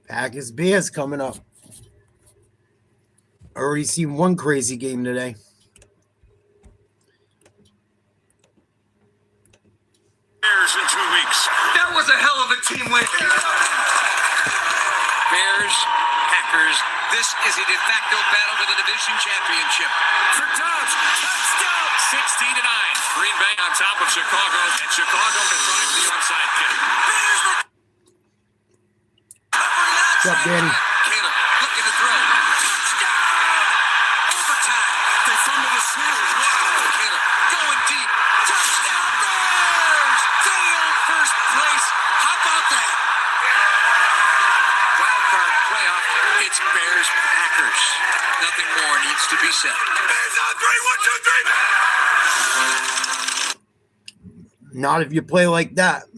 Packers Bears coming up. Already seen one crazy game today. Bears in 2 weeks. That was a hell of a team win. Bears, Packers. This is a de facto battle for the division championship. For Dobbs, touchdown! 16-9. Green Bay on top of Chicago, and Chicago can drive the onside kick. What's up, Danny? Caleb looking to throw. Touchdown! Overtime. They fumble the snap. Wow. Caleb going deep. Touchdown Bears! They own first place. How about that? Wild card playoff. It's Bears Packers. Nothing more needs to be said. Bears on 3, 1, 2, 3. Not if you play like that.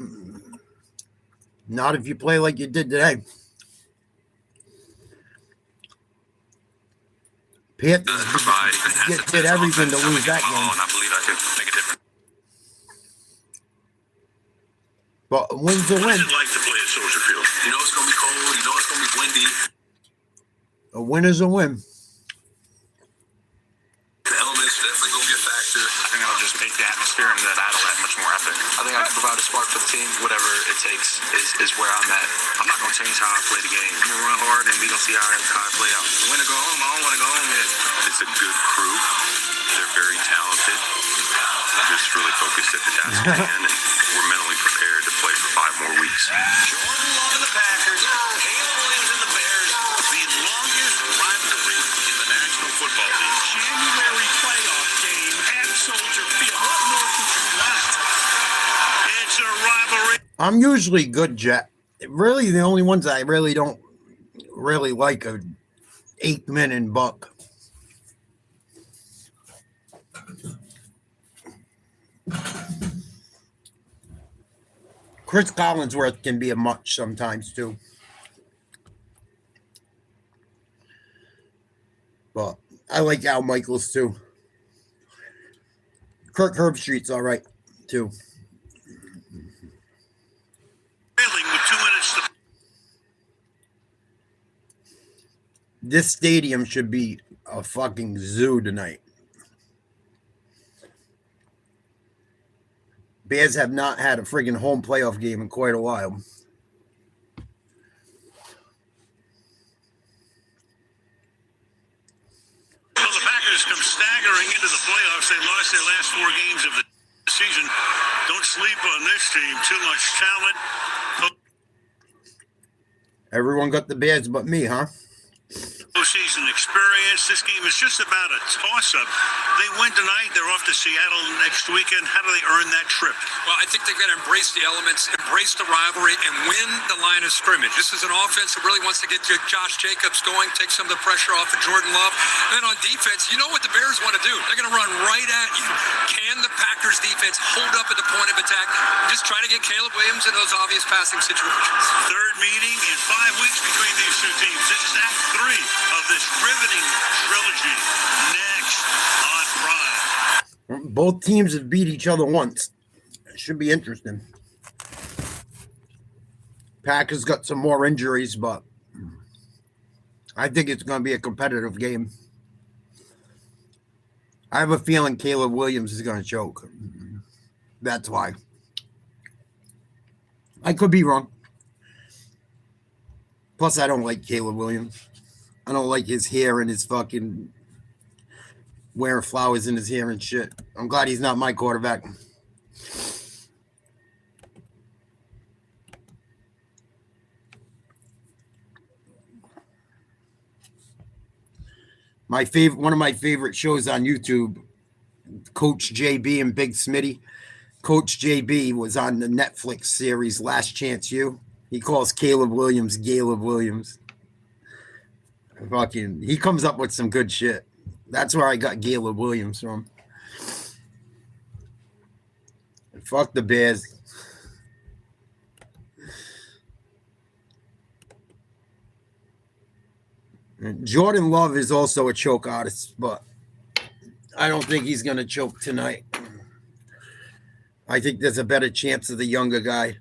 Not if you play like you did today. Pitt did everything to lose that game. And I believe I could make a difference. But a win's a win. I didn't like to play at Soldier Field. You know it's going to be cold. You know it's going to be windy. A win is a win. The elements definitely going to be a factor. I think I'll just make the atmosphere and the battle that much more epic. I think I can provide a spark for the team. Whatever it takes is where I'm at. I'm not going to change how I play the game. I'm going to run hard and we're going to see how I play out. Win or go home, I don't want to go home yet. It's a good crew. They're very talented. They're just really focused at the task at hand, and we're mentally prepared to play for 5 more weeks. Jordan Love and the Packers, Caleb Williams and the Bears, the longest rivalry in the National Football League. January playoff game at Soldier Field. What more could you want? It's a rivalry. I'm usually good, Jet. Really, the only ones I really don't really like are Aikman and Buck. Chris Collinsworth can be a much sometimes too. But I like Al Michaels too. Kirk Herbstreit's all right too. With 2 minutes to... This stadium should be a fucking zoo tonight. Bears have not had a friggin' home playoff game in quite a while. Well, the Packers come staggering into the playoffs. They lost their last 4 games of the season. Don't sleep on this team. Too much talent. Everyone got the Bears but me, huh? Postseason experience. This game is just about a toss-up. They win tonight. They're off to Seattle next weekend. How do they earn that trip? Well, I think they've got to embrace the elements, embrace the rivalry, and win the line of scrimmage. This is an offense that really wants to get Josh Jacobs going, take some of the pressure off of Jordan Love. And then on defense, you know what the Bears want to do. They're going to run right at you. Can the Packers defense hold up at the point of attack? Just try to get Caleb Williams in those obvious passing situations. Third meeting in 5 weeks between these two teams. This is Act 3 of this riveting trilogy. Next on Prime. Both teams have beat each other once. It should be interesting. Packers got some more injuries, but I think it's going to be a competitive game. I have a feeling Caleb Williams is going to choke. That's why. I could be wrong. Plus, I don't like Caleb Williams. I don't like his hair and his fucking wearing flowers in his hair and shit. I'm glad he's not my quarterback. One of my favorite shows on YouTube, Coach JB and Big Smitty. Coach JB was on the Netflix series Last Chance U. He calls Caleb Williams Caleb Williams. Fucking, he comes up with some good shit. That's where I got Caleb Williams from. Fuck the Bears. Jordan Love is also a choke artist, but I don't think he's going to choke tonight. I think there's a better chance of the younger guy.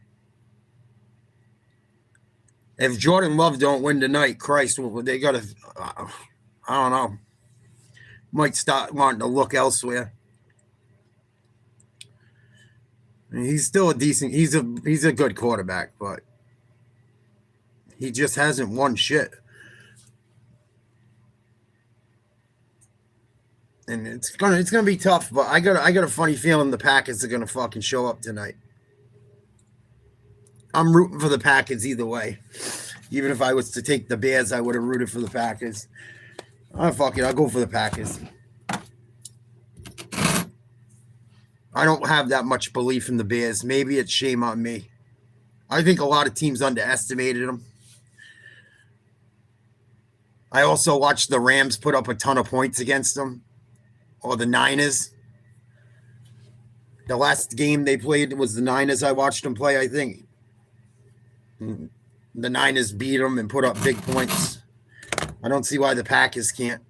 If Jordan Love don't win tonight, Christ, they got to, I don't know, might start wanting to look elsewhere. I mean, he's still a decent, he's a good quarterback, but he just hasn't won shit. And it's gonna be tough, but I got a funny feeling the Packers are gonna fucking show up tonight. I'm rooting for the Packers either way. Even if I was to take the Bears, I would have rooted for the Packers. Oh, fuck it, I'll go for the Packers. I don't have that much belief in the Bears. Maybe it's shame on me. I think a lot of teams underestimated them. I also watched the Rams put up a ton of points against them. Or the Niners. The last game they played was the Niners. I watched them play, I think. The Niners beat them and put up big points. I don't see why the Packers can't.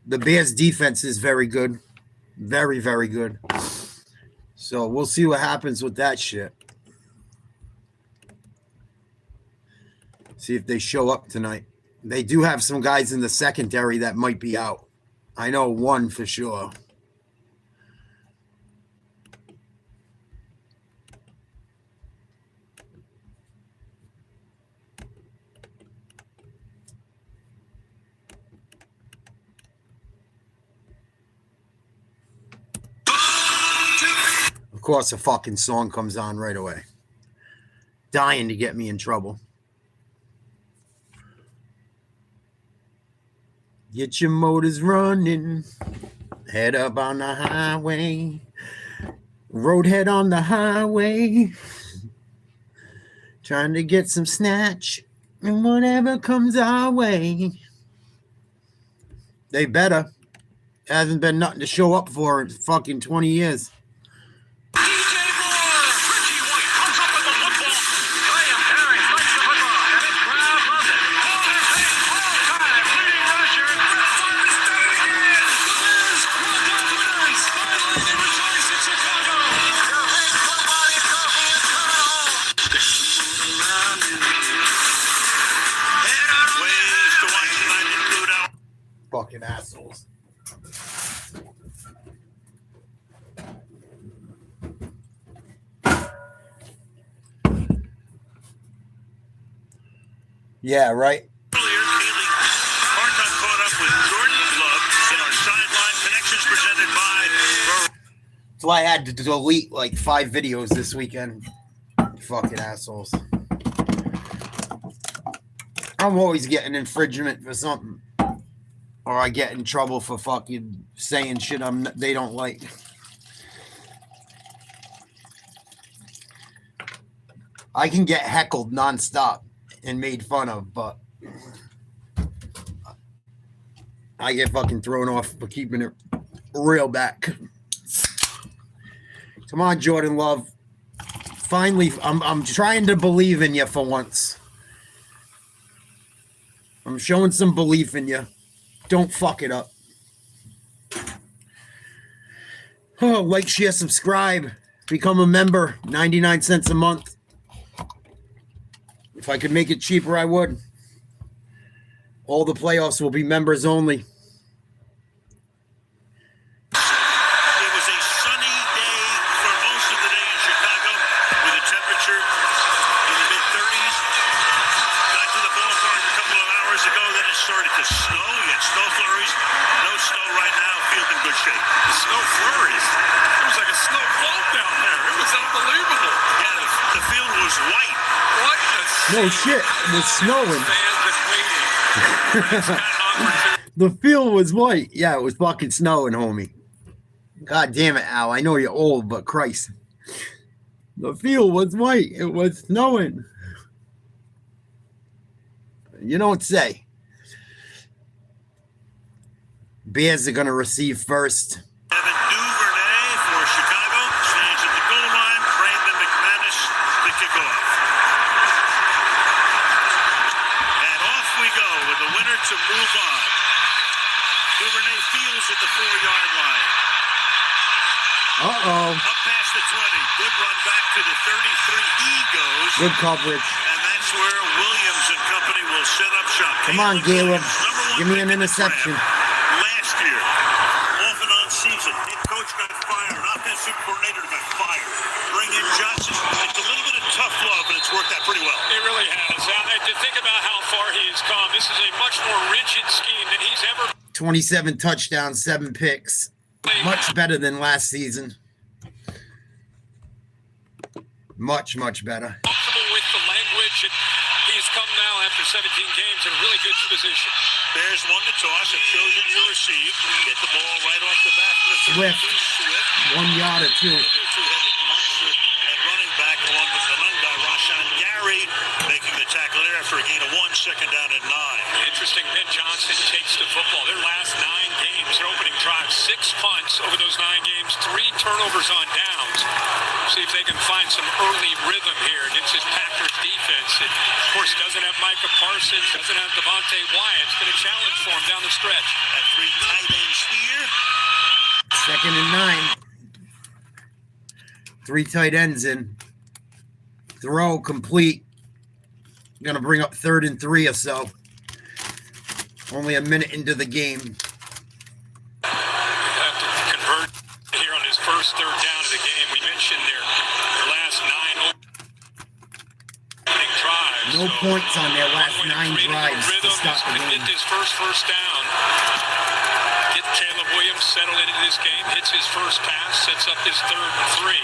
The Bears defense is very good. Very, very good. So we'll see what happens with that shit. See if they show up tonight. They do have some guys in the secondary that might be out. I know one for sure. Of course, a fucking song comes on right away. Dying to get me in trouble. Get your motors running. Head up on the highway. Roadhead on the highway. Trying to get some snatch. And whatever comes our way. They better. Hasn't been nothing to show up for in fucking 20 years. Fucking assholes. Yeah, right. So I had to delete like 5 videos this weekend. Fucking assholes. I'm always getting infringement for something. Or I get in trouble for fucking saying shit they don't like. I can get heckled nonstop and made fun of, but I get fucking thrown off for keeping it real back. Come on, Jordan Love. Finally, I'm trying to believe in you for once. I'm showing some belief in you. Don't fuck it up. Oh, like, share, subscribe. Become a member. 99 cents a month. If I could make it cheaper, I would. All the playoffs will be members only. It was a sunny day for most of the day in Chicago with a temperature in the mid-30s. Got to the ballpark a couple of hours ago, then it started to snow. You had snow flurries. No snow right now. Field in good shape. The snow flurries. It was like a snow globe down there. It was unbelievable. Yeah, the field was white. What? No shit. It was snowing. Fans just waiting. The field was white. Yeah, it was fucking snowing, homie. God damn it, Al. I know you're old, but Christ. The field was white. It was snowing. You don't say. Bears are going to receive first. Evan Duvernay for Chicago stands at the goal line. Brandon McManus to kick off. And off we go with the winner to move on. Duvernay fields at the 4-yard line. Uh-oh. Up past the 20. Good run back to the 33. He goes. Good coverage. And that's where Williams and company will set up shop. Come on, Caleb. Give me an interception. Last year, off and on season, head coach got fired, offensive coordinator got fired. Bring in Johnson. It's a little bit of tough love, but it's worked out pretty well. It really has. To think about how far he has come, this is a much more rigid scheme than he's ever 27 touchdowns, 7 picks. Much better than last season. Much better. comfortable with the language, and he's come now after 17 games in a really good position. Bears one to toss, have chosen to receive. Get the ball right off the bat from the Swift. 1 yard or 2. Two-headed monster and running back along with Ananda Rashan Gary making the tackle there after a gain of 1, second down and 9. Interesting, Ben Johnson takes the football. Their last 9 games, their opening drive, 6 punts over those 9 games, 3 turnovers on downs. See if they can find some early rhythm here against this Packers defense. It, of course, doesn't have Micah Parsons, doesn't have Devontae Wyatt. It's been a challenge for him down the stretch. At 3 tight ends here. 2nd and 9. 3 tight ends in. Throw complete. Gonna bring up 3rd and 3 or so. Only a minute into the game. Have to convert here on his first 3rd down of the game. We mentioned their last 9 opening drives. No points on their last 9 drives to stop the game. His first down. Get Caleb Williams settled into this game. Hits his first pass. Sets up his 3rd and 3.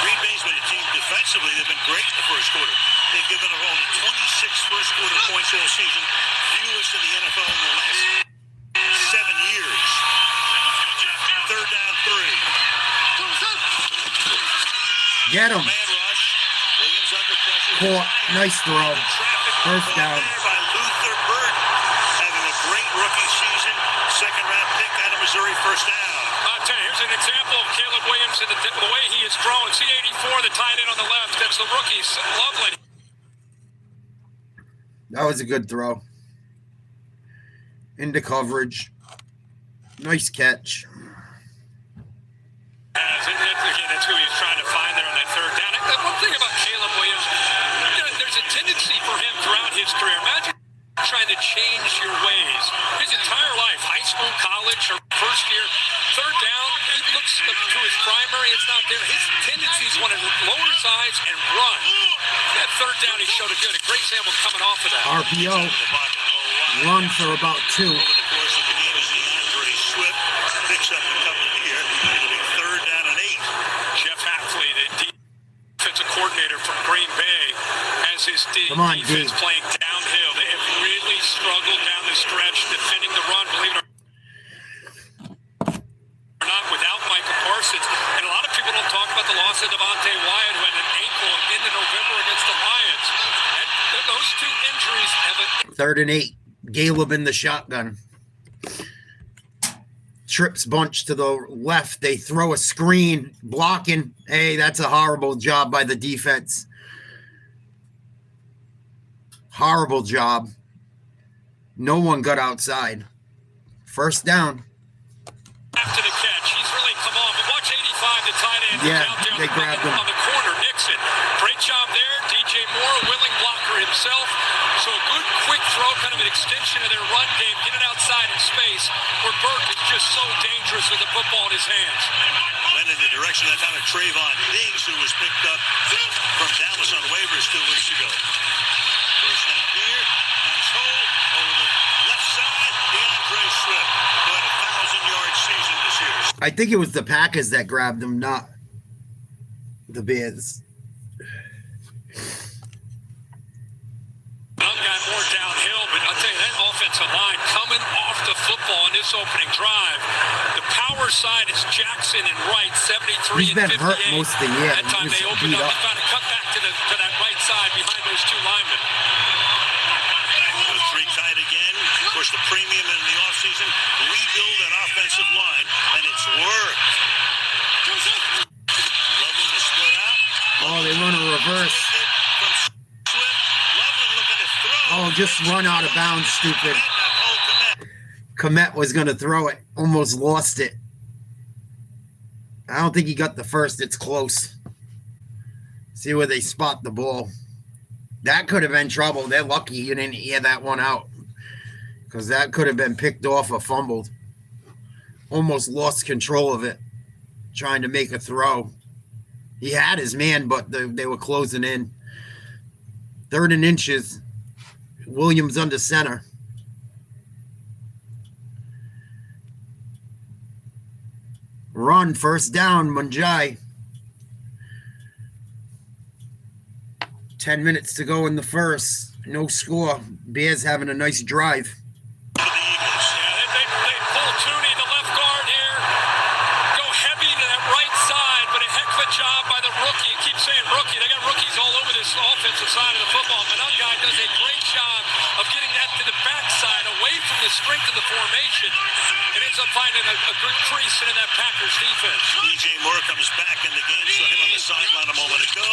Green Bay's been a team defensively. They've been great in the first quarter. They've given up only 26 first quarter points all season. Fewest in the NFL in the last 7 years. 3rd down 3. Get him. Man rush. Williams under pressure. Caught. Nice throw. First down. By Luther Burton. Having a great rookie season. 2nd round pick out of Missouri, first down. I'll tell you, here's an example of Caleb Williams and the way he is thrown. C84, the tight end on the left. That's the rookie, Loveland. That was a good throw. Into coverage. Nice catch. Again, that's who he's trying to find there on that 3rd down. And one thing about Caleb Williams, there's a tendency for him throughout his career. Imagine trying to change your ways. His entire life, high school, college, or first year, 3rd down, he looks to his primary, it's not there. His tendency is want to lower his eyes and run. That 3rd down, he showed a great example coming off of that. RPO. Run for about 2. Over the course of the game as DeAndre Swift picks up a couple here. It'll be 3rd down and 8. Jeff Hafley, the defensive coordinator from Green Bay, has his defense playing downhill. They have really struggled down the stretch defending the run, believe it or not, without Micah Parsons. And a lot of people don't talk about the loss of Devontae Wyatt, who had an ankle into November against the Lions. And those 2 injuries have a 3rd and 8. Caleb in the shotgun. Trips bunch to the left. They throw a screen. Blocking. Hey, that's a horrible job by the defense. Horrible job. No one got outside. First down. after the catch. He's really come on. But watch 85, the tight end. Yeah, out there they grabbed him. on the corner. Nixon. Great job there. DJ Moore, a willing blocker himself. So a good, quick throw, kind of an extension of their run game. Get it outside in space where Burke is just so dangerous with the football in his hands. Went in the direction that time of Trayvon Diggs, who was picked up from Dallas on waivers 2 weeks ago. First down here. Nice hole over the left side. DeAndre Swift, who had a 1,000-yard season this year. I think it was the Packers that grabbed him, not the Bears. Young guy more downhill, but I'll tell you, that offensive line coming off the football in this opening drive. The power side is Jackson and Wright, 73 He's been and 58. hurt most of the year. That time He they was opened beat up. up. He found a cut back to that right side behind those 2 linemen. Go 3 tight again. course, the premium in the offseason, rebuild an offensive line, and it's worked. Loveland to split out. Oh, they run a reverse. Oh, just run out of bounds, stupid. Komet was going to throw it. Almost lost it. I don't think he got the first. It's close. See where they spot the ball. That could have been trouble. They're lucky you didn't hear that one out, because that could have been picked off or fumbled. Almost lost control of it, trying to make a throw. He had his man, but they were closing in. 3rd and inches. Williams under center. Run, first down, Munjai. 10 minutes to go in the first. No score. Bears having a nice drive. Yeah, they pull Tooney, the left guard here. Go heavy to that right side, but a heck of a job by the rookie. I keep saying rookie. They got rookies all over this offensive side of the football. Manungai does a great job of getting that to the backside, away from the strength of the formation. It ends up finding a good crease into that Packers defense. DJ Moore comes back in the game. Saw him on the sideline a moment ago.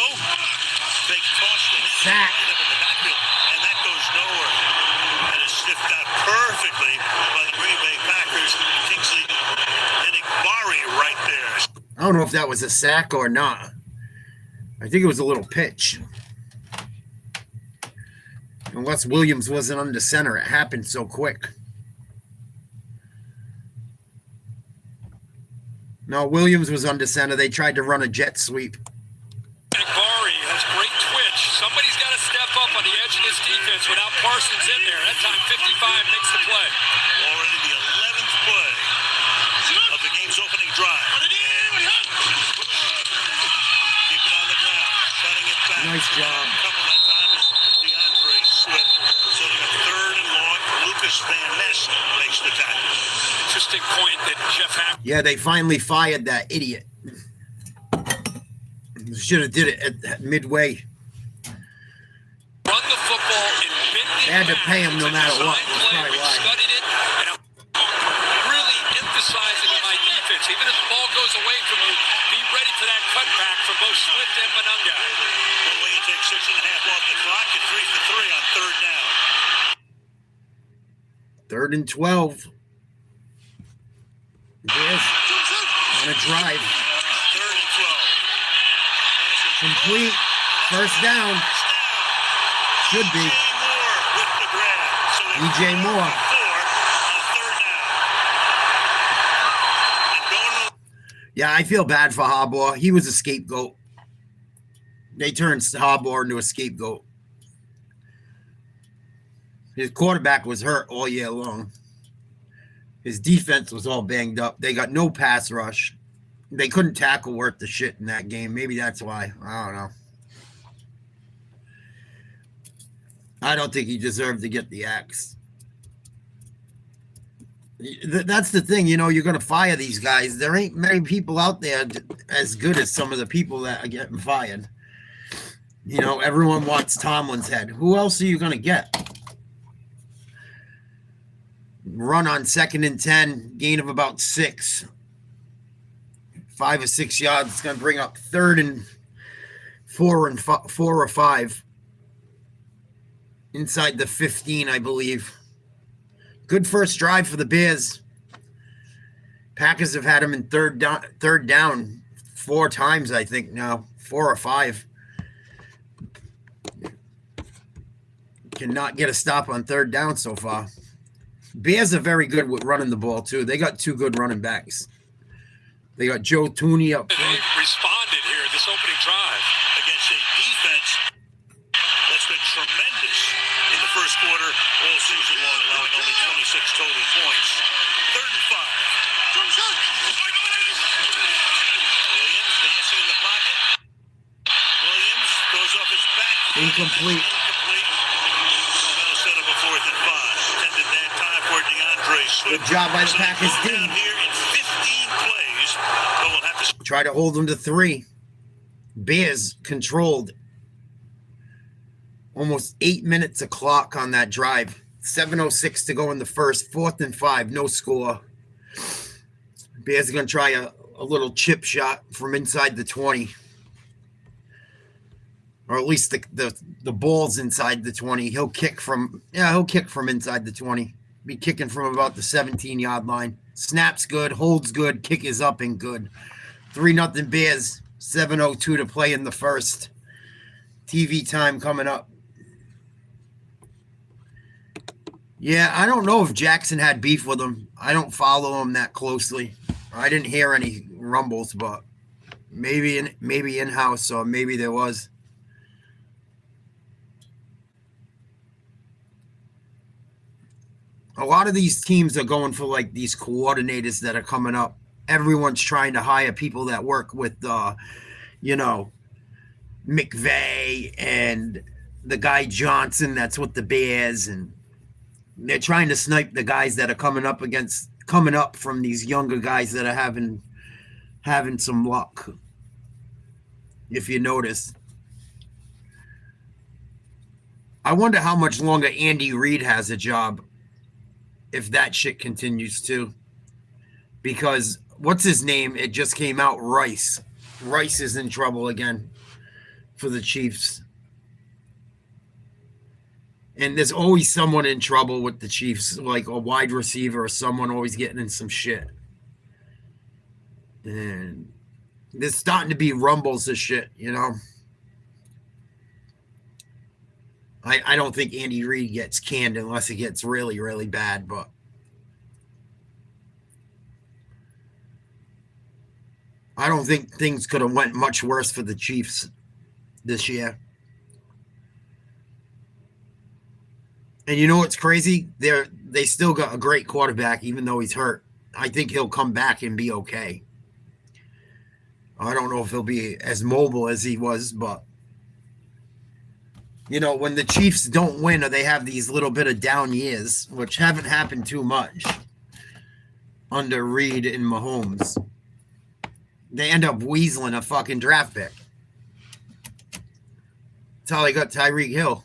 Big toss to him. Sack. In the backfield, and that goes nowhere. And it's sniffed out perfectly by the Green Bay Packers. Kingsley Enagbari right there. I don't know if that was a sack or not. I think it was a little pitch. Unless Williams wasn't under center. It happened so quick. No, Williams was under center. They tried to run a jet sweep. Enagbari has great twitch. Somebody's got to step up on the edge of this defense without Parsons in there. That time 55 makes the play. Already the 11th play of the game's opening drive. Keep it on the ground. Cutting it back. Nice job. A couple of times, DeAndre Swift setting a 3rd and long. Lucas Van Ness makes the tackle. Interesting point that Jeff Hamm. Yeah, they finally fired that idiot. Should have did it at midway. Run the football and bend it. They had to pay him no matter what. That's Play. probably We've why. studied it, and I'm really emphasizing on my defense. Even if the ball goes away from you, be ready for that cutback from both Swift and Manungai. One way you take 6.5 off the clock. You're 3 for 3 on 3rd down. 3rd and 12. Bears on a drive. 3rd and 12. Complete. First down. Should be. DJ Moore. Yeah, I feel bad for Harbaugh. He was a scapegoat. They turned Harbaugh into a scapegoat. His quarterback was hurt all year long. His defense was all banged up. They got no pass rush. They couldn't tackle worth the shit in that game. Maybe that's why. I don't know. I don't think he deserved to get the axe. That's the thing, you know, you're going to fire these guys. There ain't many people out there as good as some of the people that are getting fired. You know, everyone wants Tomlin's head. Who else are you going to get? Run on 2nd and 10, gain of about 6. 5 or 6 yards. It's going to bring up 3rd and 4 or 5. Inside the 15, I believe. Good first drive for the Bears. Packers have had him in third down 4 times, I think now. 4 or 5. Cannot get a stop on 3rd down so far. Bears are very good with running the ball, too. They got 2 good running backs. They got Joe Tooney up front. They responded here this opening drive against a defense that's been tremendous in the first quarter all season long, allowing only 26 total points. 3rd and 5. Williams dancing in the pocket. Williams throws off his back. Incomplete. That'll set up a 4th and 5. Intended that time for DeAndre Swift. Good job by the Packers team. Down here in 15 plays, but we'll have to try to hold them to 3. Bears controlled. Almost 8 minutes of clock on that drive. 7:06 to go in the first. 4th and 5, no score. Bears are going to try a little chip shot from inside the 20. Or at least the ball's inside the 20. He'll kick from inside the 20. Be kicking from about the 17-yard line. Snap's good, holds good, kick is up and good. 3-0 Bears, 7:02 to play in the first. TV time coming up. Yeah, I don't know if Jackson had beef with him. I don't follow him that closely. I didn't hear any rumbles, but maybe in-house, or maybe there was. A lot of these teams are going for like these coordinators that are coming up. Everyone's trying to hire people that work with, McVay and the guy Johnson that's with the Bears, and they're trying to snipe the guys that are coming up from these younger guys that are having some luck. If you notice, I wonder how much longer Andy Reid has a job if that shit continues too. Because what's his name? It just came out. Rice is in trouble again for the Chiefs. And there's always someone in trouble with the Chiefs, like a wide receiver or someone always getting in some shit. And there's starting to be rumbles of shit, I don't think Andy Reid gets canned unless it gets really, really bad, but I don't think things could have went much worse for the Chiefs this year. And you know what's crazy? They still got a great quarterback, even though he's hurt. I think he'll come back and be okay. I don't know if he'll be as mobile as he was, but when the Chiefs don't win or they have these little bit of down years, which haven't happened too much under Reid and Mahomes, they end up weaseling a fucking draft pick. That's how they got Tyreek Hill.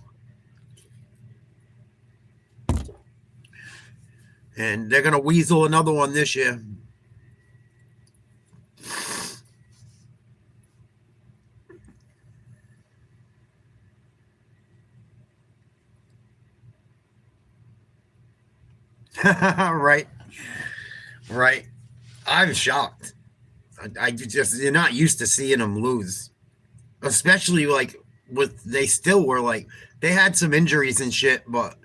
And they're going to weasel another one this year. Right. I'm shocked. You're not used to seeing them lose. Especially they had some injuries and shit, but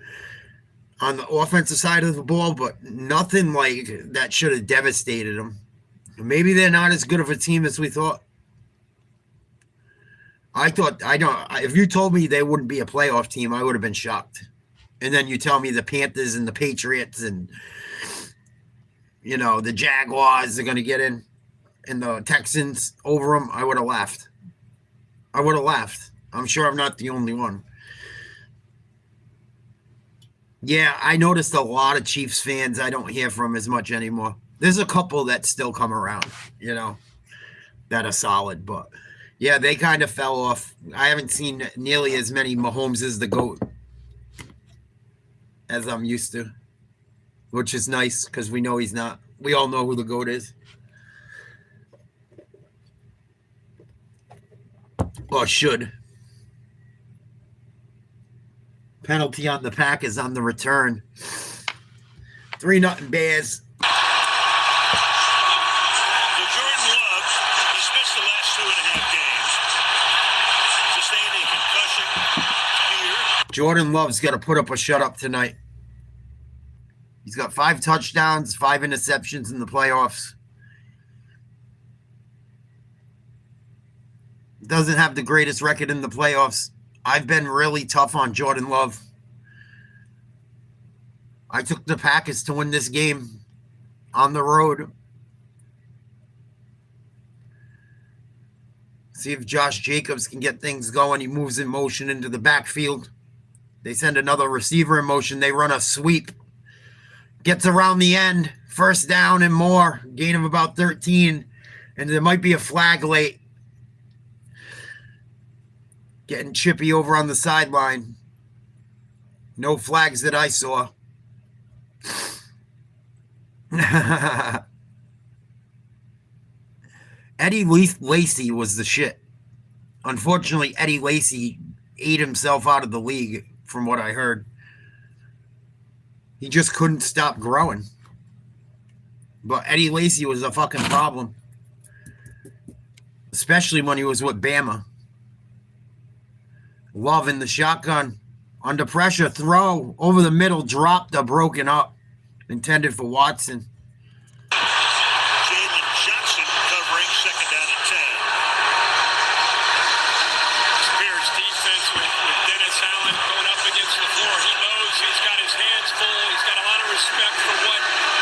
on the offensive side of the ball, but nothing like that should have devastated them. Maybe they're not as good of a team as we thought. If you told me they wouldn't be a playoff team, I would have been shocked. And then you tell me the Panthers and the Patriots and, the Jaguars are going to get in and the Texans over them, I would have laughed. I'm sure I'm not the only one. Yeah, I noticed a lot of Chiefs fans I don't hear from as much anymore. There's a couple that still come around, that are solid. But, yeah, they kind of fell off. I haven't seen nearly as many Mahomes as the GOAT as I'm used to, which is nice because we know he's not. We all know who the GOAT is. Or should. Penalty on the Packers on the return. 3-0 Bears. So Jordan Love, he's missed the last 2.5 games. Sustained a concussion here. Jordan Love's got to put up a shut-up tonight. He's got 5 touchdowns, 5 interceptions in the playoffs. Doesn't have the greatest record in the playoffs. I've been really tough on Jordan Love. I took the Packers to win this game on the road. See if Josh Jacobs can get things going. He moves in motion into the backfield. They send another receiver in motion. They run a sweep. Gets around the end. First down and more. Gain of about 13. And there might be a flag late. Getting chippy over on the sideline. No flags that I saw. Eddie Lacy was the shit. Unfortunately, Eddie Lacy ate himself out of the league, from what I heard. He just couldn't stop growing. But Eddie Lacy was a fucking problem. Especially when he was with Bama. Love in the shotgun. Under pressure, throw. Over the middle, dropped or broken up. Intended for Watson. Jalen Johnson covering, second down and 10. Bears defense with Dennis Allen going up against the floor. He knows he's got his hands full. He's got a lot of respect for what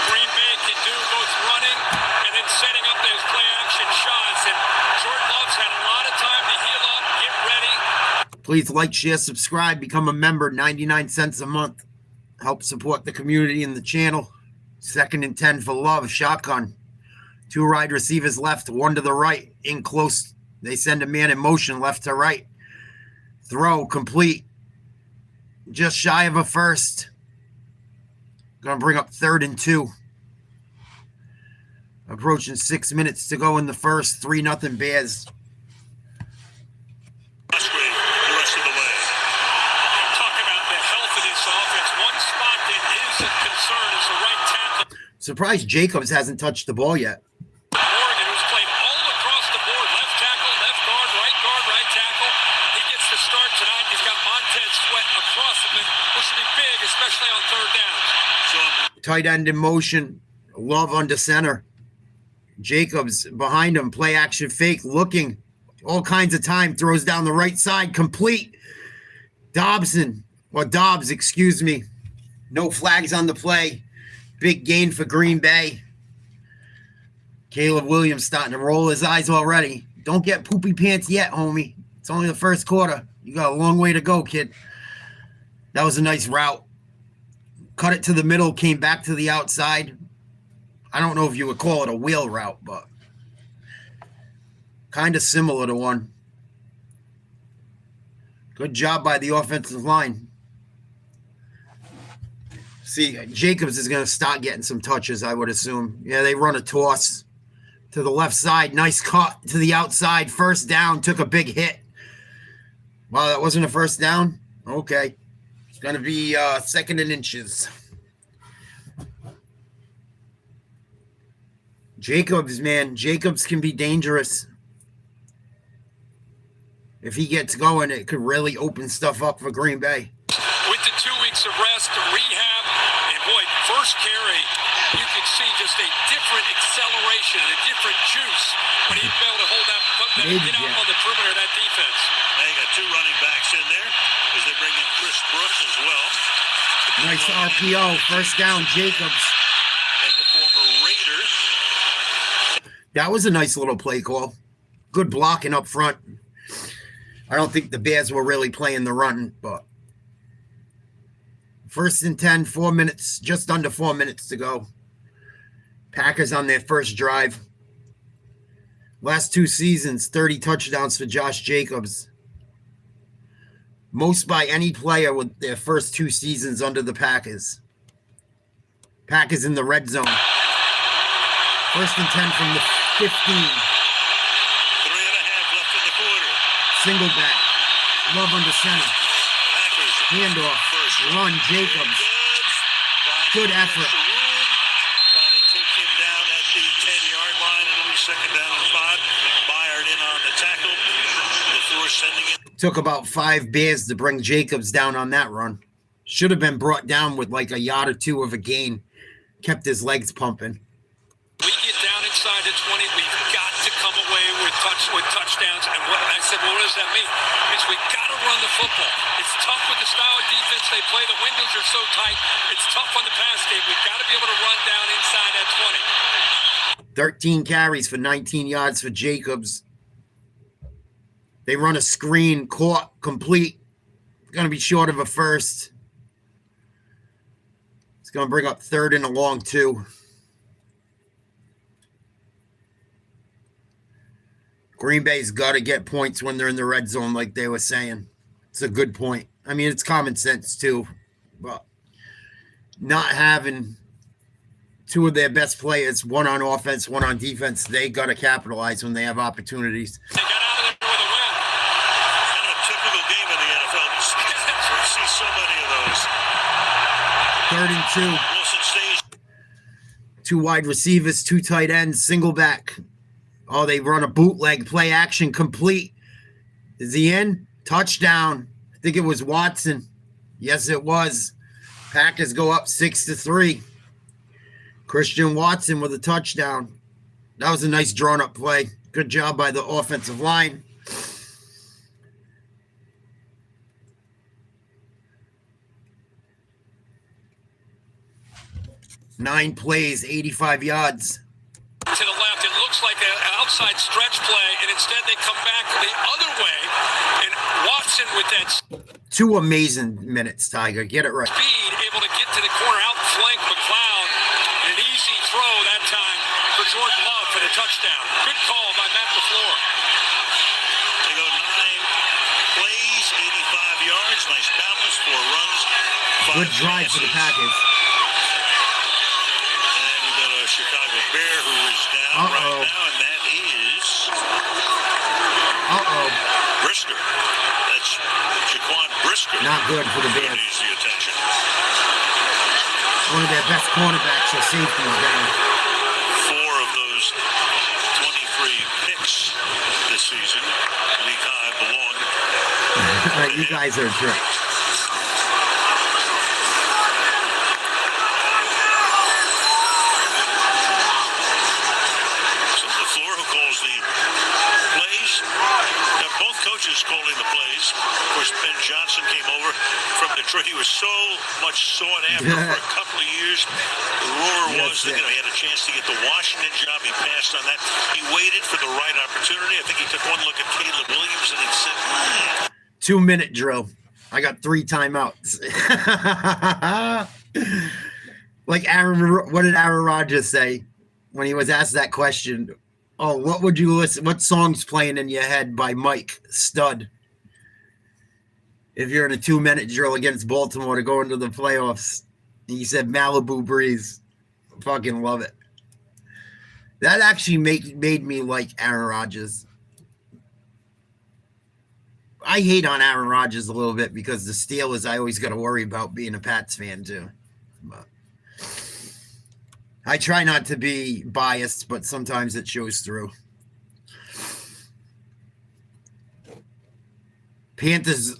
Green Bay can do, both running and then setting up those play-action shots. And Jordan Love's had a lot of time to heal up, get ready. Please like, share, subscribe, become a member, 99 cents a month. Help support the community and the channel. 2nd and 10 for Love, shotgun. 2 wide receivers left, 1 to the right, in close. They send a man in motion left to right. Throw, complete. Just shy of a first. Going to bring up 3rd and 2. Approaching 6 minutes to go in the first. 3-0 Bears. Musgrave the rest of the way. Talk about the health of this offense. One spot that is a concern is the right tackle. Surprised Jacobs hasn't touched the ball yet. Morgan, who's played all across the board. Left tackle, left guard, right tackle. He gets the start tonight. He's got Montez Sweat across him, which should be big, especially on 3rd down. Tight end in motion. Love under center. Jacobs behind him. Play action fake. Looking. All kinds of time. Throws down the right side. Complete. Dobbs, excuse me. No flags on the play. Big gain for Green Bay. Caleb Williams starting to roll his eyes already. Don't get poopy pants yet, homie. It's only the first quarter. You got a long way to go, kid. That was a nice route. Cut it to the middle, came back to the outside. I don't know if you would call it a wheel route, but kind of similar to one. Good job by the offensive line. See, Jacobs is going to start getting some touches, I would assume. Yeah, they run a toss to the left side. Nice cut to the outside. First down. Took a big hit. Wow, that wasn't a first down? Okay. It's going to be 2nd and inches. Jacobs, man. Jacobs can be dangerous. If he gets going, it could really open stuff up for Green Bay. With the 2 weeks of rest, rehab, and boy, first carry, you can see just a different acceleration, a different juice when he's able to hold that, get out on the perimeter of that defense. They got 2 running backs in there as they bring in Chris Brooks as well. Nice RPO. First down, Jacobs. And the former Raider. That was a nice little play call. Good blocking up front. I don't think the Bears were really playing the run, but 1st and 10, 4 minutes, just under 4 minutes to go. Packers on their first drive. Last 2 seasons, 30 touchdowns for Josh Jacobs. Most by any player with their first 2 seasons under the Packers. Packers in the red zone. 1st and 10 from the 15. 3.5 left in the quarter. Single back. Love under center. Packers. Handoff. Run, Jacobs. Good effort. Trying to take him down at the 10-yard line. It'll be 2nd down and 5. Byard in on the tackle. LaFleur sending it. Took about 5 Bears to bring Jacobs down on that run. Should have been brought down with like a yard or 2 of a gain. Kept his legs pumping. We get down inside the 20, we've got to come away with touchdowns. And what I said, well, what does that mean? It means we got to run the football. It's tough with the style of defense they play. The windows are so tight. It's tough on the pass game. We've got to be able to run down inside that 13 20. carries for 19 yards for Jacobs. They run a screen, caught, complete. Going to be short of a first. It's going to bring up 3rd and a long 2. Green Bay's got to get points when they're in the red zone, like they were saying. It's a good point. I mean, it's common sense, too. But not having two of their best players, one on offense, one on defense, they got to capitalize when they have opportunities. They got out of there with a win. Kind of a typical game in the NFL. We see so many of those. 3rd and 2. Wilson stays. 2 wide receivers, 2 tight ends, single back. Oh, they run a bootleg, play action, complete. Is he in? Touchdown. I think it was Watson. Yes, it was. Packers go up 6-3. Christian Watson with a touchdown. That was a nice drawn-up play. Good job by the offensive line. Nine plays, 85 yards. To the left, it looks like an outside stretch play, and instead they come back the other way. And Watson with that 2 amazing minutes, Tiger. Get it right. speed, able to get to the corner, outflank McLeod. And an easy throw that time for Jordan Love for the touchdown. Good call by Matt LaFleur. They go 9 plays, 85 yards. Nice balance, 4 runs. 5 Good drive for the passes. Packers. And we've got a Chicago Bear who is down right now, and that is Brisker. That's Jaquan Brisker. Not good for the Who Bears. needs the attention. One of their best cornerbacks or safeties down. 4 of those 23 picks this season. League high belong. Right, you guys are jerks. So LaFleur, who calls the plays. Now, both coaches calling the plays. Of course, Ben Johnson came over from Detroit. He was so much sought after for a couple of years. The rumor was that he had a chance to get the Washington job. He passed on that. He waited for the right opportunity. I think he took one look at Caleb Williams and he said, 2-minute drill. I got 3 timeouts. Like what did Aaron Rodgers say when he was asked that question? Oh, what would you listen? What song's playing in your head by Mike Stud? If you're in a 2-minute drill against Baltimore to go into the playoffs, and he said Malibu Breeze. Fucking love it. That actually made me like Aaron Rodgers. I hate on Aaron Rodgers a little bit because the Steelers, I always got to worry about being a Pats fan too. But I try not to be biased, but sometimes it shows through. Panthers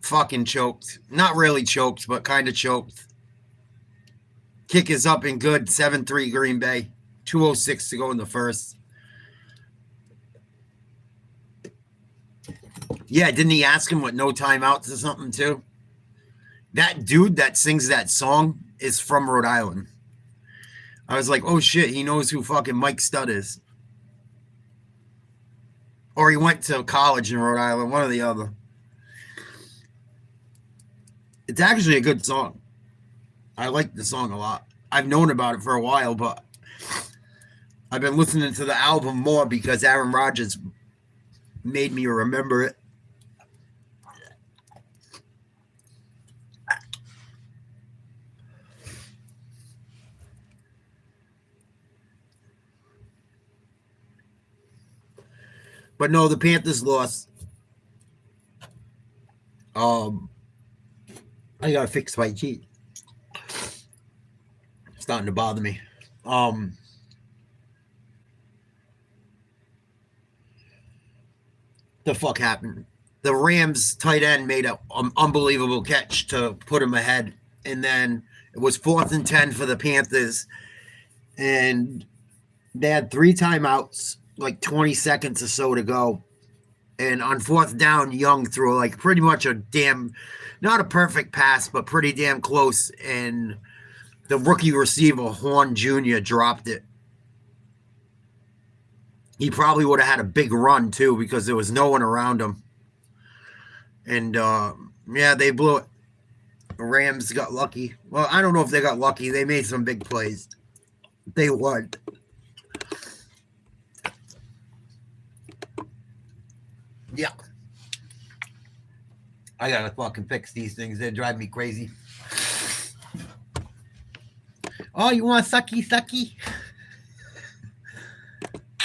fucking choked. Not really choked, but kind of choked. Kick is up and good. 7-3 Green Bay. 2:06 to go in the first. Yeah, didn't he ask him what no timeouts or something too? That dude that sings that song is from Rhode Island. I was like, oh shit, he knows who fucking Mike Stud is. Or he went to college in Rhode Island, one or the other. It's actually a good song. I like the song a lot. I've known about it for a while, but I've been listening to the album more because Aaron Rodgers made me remember it. But no, the Panthers lost. I gotta fix my teeth. Starting to bother me. The fuck happened? The Rams tight end made an unbelievable catch to put him ahead, and then it was 4th and 10 for the Panthers, and they had 3 timeouts, like 20 seconds or so to go. And on 4th down, Young threw like pretty much a not a perfect pass, but pretty damn close. And the rookie receiver, Horn Jr., dropped it. He probably would have had a big run too because there was no one around him. And yeah, they blew it. The Rams got lucky. Well, I don't know if they got lucky. They made some big plays. They won. Yeah. I gotta fucking fix these things. They drive me crazy. Oh, you want sucky sucky?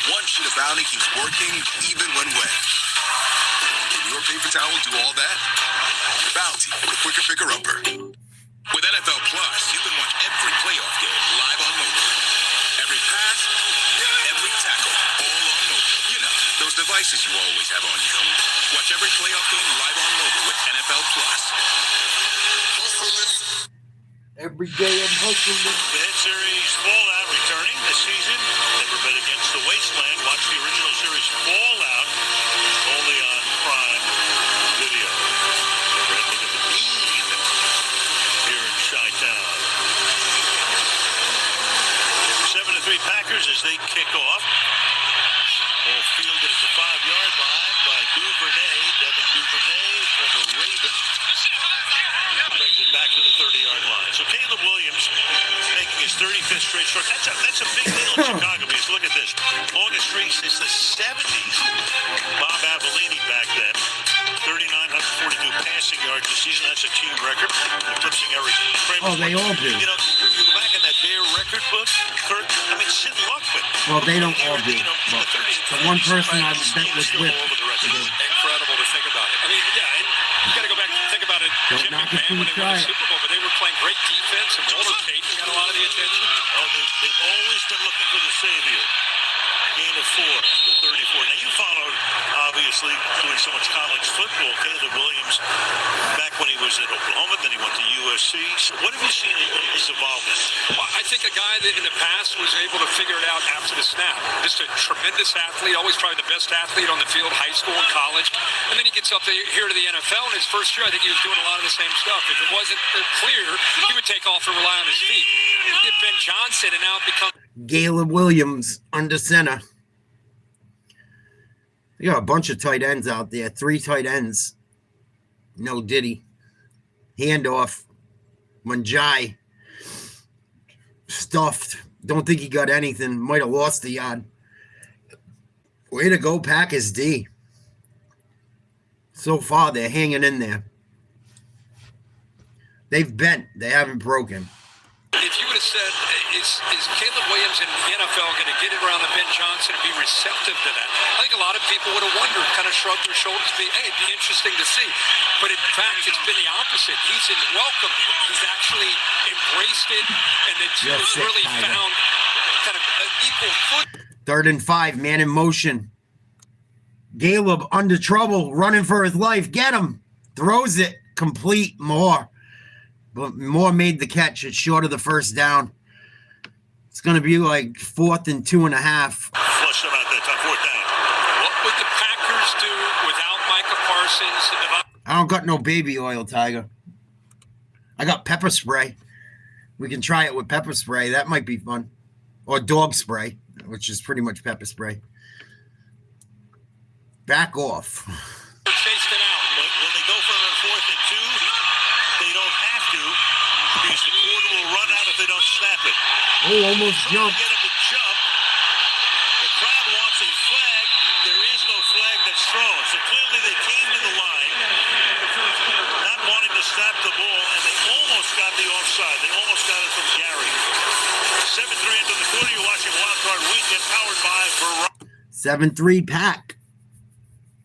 One sheet of Bounty keeps working even when wet. Can your paper towel do all that? Bounty, the quicker picker-upper. With NFL Plus, you can watch every playoff game live on mobile. Every pass, every tackle, all on mobile. You know, those devices you always have on you. Watch every playoff game live on mobile with NFL Plus. Every day I'm hustling. The hit series Fallout returning this season. Never bet against the Wasteland. Watch the original series Fallout only on Prime Video. Right, look at the beam here in Chi-Town. 7-3 Packers as they kick off. Ball fielded at the 5-yard line by Duvernay. Devin Duvernay from the Ravens. Brings it back to the 30-yard line. So Caleb Williams making his 35th straight start. That's a big deal in Chicago because look at this. Longest streak since the 70s. Bob Avellini back then. 3,942 passing yards this season. That's a team record. Eclipsing Eric Kramer. Oh, they all do. You know, you go back in that Bear record book, Kurt, I mean, Sid Luckman. Well, they don't all do. But the one person I bet was with. Incredible to think about it. I mean, yeah, and you got to go back and think about it. Don't Jim knock it till McMahon, when you they won try the it. Super Bowl, but they were playing great defense, and Walter Payton got a lot of the attention. Oh, they've always been looking for the savior. Gain of 4, the 34. Now, you followed, obviously, doing so much college football, Caleb Williams, back when he was at Oklahoma, then he went to USC. So what have you seen in his involvement? Well, I think a guy that in the past was able to figure it out after the snap. Just a tremendous athlete, always probably the best athlete on the field, high school and college. And then he gets up here to the NFL. In his first year, I think he was doing a lot of the same stuff. If it wasn't clear, he would take off and rely on his feet. You get Ben Johnson, and now it becomes Caleb Williams under center. You got a bunch of tight ends out there. 3 tight ends. No Diddy. Handoff. Manjai. Stuffed. Don't think he got anything. Might have lost the yard. Way to go, Packers D. So far, they're hanging in there. They've bent. They haven't broken. if you would have said, is Caleb Williams in the NFL going to get it around the Ben Johnson and be receptive to that? I think a lot of people would have wondered, kind of shrugged their shoulders, hey, it'd be interesting to see. But in fact, it's been the opposite. He's welcomed it. He's actually embraced it, and the two have really found kind of an equal foot. 3rd and 5, man in motion. Caleb under trouble, running for his life. Get him. Throws it complete. Moore. But Moore made the catch. It's short of the first down. It's going to be like 4th and 2.5. Flush them out that time, 4th down. What would the Packers do without Micah Parsons? I don't got no baby oil, Tiger. I got pepper spray. We can try it with pepper spray. That might be fun. Or dog spray, which is pretty much pepper spray. Back off. Chased it out. When they go for a 4th and 2, they don't have to because the quarter will run out if they don't snap it. Oh, almost jumped. Get him to jump. The crowd wants a flag. There is no flag that's thrown. So clearly they came to the line not wanting to snap the ball, and they almost got the offside. They almost got it from Gary. 7-3 into the quarter. You're watching Wild Card Weekend powered by Verizon. 7-3 Pack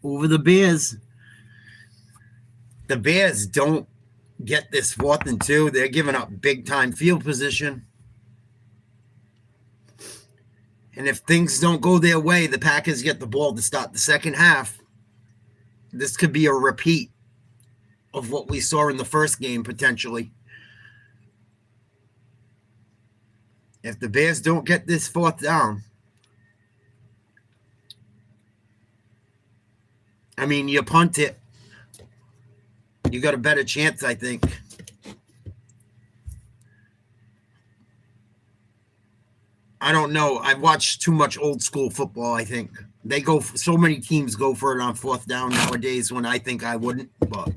over the Bears. The Bears don't get this 4th and 2. They're giving up big time field position. And if things don't go their way, the Packers get the ball to start the second half. This could be a repeat of what we saw in the first game, potentially. If the Bears don't get this 4th down, I mean, you punt it, you got a better chance, I think. I don't know. I've watched too much old school football, I think. They go, so many teams go for it on 4th down nowadays when I think I wouldn't, but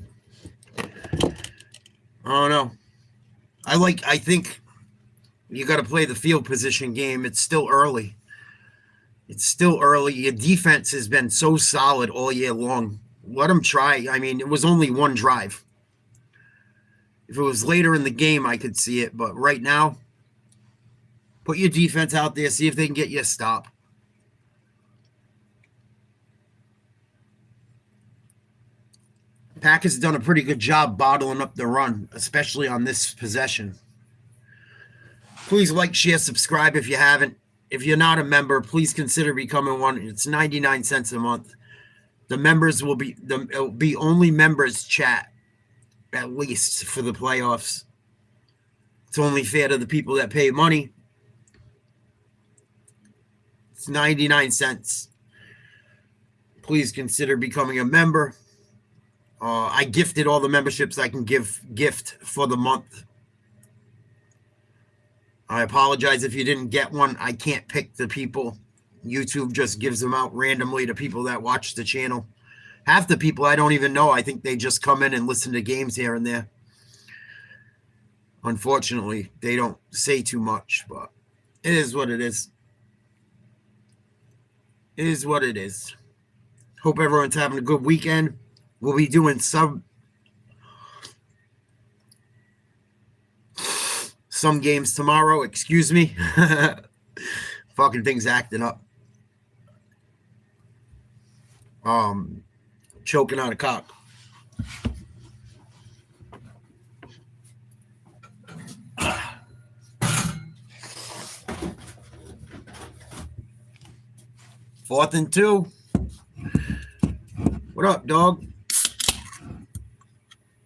I don't know. I think you got to play the field position game. It's still early. Your defense has been so solid all year long. Let them try. I mean, it was only one drive. If it was later in the game, I could see it. But right now, Put your defense out there. See if they can get you a stop. Packers done a pretty good job bottling up the run, especially on this possession. Please like, share, subscribe if you haven't. If you're not a member, please consider becoming one. It's 99 cents a month. The members will be it'll be only members chat, at least for the playoffs. It's only fair to the people that pay money. It's 99 cents. Please consider becoming a member. I gifted all the memberships I can gift for the month. I apologize if you didn't get one. I can't pick the people. YouTube just gives them out randomly to people that watch the channel. Half the people I don't even know. I think they just come in and listen to games here and there. Unfortunately, they don't say too much, but it is what it is. It is what it is. Hope everyone's having a good weekend. We'll be doing some games tomorrow. Excuse me. Fucking things acting up. Choking on a cock. Fourth and 2. What up, dog?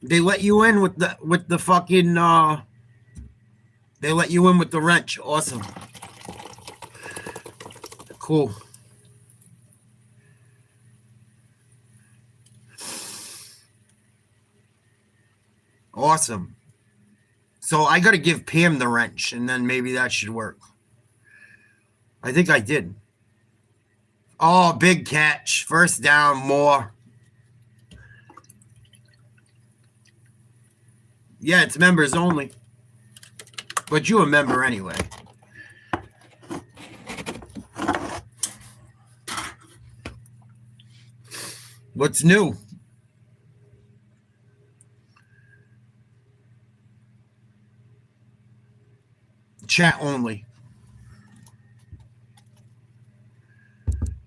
They let you in with the fucking they let you in with the wrench. Awesome. Cool. Awesome. So I got to give Pam the wrench, and then maybe that should work. I think I did. Oh, big catch. First down, more. Yeah, it's members only. But you a member anyway. What's new? Chat only.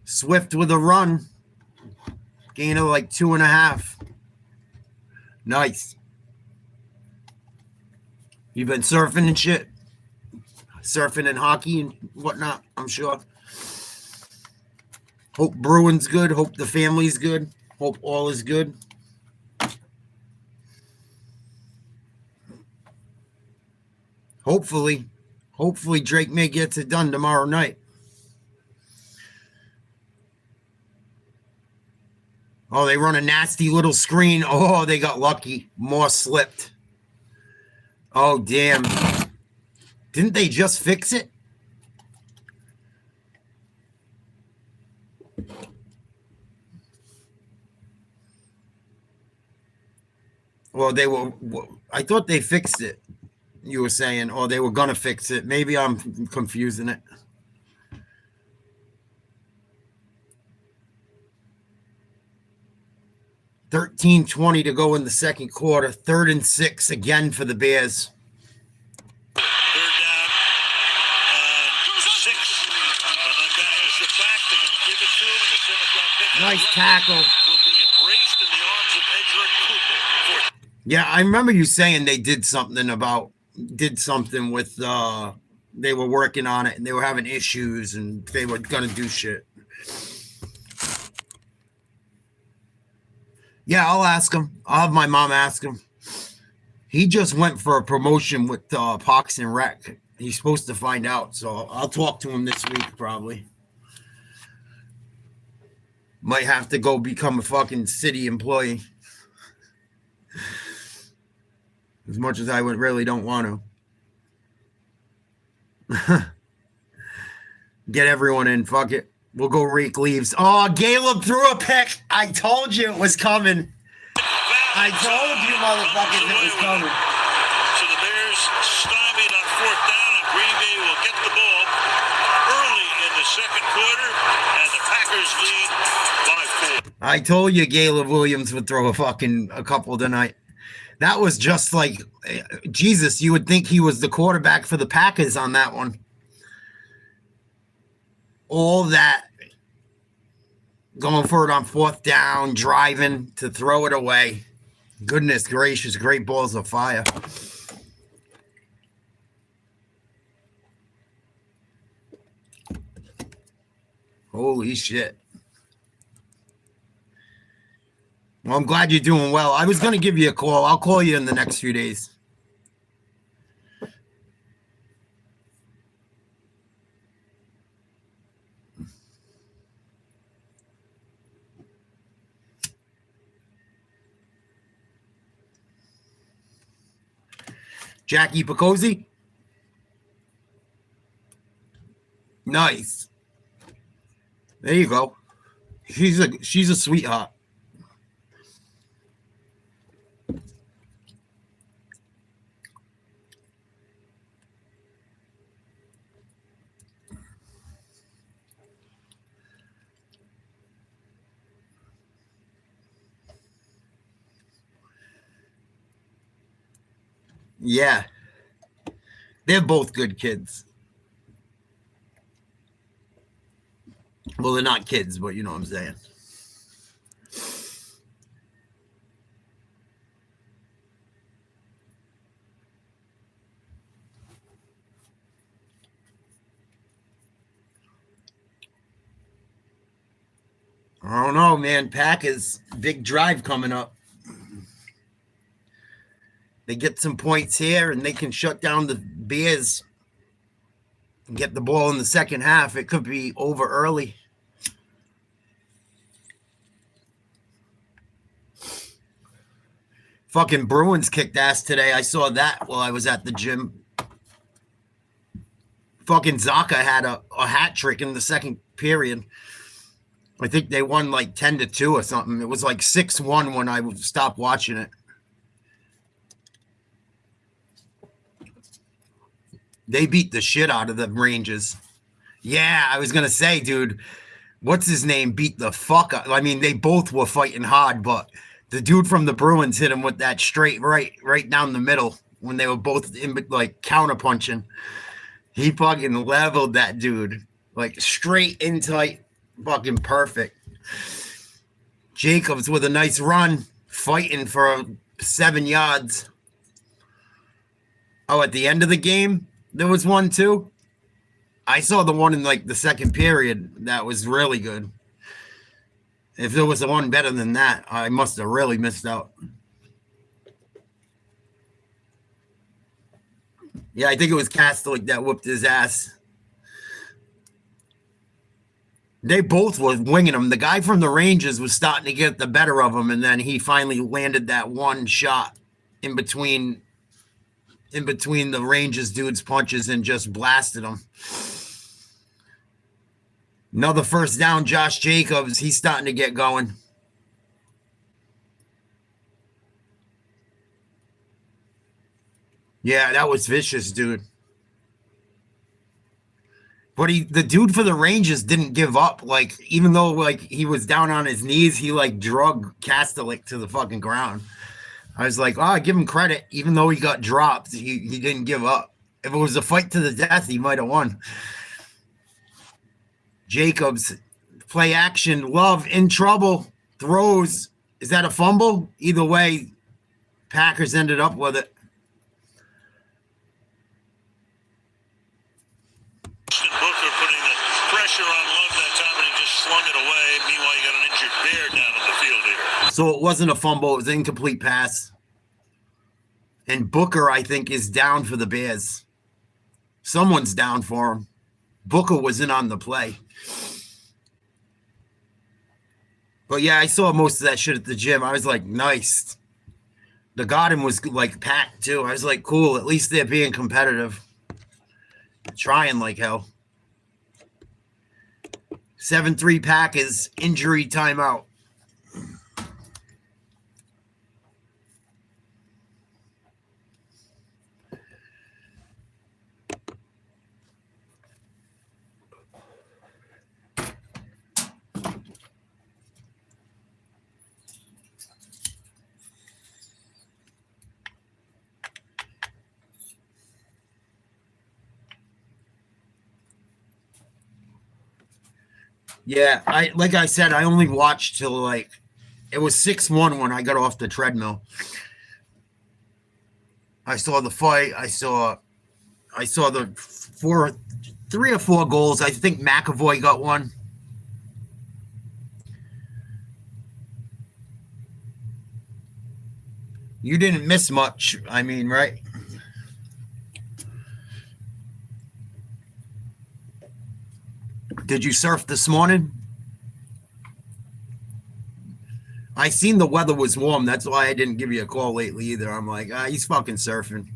Swift with a run. Gain of like 2.5. Nice. You've been surfing and shit. Surfing and hockey and whatnot, I'm sure. Hope Bruins good. Hope the family's good. Hope all is good. Hopefully Drake May gets it done tomorrow night. Oh, they run a nasty little screen. Oh, they got lucky. More slipped. Oh, damn. Didn't they just fix it? Well, they were. I thought they fixed it. You were saying, oh, they were going to fix it. Maybe I'm confusing it. $13:20 to go in the second quarter. 3rd and 6 again for the Bears. Third down. 6. And the guy is the back. They're going to give it to him. And the center flat pick. Nice tackle. Will be embraced in the arms of Edgerrin Cooper. Yeah, I remember you saying they did something with they were working on it and they were having issues and they were gonna do shit. Yeah, I'll ask him. I'll have my mom ask him. He just went for a promotion with Parks and Rec. He's supposed to find out, so I'll talk to him this week probably. Might have to go become a fucking city employee. As much as I would really don't want to. Get everyone in. Fuck it. We'll go rake leaves. Oh, Caleb threw a pick. I told you it was coming. I told you, motherfuckers, it was coming. So the Bears stymied on 4th down, and Green Bay will get the ball early in the second quarter, and the Packers lead by 4. I told you Caleb Williams would throw a couple tonight. That was just like, Jesus, you would think he was the quarterback for the Packers on that one. all that going for it on fourth down, driving to throw it away. Goodness gracious, great balls of fire. Holy shit. Well, I'm glad you're doing well. I was going to give you a call. I'll call you in the next few days. Jackie Picozzi? Nice. There you go. She's a sweetheart. Yeah. They're both good kids. Well, they're not kids, but you know what I'm saying. I don't know, man. Packers, big drive coming up. They get some points here, and they can shut down the Bears and get the ball in the second half. It could be over early. Fucking Bruins kicked ass today. I saw that while I was at the gym. Fucking Zaka had a hat trick in the second period. I think they won like 10-2 or something. It was like 6-1 when I stopped watching it. They beat the shit out of the Rangers. Yeah, I was going to say, dude, what's his name beat the fuck up. I mean, they both were fighting hard, but the dude from the Bruins hit him with that straight right down the middle when they were both in like counterpunching. He fucking leveled that dude like straight in tight, fucking perfect. Jacobs with a nice run, fighting for 7 yards. Oh, at the end of the game, there was one too. I saw the one in like the second period that was really good. If there was a one better than that, I must have really missed out. Yeah, I think it was Castellic that whooped his ass. They both were winging him. The guy from the Rangers was starting to get the better of him, and then he finally landed that one shot in between the Rangers dude's punches and just blasted him. Another first down, Josh Jacobs. He's starting to get going. Yeah, that was vicious, dude. But the dude for the Rangers didn't give up. Like, even though like he was down on his knees, he like drug Castellic to the fucking ground. I was like, oh, I give him credit. Even though he got dropped, he didn't give up. If it was a fight to the death, he might have won. Jacobs, play action, Love in trouble, throws. Is that a fumble? Either way, Packers ended up with it. Booker putting the pressure on Love that time, and he just slung it away. Meanwhile, you got an injured Bear down on the field here. So it wasn't a fumble. It was an incomplete pass. And Booker, I think, is down for the Bears. Someone's down for him. Booker was in on the play. But yeah, I saw most of that shit at the gym. I was like, nice. The garden was like packed too. I was like, cool. At least they're being competitive. Trying like hell. 7-3 Packers, injury timeout. Yeah, like I said, I only watched till like it was 6-1 when I got off the treadmill. I saw the fight. I saw the 3 or 4 goals. I think McAvoy got one. You didn't miss much. I mean, right? Did you surf this morning? I seen the weather was warm. That's why I didn't give you a call lately either. I'm like, he's fucking surfing.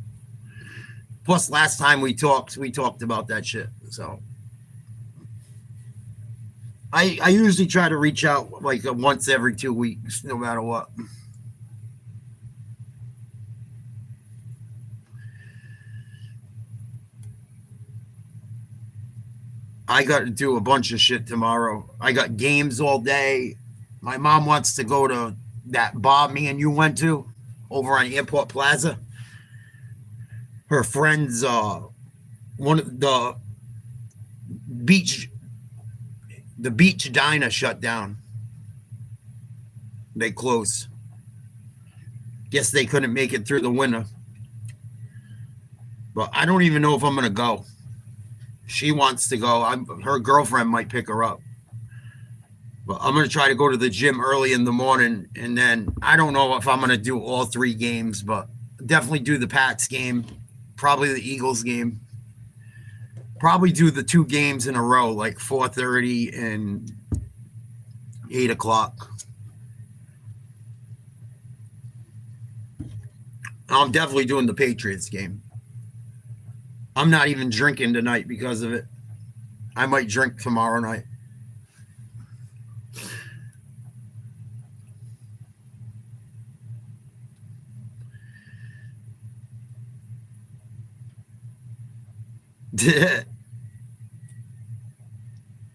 Plus, last time we talked about that shit. So I usually try to reach out like once every 2 weeks, no matter what. I got to do a bunch of shit tomorrow. I got games all day. My mom wants to go to that bar me and you went to over on Airport Plaza. Her friends, one of the beach diner shut down. They closed. Guess they couldn't make it through the winter. But I don't even know if I'm going to go. She wants to go. Her girlfriend might pick her up. But I'm going to try to go to the gym early in the morning. And then I don't know if I'm going to do all 3 games, but definitely do the Pats game. Probably the Eagles game. Probably do the 2 games in a row, like 4:30 and 8 o'clock. I'm definitely doing the Patriots game. I'm not even drinking tonight because of it. I might drink tomorrow night.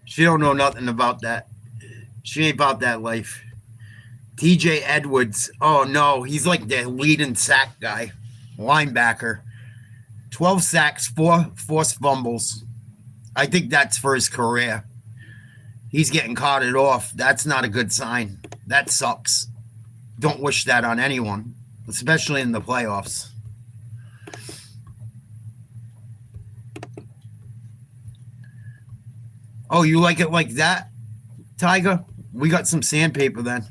She don't know nothing about that. She ain't about that life. TJ Edwards. Oh, no. He's like the leading sack guy. Linebacker. 12 sacks, 4 forced fumbles. I think that's for his career. He's getting carted off. That's not a good sign. That sucks. Don't wish that on anyone, especially in the playoffs. Oh, you like it like that, Tiger? We got some sandpaper then.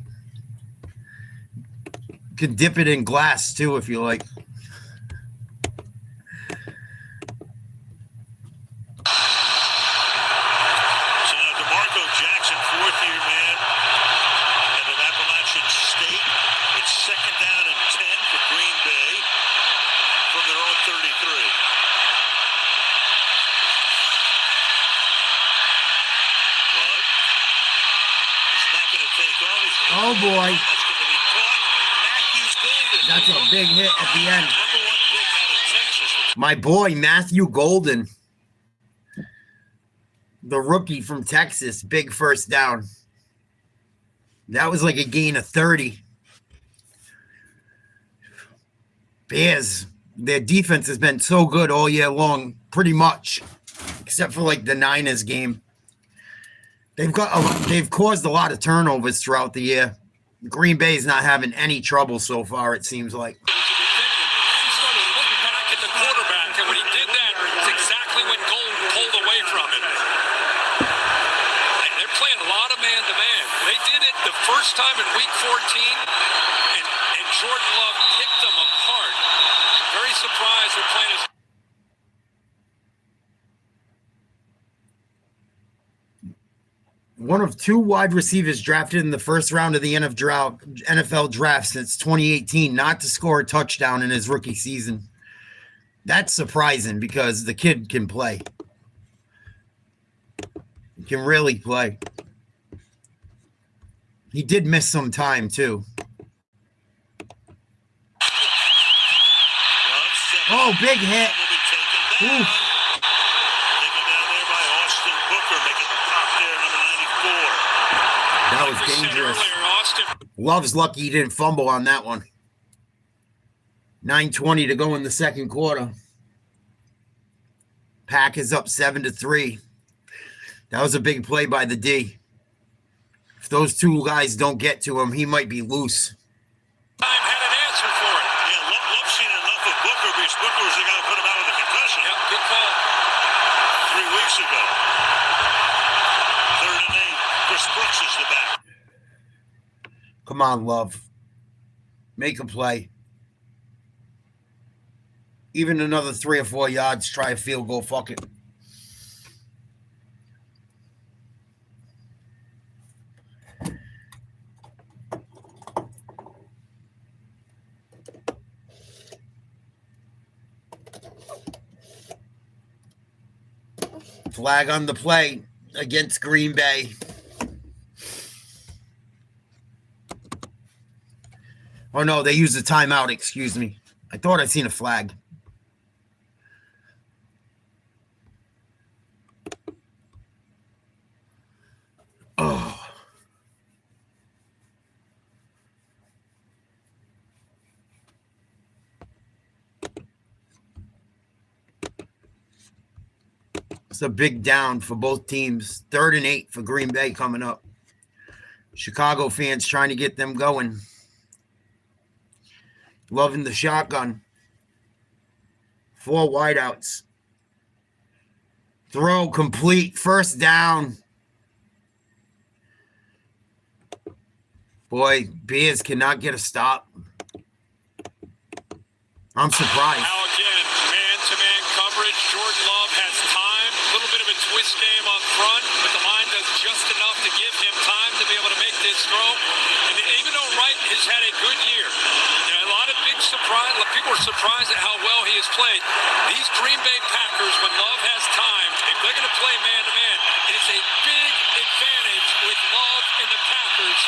You can dip it in glass too if you like. Oh, boy. That's a big hit at the end. My boy, Matthew Golden. The rookie from Texas. Big first down. That was like a gain of 30. Bears, their defense has been so good all year long, pretty much, except for like the Niners game. They've caused a lot of turnovers throughout the year. Green Bay's not having any trouble so far, it seems like. He's going to look back at the quarterback, and when he did that, it's exactly when Golden pulled away from it. They're playing a lot of man-to-man. They did it the first time in Week 14, and Jordan Love kicked them apart. Very surprised they're playing as... One of 2 wide receivers drafted in the first round of the NFL draft since 2018 not to score a touchdown in his rookie season. That's surprising because the kid can play. He can really play. He did miss some time, too. Oh, big hit. Ooh. That was dangerous. Love's lucky he didn't fumble on that one. 9:20 to go in the second quarter. Pack is up 7-3. That was a big play by the D. If those two guys don't get to him, he might be loose. Time had an answer for it. Yeah, Love's seen enough of Booker because Booker was the guy who put him out of the concussion. Yep, good call. 3 weeks ago. 3rd and 8. Chris Brooks is the back. Come on, Love. Make a play. Even another 3 or 4 yards, try a field goal. Fuck it. Flag on the play against Green Bay. Oh, no, they used a timeout. Excuse me. I thought I'd seen a flag. Oh. It's a big down for both teams. 3rd and 8 for Green Bay coming up. Chicago fans trying to get them going. Loving the shotgun. 4 wideouts. Throw complete. First down. Boy, Bears cannot get a stop. I'm surprised. Now again, man-to-man coverage. Jordan Love has time. A little bit of a twist game on front, but the line does just enough to give him time to be able to make this throw. And even though Wright has had a good year, a lot of big surprise. People are surprised at how well he has played. These Green Bay Packers, when Love has time, if they're going to play man-to-man, it is a big advantage with Love and the Packers.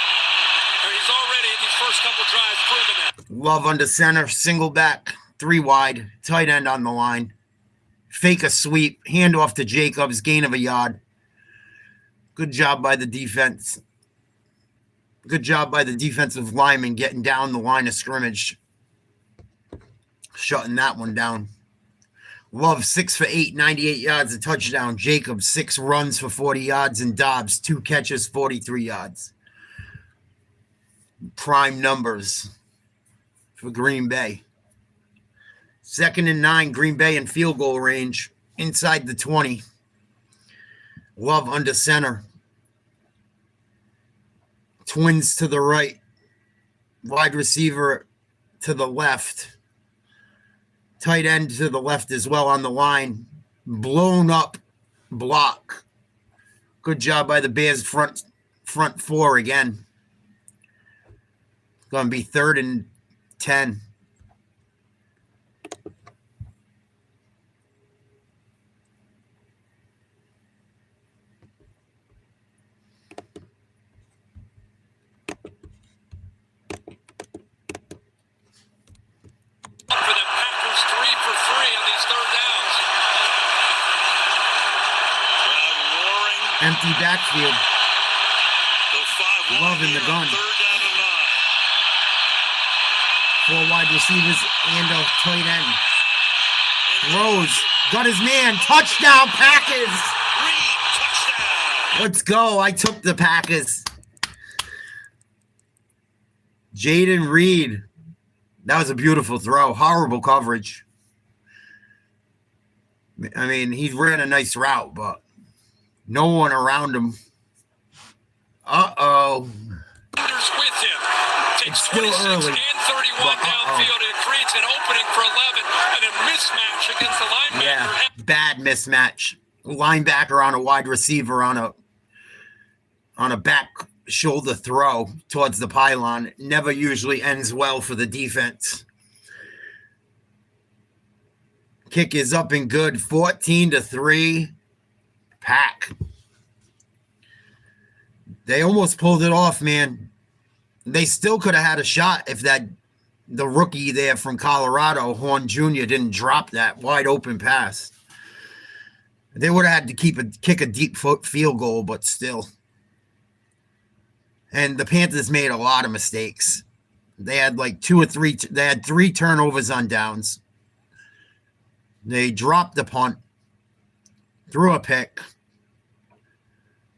He's already in these first couple drives proven that. Love under center, single back, 3 wide, tight end on the line. Fake a sweep, hand off to Jacobs, gain of a yard. Good job by the defense. Good job by the defensive lineman getting down the line of scrimmage. Shutting that one down. Love 6 for 8, 98 yards, a touchdown. Jacobs 6 runs for 40 yards, and Dobbs 2 catches, 43 yards. Prime numbers for Green Bay. 2nd and 9, Green Bay in field goal range, inside the 20. Love under center. Twins to the right. Wide receiver to the left. Tight end to the left as well on the line. Blown up block. Good job by the Bears front 4 again. Going to be 3rd and 10. For the Packers, 3 for 3 on these 3rd downs. Crowd roaring. Empty backfield. The 5 Love in the gun. 3rd down and 9. 4 wide receivers and a tight end. Rose got his man. Touchdown, Packers. Reed, touchdown. Let's go. I took the Packers. Jaden Reed. That was a beautiful throw. Horrible coverage. I mean, he ran a nice route, but no one around him. Uh-oh. Sanders with him. Takes It's still 26 early, and 31 but downfield. It creates an opening for 11 and a mismatch against the linebacker. Yeah, bad mismatch. Linebacker on a wide receiver on a back shoulder throw towards the pylon. Never usually ends well for the defense. Kick is up and good. 14-3. Pack. They almost pulled it off, man. They still could have had a shot if the rookie there from Colorado, Horn Jr., didn't drop that wide open pass. They would have had to kick a deep field goal, but still. And the Panthers made a lot of mistakes. They had like 2 or 3. They had 3 turnovers on downs. They dropped the punt, threw a pick.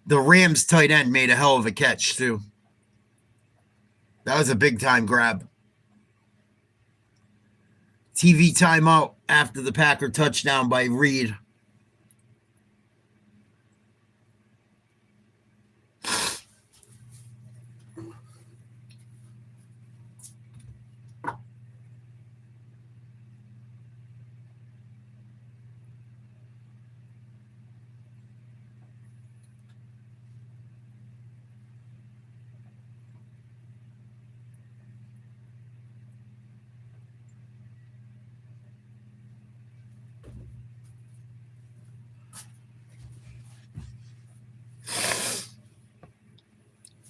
The Rams tight end made a hell of a catch, too. That was a big-time grab. TV timeout after the Packer touchdown by Reed.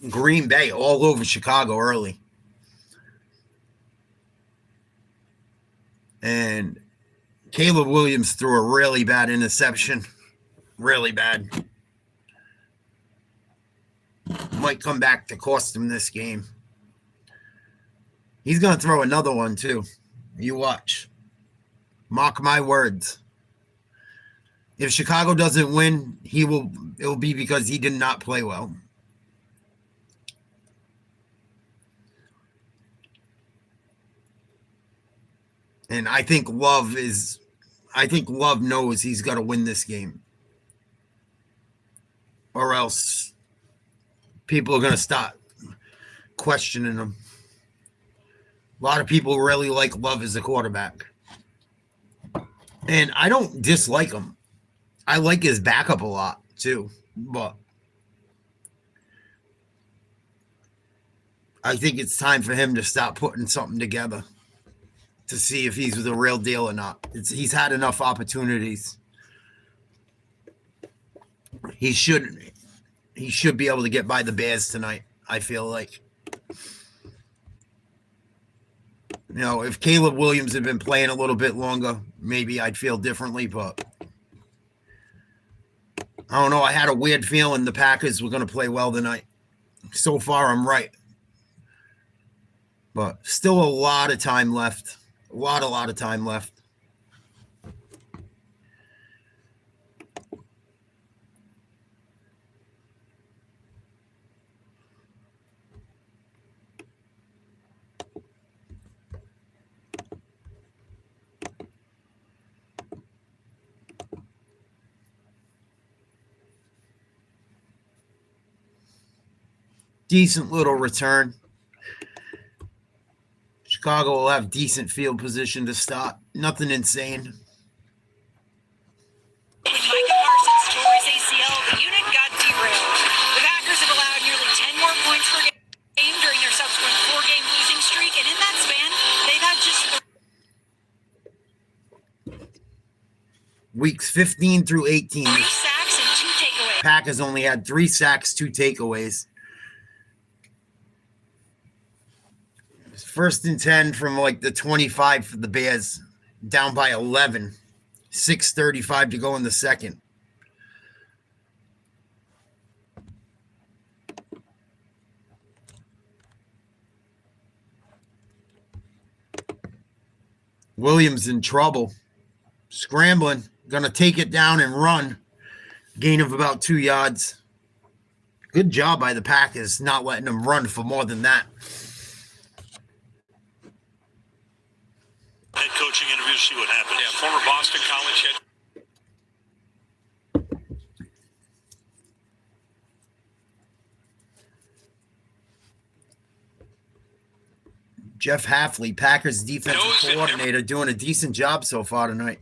Green Bay all over Chicago early. And Caleb Williams threw a really bad interception. Really bad. Might come back to cost him this game. He's going to throw another one, too. You watch. Mark my words. If Chicago doesn't win, it will be because he did not play well. And I think Love knows he's got to win this game. Or else people are going to start questioning him. A lot of people really like Love as a quarterback. And I don't dislike him. I like his backup a lot, too. But I think it's time for him to stop putting something together to see if he's the real deal or not. He's had enough opportunities. He should be able to get by the Bears tonight, I feel like. You know, if Caleb Williams had been playing a little bit longer, maybe I'd feel differently, but I don't know. I had a weird feeling the Packers were going to play well tonight. So far, I'm right. But still a lot of time left. A lot of time left. Decent little return. Chicago will have decent field position to start. Nothing insane. When Micah Parsons tore his ACL, the unit got derailed. The Packers have allowed nearly 10 more points per game during their subsequent 4-game losing streak, and in that span, they've had just Weeks 15 through 18. 3 sacks and 2 takeaways. Packers only had 3 sacks, 2 takeaways. First and 10 from like the 25 for the Bears, down by 11. 6:35 to go in the second. Williams in trouble. Scrambling. Going to take it down and run. Gain of about 2 yards. Good job by the Packers not letting them run for more than that. Head coaching interview, see what happens. Yeah, former Boston College head. Jeff Hafley, Packers defensive coordinator, doing a decent job so far tonight.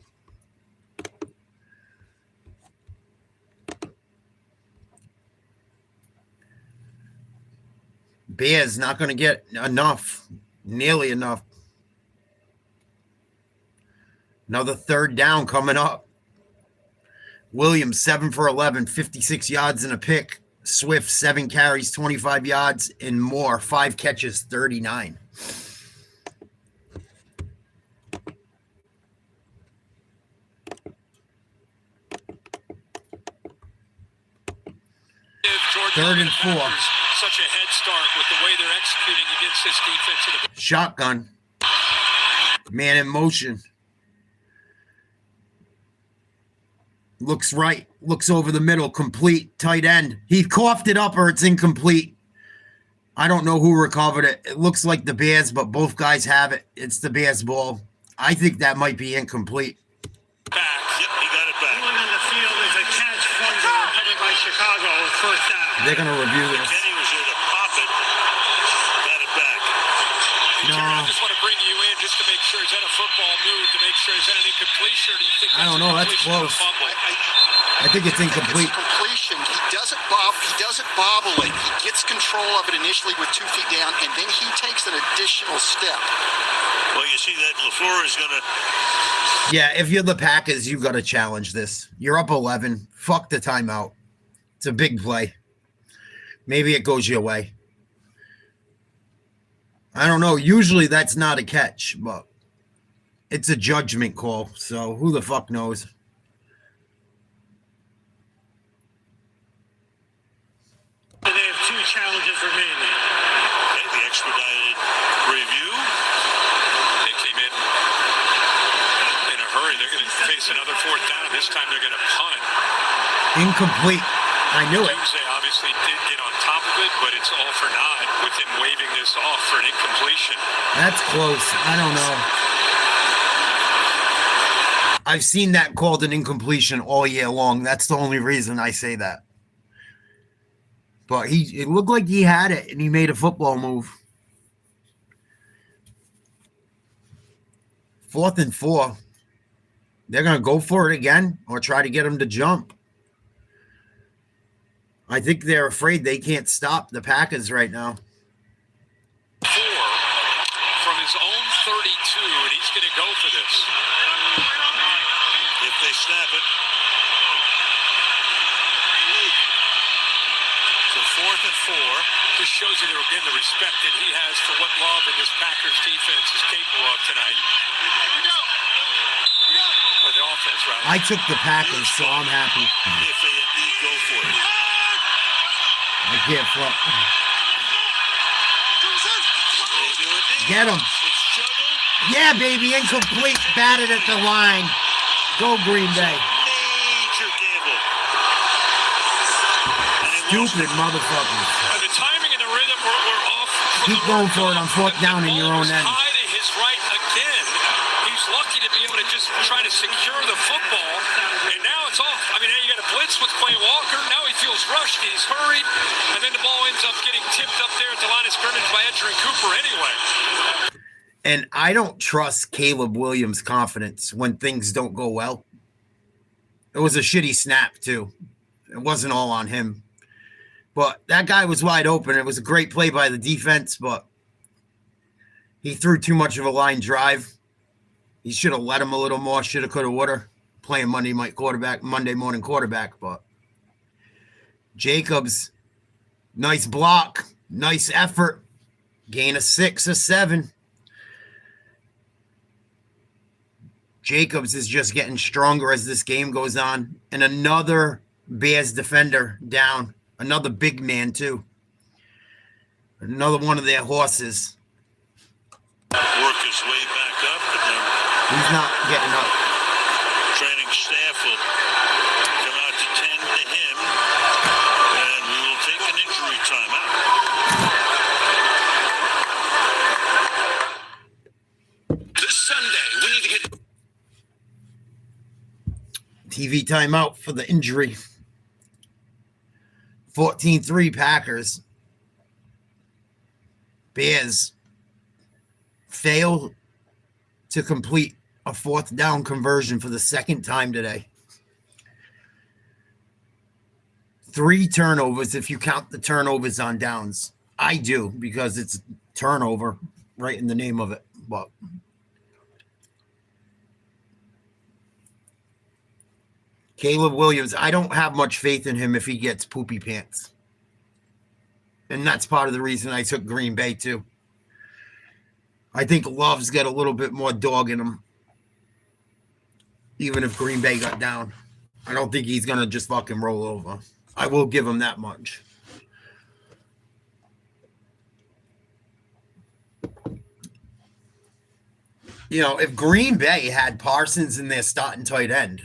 Bears not going to get enough, nearly enough. Another third down coming up. Williams, 7 for 11, 56 yards and a pick. Swift, 7 carries, 25 yards and more. 5 catches, 39. Third and 4. Such a head start with the way they're executing against this defense. Shotgun. Man in motion. Looks right. Looks over the middle. Complete. Tight end. He coughed it up or it's incomplete. I don't know who recovered it. It looks like the Bears, but both guys have it. It's the Bears ball. I think that might be incomplete. Back. Yep, he got it back. Going on the field is a catch fumble recovered by Chicago. First down. They're going to review this. Kenny was there to pop it. Got it back. Hey, No. Jared, I just want to bring you in just to make sure, is that a football move to make sure, is that an incompletion, or do you think I don't know, that's incompletion or a close. fumble? I think it's incomplete. It's completion. He doesn't bobble it. He gets control of it initially with 2 feet down, and then he takes an additional step. Well, you see that LaFleur is going to. Yeah, if you're the Packers, you got to challenge this. You're up 11. Fuck the timeout. It's a big play. Maybe it goes your way. I don't know. Usually that's not a catch, but it's a judgment call. So who the fuck knows? And they have 2 challenges remaining. Okay, the expedited review. They came in a hurry. They're going to face another 4th down. This time they're going to punt. Incomplete. I knew it. Tuesday obviously did get on top of it, but it's all for naught with him waving this off for an incompletion. That's close. I don't know. I've seen that called an incompletion all year long. That's the only reason I say that. But it looked like he had it, and he made a football move. 4th and 4. They're going to go for it again or try to get him to jump. I think they're afraid they can't stop the Packers right now. 4 from his own 32, and he's going to go for this. If they snap it. So 4th and 4. Just shows you, again, the respect that he has for what Love and this Packers defense is capable of tonight. Or the offense, rather. I took the Packers, so I'm happy. If they indeed go for it. I can't flip. They do it. Get him. It's juggled. Yeah, baby, incomplete. Batted at the line. Go Green Bay. Major gamble. Stupid motherfuckers. The timing and the rhythm were off. Keep going for it on 4th down in your own end. High to his right again. He's lucky to be able to just try to secure the football, and now it's off. I mean, now you got a blitz with Clay Walker. Now he feels rushed. He's hurried, and then the ball ends up getting tipped up there at the line of scrimmage by Edgerrin Cooper anyway. And I don't trust Caleb Williams' confidence when things don't go well. It was a shitty snap, too. It wasn't all on him. But that guy was wide open. It was a great play by the defense, but he threw too much of a line drive. He should have let him a little more. Shoulda, coulda, woulda. Playing Monday morning quarterback. But Jacobs, nice block, nice effort. Gain of 6 or 7. Jacobs is just getting stronger as this game goes on. And another Bears defender down. Another big man, too. Another one of their horses. Work his way back up, but then He's not getting up. training staff will come out to tend to him, and we will take an injury timeout. This Sunday, we need to get TV timeout for the injury. 14-3 Packers. Bears fail to complete a 4th down conversion for the 2nd time today. 3 turnovers if you count the turnovers on downs. I do because it's turnover right in the name of it. But Caleb Williams, I don't have much faith in him if he gets poopy pants. And that's part of the reason I took Green Bay too. I think Love's got a little bit more dog in him. Even if Green Bay got down. I don't think he's going to just fucking roll over. I will give him that much. You know, if Green Bay had Parsons in their starting tight end,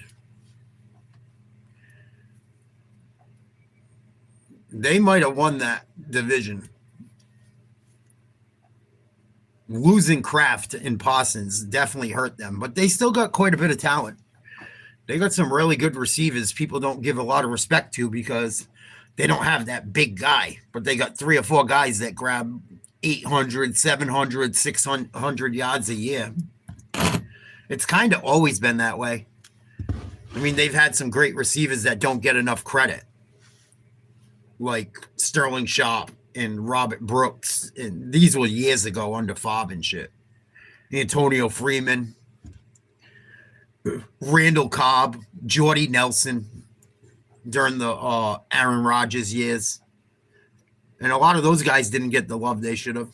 They might have won that division. Losing Kraft and Parsons definitely hurt them, but they still got quite a bit of talent. They got some really good receivers people don't give a lot of respect to because they don't have that big guy, but they got 3 or 4 guys that grab 800, 700, 600 yards a year. It's kind of always been that way. I mean, they've had some great receivers that don't get enough credit, like Sterling Sharp and Robert Brooks. And these were years ago under Favre and shit. Antonio Freeman, Randall Cobb, Jordy Nelson during the Aaron Rodgers years. And a lot of those guys didn't get the love they should have.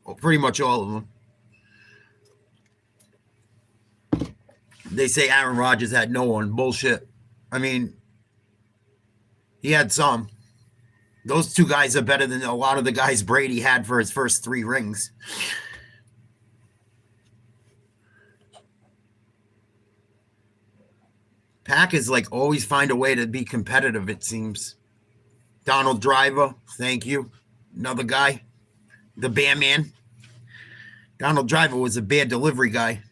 Well, pretty much all of them. They say Aaron Rodgers had no one. Bullshit. I mean, he had some. Those 2 guys are better than a lot of the guys Brady had for his first 3 rings. Packers always find a way to be competitive, it seems. Donald Driver, thank you. Another guy. The Bear Man. Donald Driver was a bear delivery guy.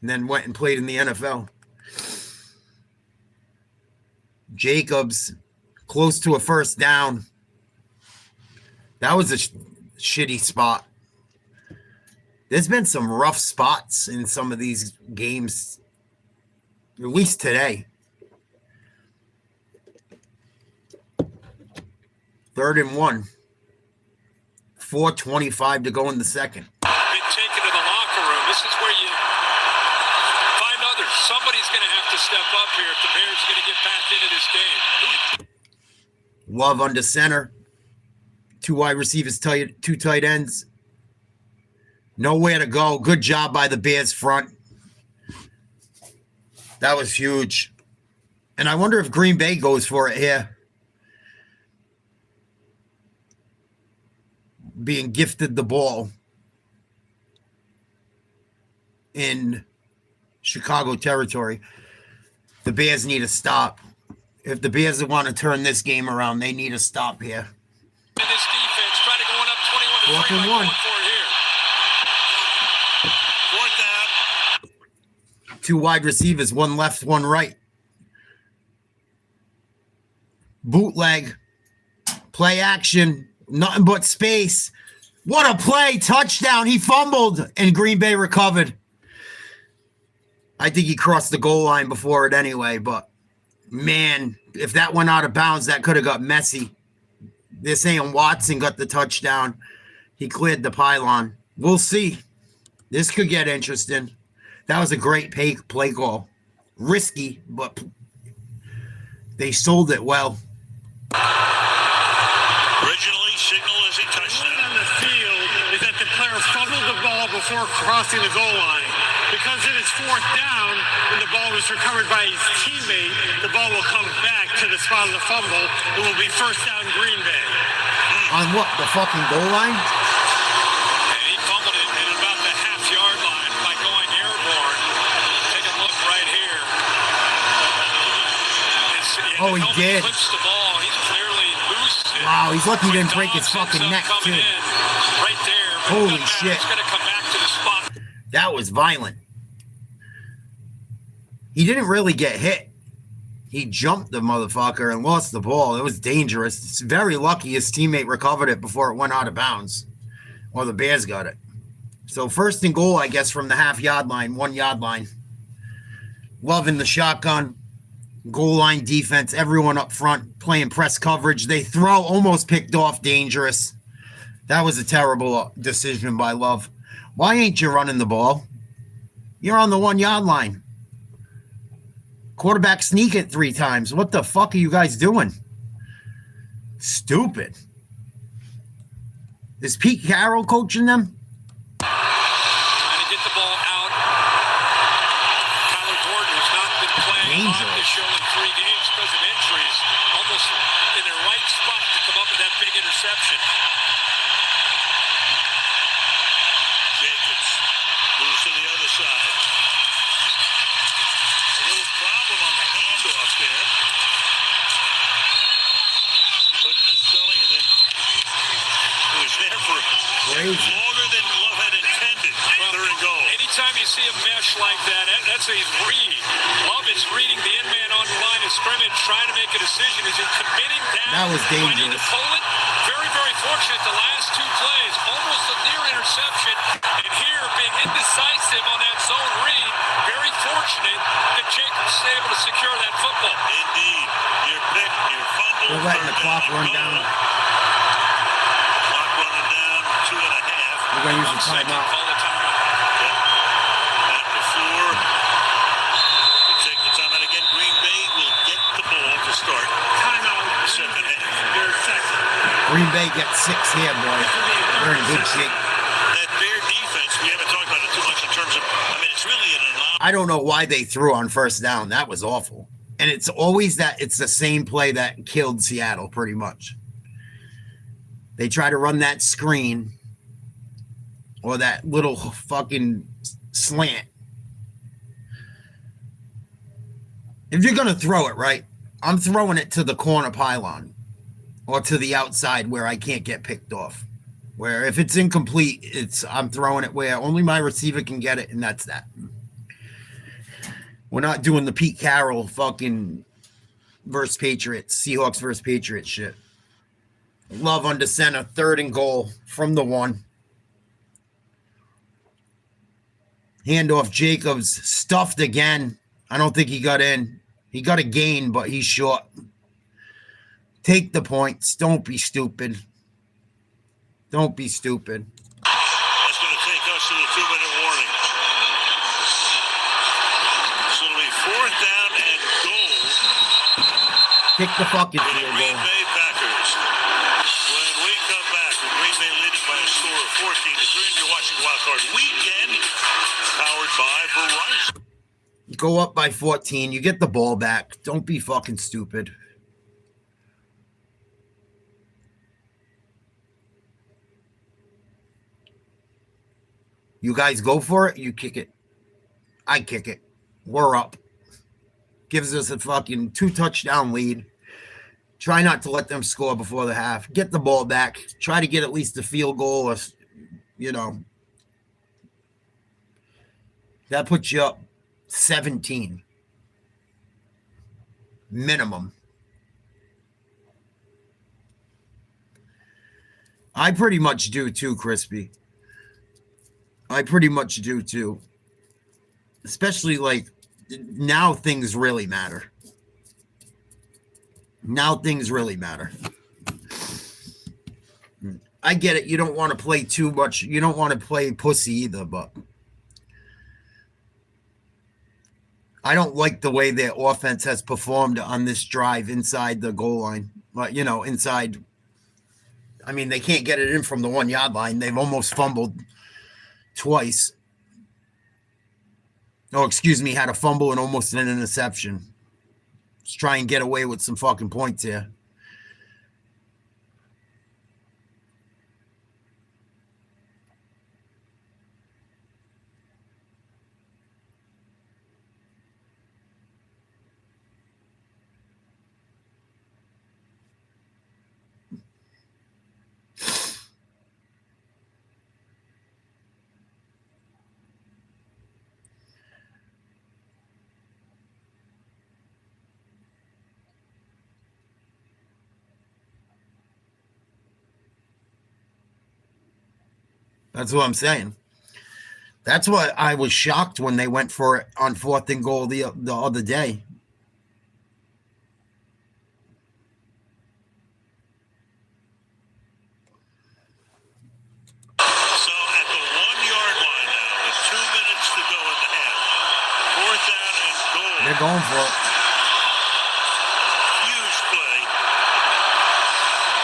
And then went and played in the NFL. Jacobs, close to a first down. That was a shitty spot. There's been some rough spots in some of these games, at least today. 3rd and 1. 4:25 to go in the second. Been taken to the locker room. This is where you find others. Somebody's going to have to step up here if the Bears are going to get back into this game. Love under center. 2 wide receivers, 2 tight ends. Nowhere to go. Good job by the Bears front. That was huge. And I wonder if Green Bay goes for it here. Being gifted the ball in Chicago territory. The Bears need a stop. If the Bears want to turn this game around, they need a stop here. In this defense, trying to go up 21 to 3 4th and 1. Going for it here. 4th down. 2 wide receivers, 1 left, 1 right. Bootleg. Play action. Nothing but space. What a play. Touchdown. He fumbled and Green Bay recovered. I think he crossed the goal line before it anyway, but man, if that went out of bounds, that could have got messy. They're saying Watson got the touchdown. He cleared the pylon. We'll see. This could get interesting. That was a great play call. Risky, but they sold it well. Originally signaled as a touchdown. On the field is that the player fumbled the ball before crossing the goal line. Because it is 4th down, when the ball was recovered by his teammate, the ball will come back to the spot of the fumble. It will be 1st down Green Bay. On what? The fucking goal line? And he fumbled it at about the half-yard line by going airborne. Take a look right here. Oh, he did. Clips the ball. He's clearly loose. Wow, he's lucky he didn't break his fucking neck, too. Right there. Holy shit. It's going to come back to the spot. That was violent. He didn't really get hit. He jumped the motherfucker and lost the ball. It was dangerous. It's very lucky his teammate recovered it before it went out of bounds. Or the Bears got it. So 1st and goal, I guess, from the half-yard line, 1-yard line. Loving the shotgun. Goal line defense. Everyone up front playing press coverage. They throw, almost picked off, dangerous. That was a terrible decision by Love. Why ain't you running the ball? You're on the 1-yard line. Quarterback sneak it 3 times. What the fuck are you guys doing? Stupid. Is Pete Carroll coaching them? Trying to get the ball out. Kyler Gordon has not been playing on this show in 3 games because of injuries. Almost in the right spot to come up with that big interception. Jacobs moves to the other side. A little problem on the handoff there. longer than Love had intended. Third and goal. Anytime you see a mesh like that, that's a read. Love is reading the in-man on the line of scrimmage, trying to make a decision. Is he committing down? That was Do I need to dangerous. pull it? Very, very fortunate the last two plays. Almost a near interception. And here, being indecisive on that zone read, very fortunate that Jacobs is able to secure that football. Indeed. Your pick, your fumble. They're letting the clock run down. Clock running down, 2.5. We're going to use the timeout. Call the timeout. At the 4. We take the timeout again. Green Bay will get the ball to start Timeout. the second half. Your second. Green Bay gets 6 here, boy. They're in good shape. That Bear defense, we haven't talked about it too much in terms of, it's really an anomaly. I don't know why they threw on first down. That was awful. And it's always it's the same play that killed Seattle pretty much. They try to run that screen or that little fucking slant. If you're going to throw it, right, I'm throwing it to the corner pylon or to the outside where I can't get picked off. Where if it's incomplete, I'm throwing it where only my receiver can get it, and that's that. We're not doing the Pete Carroll fucking versus Patriots, Seahawks versus Patriots shit. Love under center, 3rd and goal from the 1. Handoff Jacobs, stuffed again. I don't think he got in. He got a gain, but he's short. Take the points. Don't be stupid. Don't be stupid. That's going to take us to the 2-minute warning. So it'll be 4th down and goal. Kick the fucking For the field Green goal. Bay Packers. When we come back, the Green Bay leading by a score of 14-3. You're watching Wild Card Weekend, powered by Verizon. Go up by 14. You get the ball back. Don't be fucking stupid. You guys go for it. You kick it. I kick it. We're up. Gives us a fucking 2-touchdown lead. Try not to let them score before the half. Get the ball back. Try to get at least a field goal or, that puts you up 17. Minimum. I pretty much do too, Crispy. I pretty much do too. Especially now things really matter. Now things really matter. I get it. You don't want to play too much. You don't want to play pussy either, but I don't like the way their offense has performed on this drive inside the goal line. But, inside. I mean, they can't get it in from the 1-yard line. They've almost fumbled twice. Oh, excuse me, had a fumble and almost an interception. Let's try and get away with some fucking points here. That's what I'm saying. That's what I was shocked when they went for it on 4th and goal the other day. So at the 1-yard line now, with 2 minutes to go in the half. 4th down and goal. They're going for it. Huge play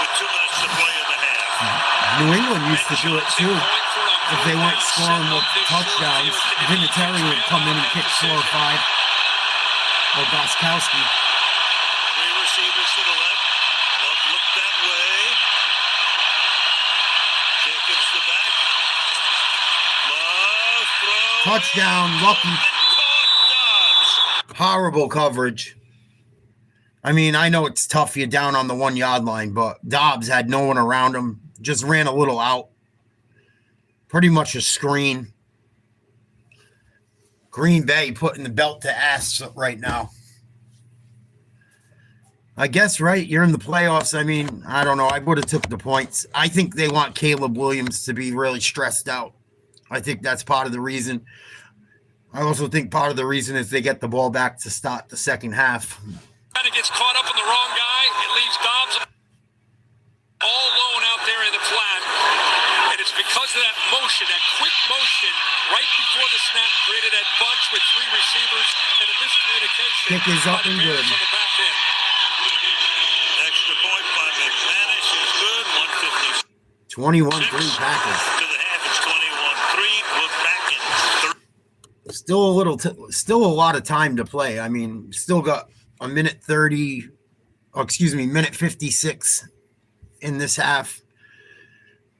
with 2 minutes to play in the half. New England used to do it too. If they weren't scoring with touchdowns, Vinatieri would come in and kick 4 or 5. Or Goskowski. 3 receivers to the left. Love looked that way. Jacobs the back. Love throw. Touchdown, lucky. And caught Dobbs. Horrible coverage. I mean, I know it's tough. You're down on the 1-yard line, but Dobbs had no one around him. Just ran a little out. Pretty much a screen. Green Bay putting the belt to ass right now. I guess, right? You're in the playoffs. I mean, I don't know. I would have took the points. I think they want Caleb Williams to be really stressed out. I think that's part of the reason. I also think part of the reason is they get the ball back to start the second half. Kind of gets caught up in the wrong guy. It leaves Dobbs all alone out there in the flat. And it's because of that motion, that quick motion, right before the snap, created that bunch with three receivers and a miscommunication. Kick is up and good. On the back end. Extra point by McManus is good. 150. 21-3 Packers. To the half, it's 21-3. Look back in third. Still a lot of time to play. I mean, still got a minute 30, minute 56 in this half.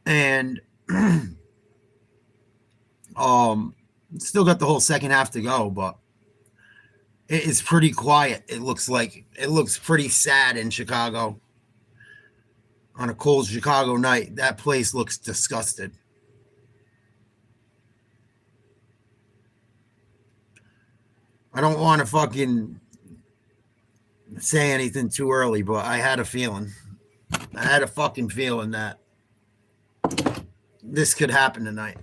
And still got the whole second half to go, but it is pretty quiet. It looks pretty sad in Chicago. On a cold Chicago night, that place looks disgusted. I don't want to fucking say anything too early, but I had a feeling. I had a fucking feeling that this could happen tonight.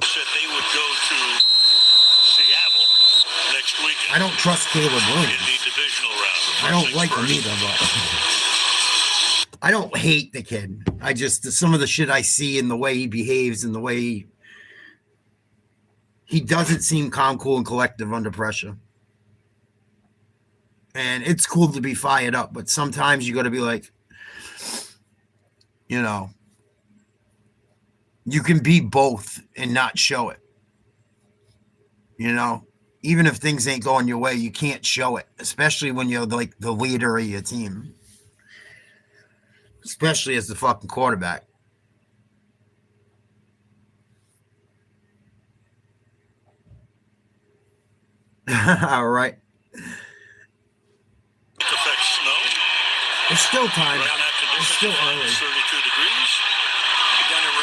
Said they would go to Seattle next week. I don't trust Caleb Williams. In the divisional round. I don't like him either, but I don't hate the kid. I just, some of the shit I see and the way he behaves and the way he doesn't seem calm, cool, and collective under pressure. And it's cool to be fired up, but sometimes you got to be like, you know, you can be both and not show it. You know, even if things ain't going your way, you can't show it, especially when you're like the leader of your team, especially as the fucking quarterback. All right. Affects snow. It's still time. It's still early. 32 degrees.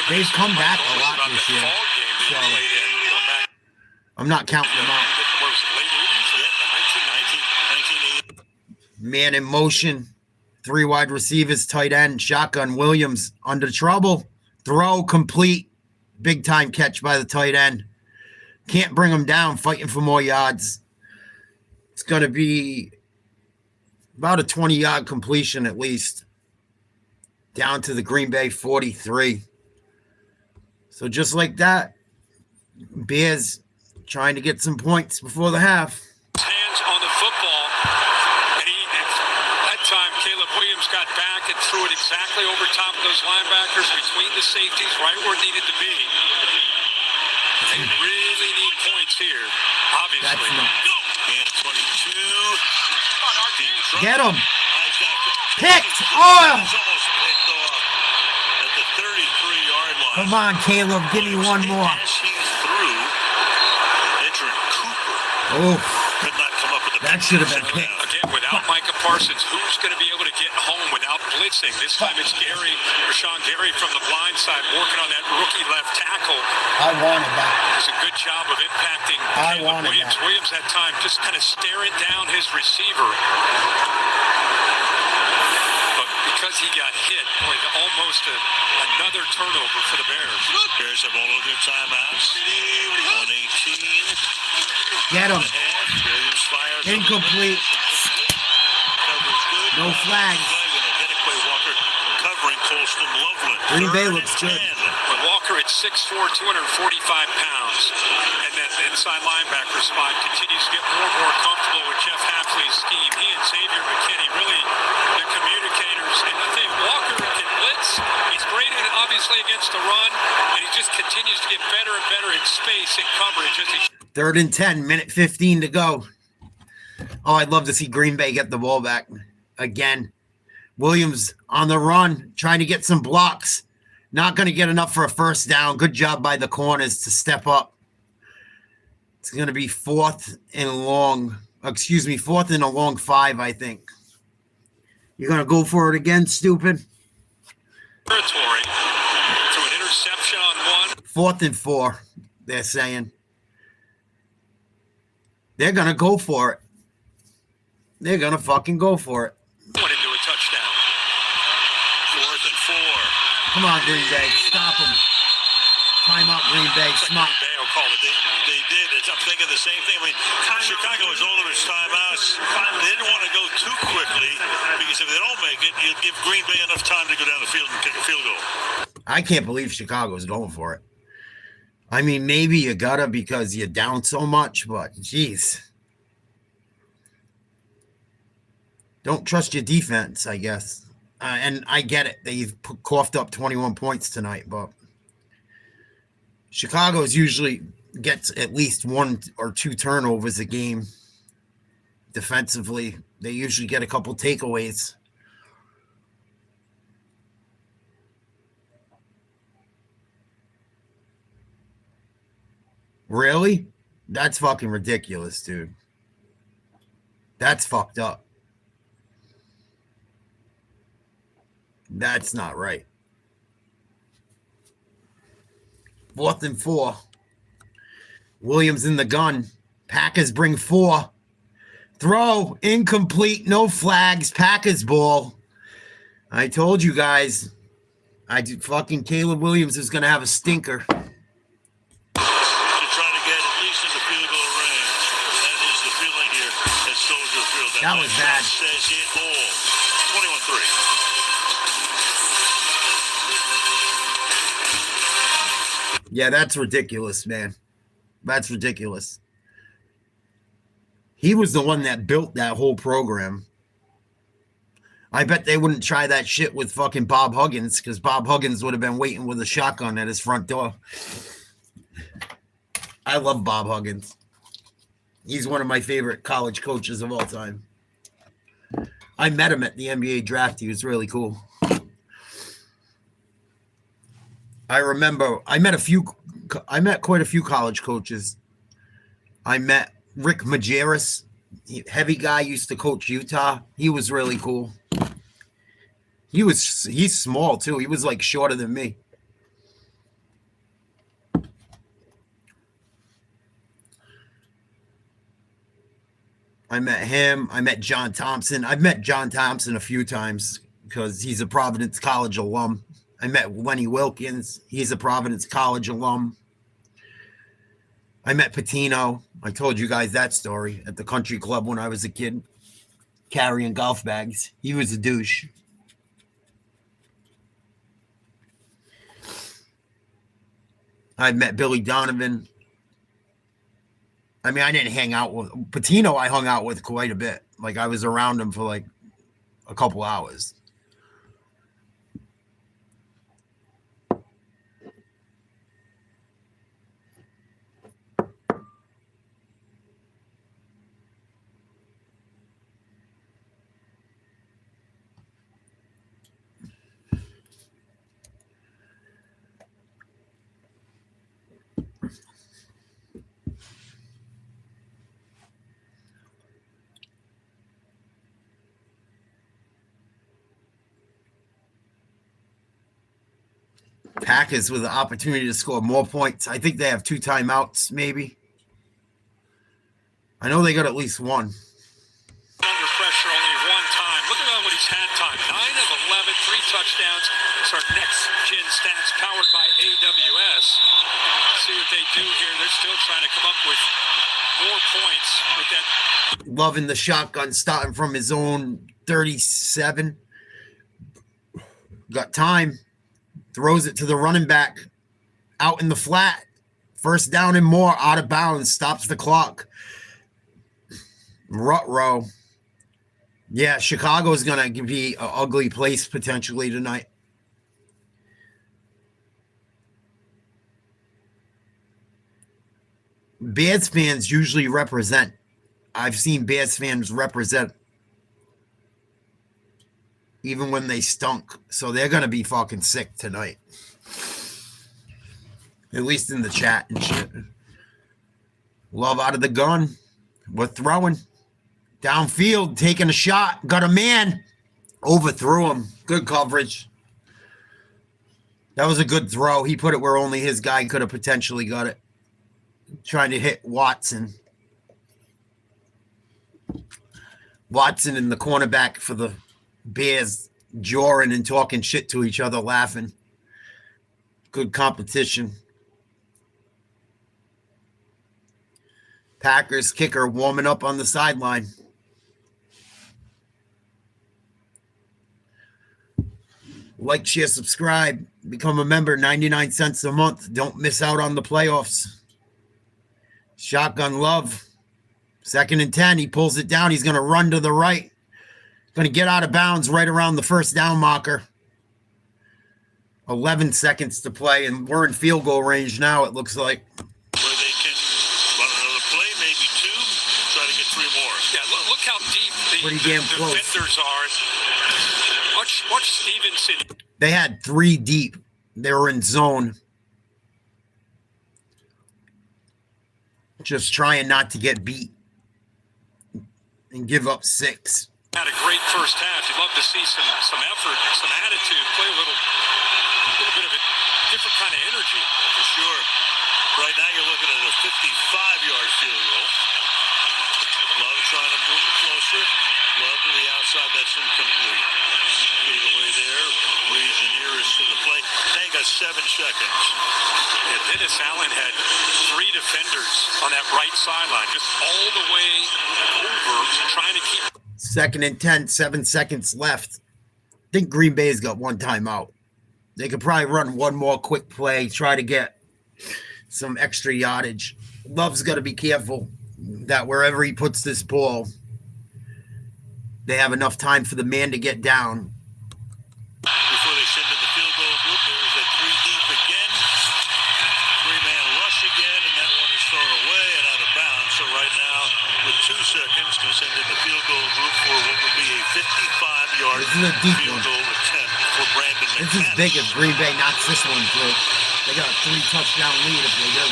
They've come back a lot this year. So I'm not counting them out. Man in motion. 3 wide receivers, tight end, shotgun. Williams under trouble. Throw complete. Big time catch by the tight end. Can't bring him down, fighting for more yards. It's going to be about a 20-yard completion at least. Down to the Green Bay 43. So just like that, Bears trying to get some points before the half. Hands on the football. And that time, Caleb Williams got back and threw it exactly over top of those linebackers between the safeties, right where it needed to be. They really need points here, obviously. And 22. Get him. Picked. Oh. At the 33-yard line. Come on, Caleb. Give me one more. As he's through, veteran Cooper could not come up with the That should have been picked. Again, without Micah Parsons, who's going to be able to get home without blitzing? This time it's Rashawn Gary from the blind side working on that rookie left tackle. I wanted that. Does a good job of impacting Caleb Williams. Williams that time just kind of staring down his receiver. But because he got hit, boy, almost another turnover for the Bears. Bears have all of their timeouts. 118. Get him. Williams fires. Incomplete. Covers good. No flags. Walker covering Colston Loveland. Green Bay looks good. But Walker at 6'4", 245 pounds. And that inside linebacker spot continues to get more and more comfortable with Jeff Hafley's scheme. He and Xavier McKinney really the communicators. And I think Walker can blitz. He's great obviously against the run. And he just continues to get better and better in space and coverage. 3rd and 10, minute 15 to go. Oh, I'd love to see Green Bay get the ball back again. Williams on the run, trying to get some blocks. Not going to get enough for a first down. Good job by the corners to step up. It's going to be 4th and a long 5, I think. You're going to go for it again, stupid? Territory through an interception 4th and 4, they're saying. They're going to go for it. They're going to fucking go for it. Went into a touchdown. 4th and 4. Come on, Green Bay. Stop them. Timeout, Green Bay. Smart. Green Bay will call it. They did. I'm thinking the same thing. I mean, Chicago was all of its timeouts. They didn't want to go too quickly because if they don't make it, you'll give Green Bay enough time to go down the field and kick a field goal. I can't believe Chicago's going for it. I mean, maybe you gotta because you're down so much, but geez. Don't trust your defense, I guess. And I get it. They've coughed up 21 points tonight, but Chicago's usually gets at least 1 or 2 turnovers a game. Defensively, they usually get a couple takeaways. Really? That's fucking ridiculous, dude. That's fucked up. That's not right. 4th and 4. Williams in the gun. Packers bring 4. Throw. Incomplete. No flags. Packers ball. I told you guys. Fucking Caleb Williams is going to have a stinker. That was bad. Says it all. 21-3. Yeah, that's ridiculous, man. That's ridiculous. He was the one that built that whole program. I bet they wouldn't try that shit with fucking Bob Huggins because Bob Huggins would have been waiting with a shotgun at his front door. I love Bob Huggins. He's one of my favorite college coaches of all time. I met him at the NBA draft. He was really cool. I remember I met quite a few college coaches. I met Rick Majerus, heavy guy, used to coach Utah. He was really cool. He's small too. He was like shorter than me. I met him. I met John Thompson. I've met John Thompson a few times because he's a Providence College alum. I met Lenny Wilkins. He's a Providence College alum. I met Patino. I told you guys that story at the country club when I was a kid, carrying golf bags. He was a douche. I met Billy Donovan. I mean, I didn't hang out with Patino. I hung out with quite a bit. Like I was around him for like a couple hours. Packers with the opportunity to score more points. I think they have 2 timeouts, maybe. I know they got at least 1. Under pressure only 1 time. Look at what he's had time. 9 of 11, 3 touchdowns. It's our next gen stats powered by AWS. See what they do here. They're still trying to come up with more points with that. Loving the shotgun starting from his own 37. Got time. Throws it to the running back out in the flat. First down and more, out of bounds, stops the clock. Rut-row. Yeah, Chicago's going to be an ugly place potentially tonight. Bears fans usually represent. I've seen Bears fans represent even when they stunk. So they're going to be fucking sick tonight. At least in the chat and shit. Love out of the gun. We're throwing. Downfield, taking a shot. Got a man. Overthrew him. Good coverage. That was a good throw. He put it where only his guy could have potentially got it. Trying to hit Watson. Watson and the cornerback for the Bears jawing and talking shit to each other, laughing. Good competition. Packers kicker warming up on the sideline. Like, share, subscribe. Become a member, 99 cents a month. Don't miss out on the playoffs. Shotgun Love. 2nd and 10. He pulls it down. He's going to run to the right. Going to get out of bounds right around the first down marker. 11 seconds to play, and we're in field goal range now, it looks like. Where they can run another play, maybe 2, try to get 3 more. Yeah, look how deep Pretty the damn close. defenders are. Watch Stevenson. They had 3 deep. They were in zone. Just trying not to get beat and give up 6. Had a great first half. You'd love to see some effort, some attitude, play a little bit of a different kind of energy. For sure. Right now you're looking at a 55-yard field goal. Love trying to move closer. Love to the outside. That's incomplete. Fade away there. Reed the nearest to the play. Now you got 7 seconds. And Dennis Allen had 3 defenders on that right sideline, just all the way over, trying to keep. 2nd and 10, 7 seconds left. I think Green Bay's got 1 timeout. They could probably run 1 more quick play, try to get some extra yardage. Love's got to be careful that wherever he puts this ball, they have enough time for the man to get down. Before they send in the field goal group, there's a 3 deep again. 3-man rush again, and that one is thrown away and out of bounds. So right now, with 2 seconds, to send in the field goal group for what would be a 55-yard This is a deep field one. goal attempt for Brandon This McManus. is big if Green Bay knocks this one through. They got a 3-touchdown lead if they do.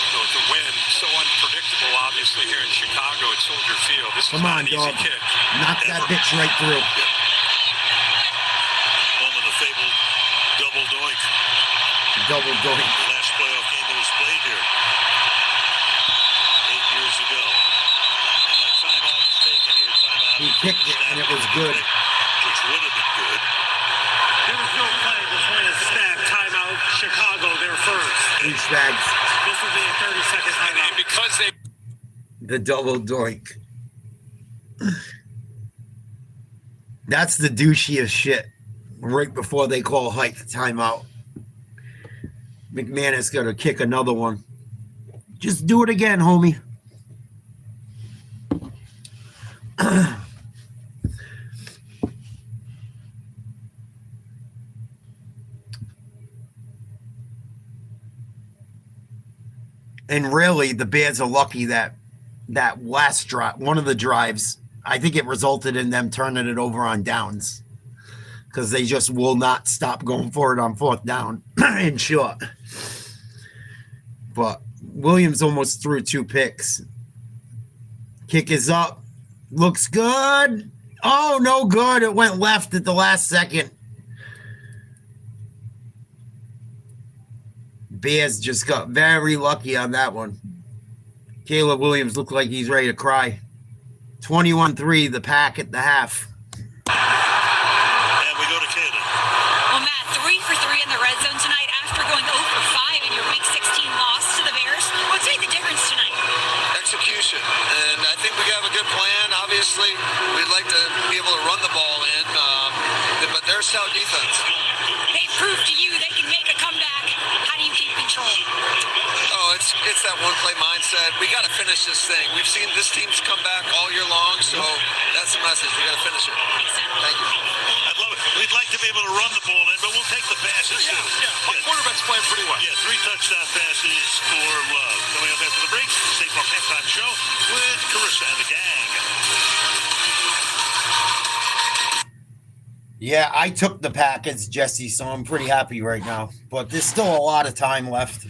So it's a win, so unpredictable, obviously, here in Chicago at Soldier Field. This was Come not on, an easy dog. kick. Knock that bitch right through. Home of the fabled double doink. Double doink. The last playoff game that was played here 8 years ago. And that timeout is taken here. Timeout. He kicked it, and it was good. Which would have been good. There was no play before the snap. Timeout. Chicago, they're first. Douchebags. This will be a 30-second And timeout. because they The double doink. That's the douchiest shit. Right before they call hike timeout. McManus got to kick another one. Just do it again, homie. And really, the Bears are lucky that last drive, one of the drives, I think it resulted in them turning it over on downs because they just will not stop going for it on 4th down and short. But Williams almost threw 2 picks. Kick is up. Looks good. Oh, no good. It went left at the last second. Bears just got very lucky on that one. Caleb Williams looked like he's ready to cry. 21-3, the Pack at the half. And we go to Caleb. Well, Matt, 3 for 3 in the red zone tonight after going 0 for 5 in your Week 16 loss to the Bears. What's made the difference tonight? Execution, and I think we have a good plan. Obviously, we'd like to be able to run the ball in, but they're stout defense. They've proved to you they can make a comeback. How do you keep control? Oh, it's that one play mindset. We got to finish this thing. We've seen this team's come back all year long, so that's the message. We got to finish it. Thank you. I'd love it. We'd like to be able to run the ball in, but we'll take the passes too. Yeah, my quarterback's playing pretty well. Yeah, 3 touchdown passes for Love. Coming up after the break, State Farm Halftime Show with Carissa and the gang. Yeah, I took the Packers, Jesse, so I'm pretty happy right now. But there's still a lot of time left.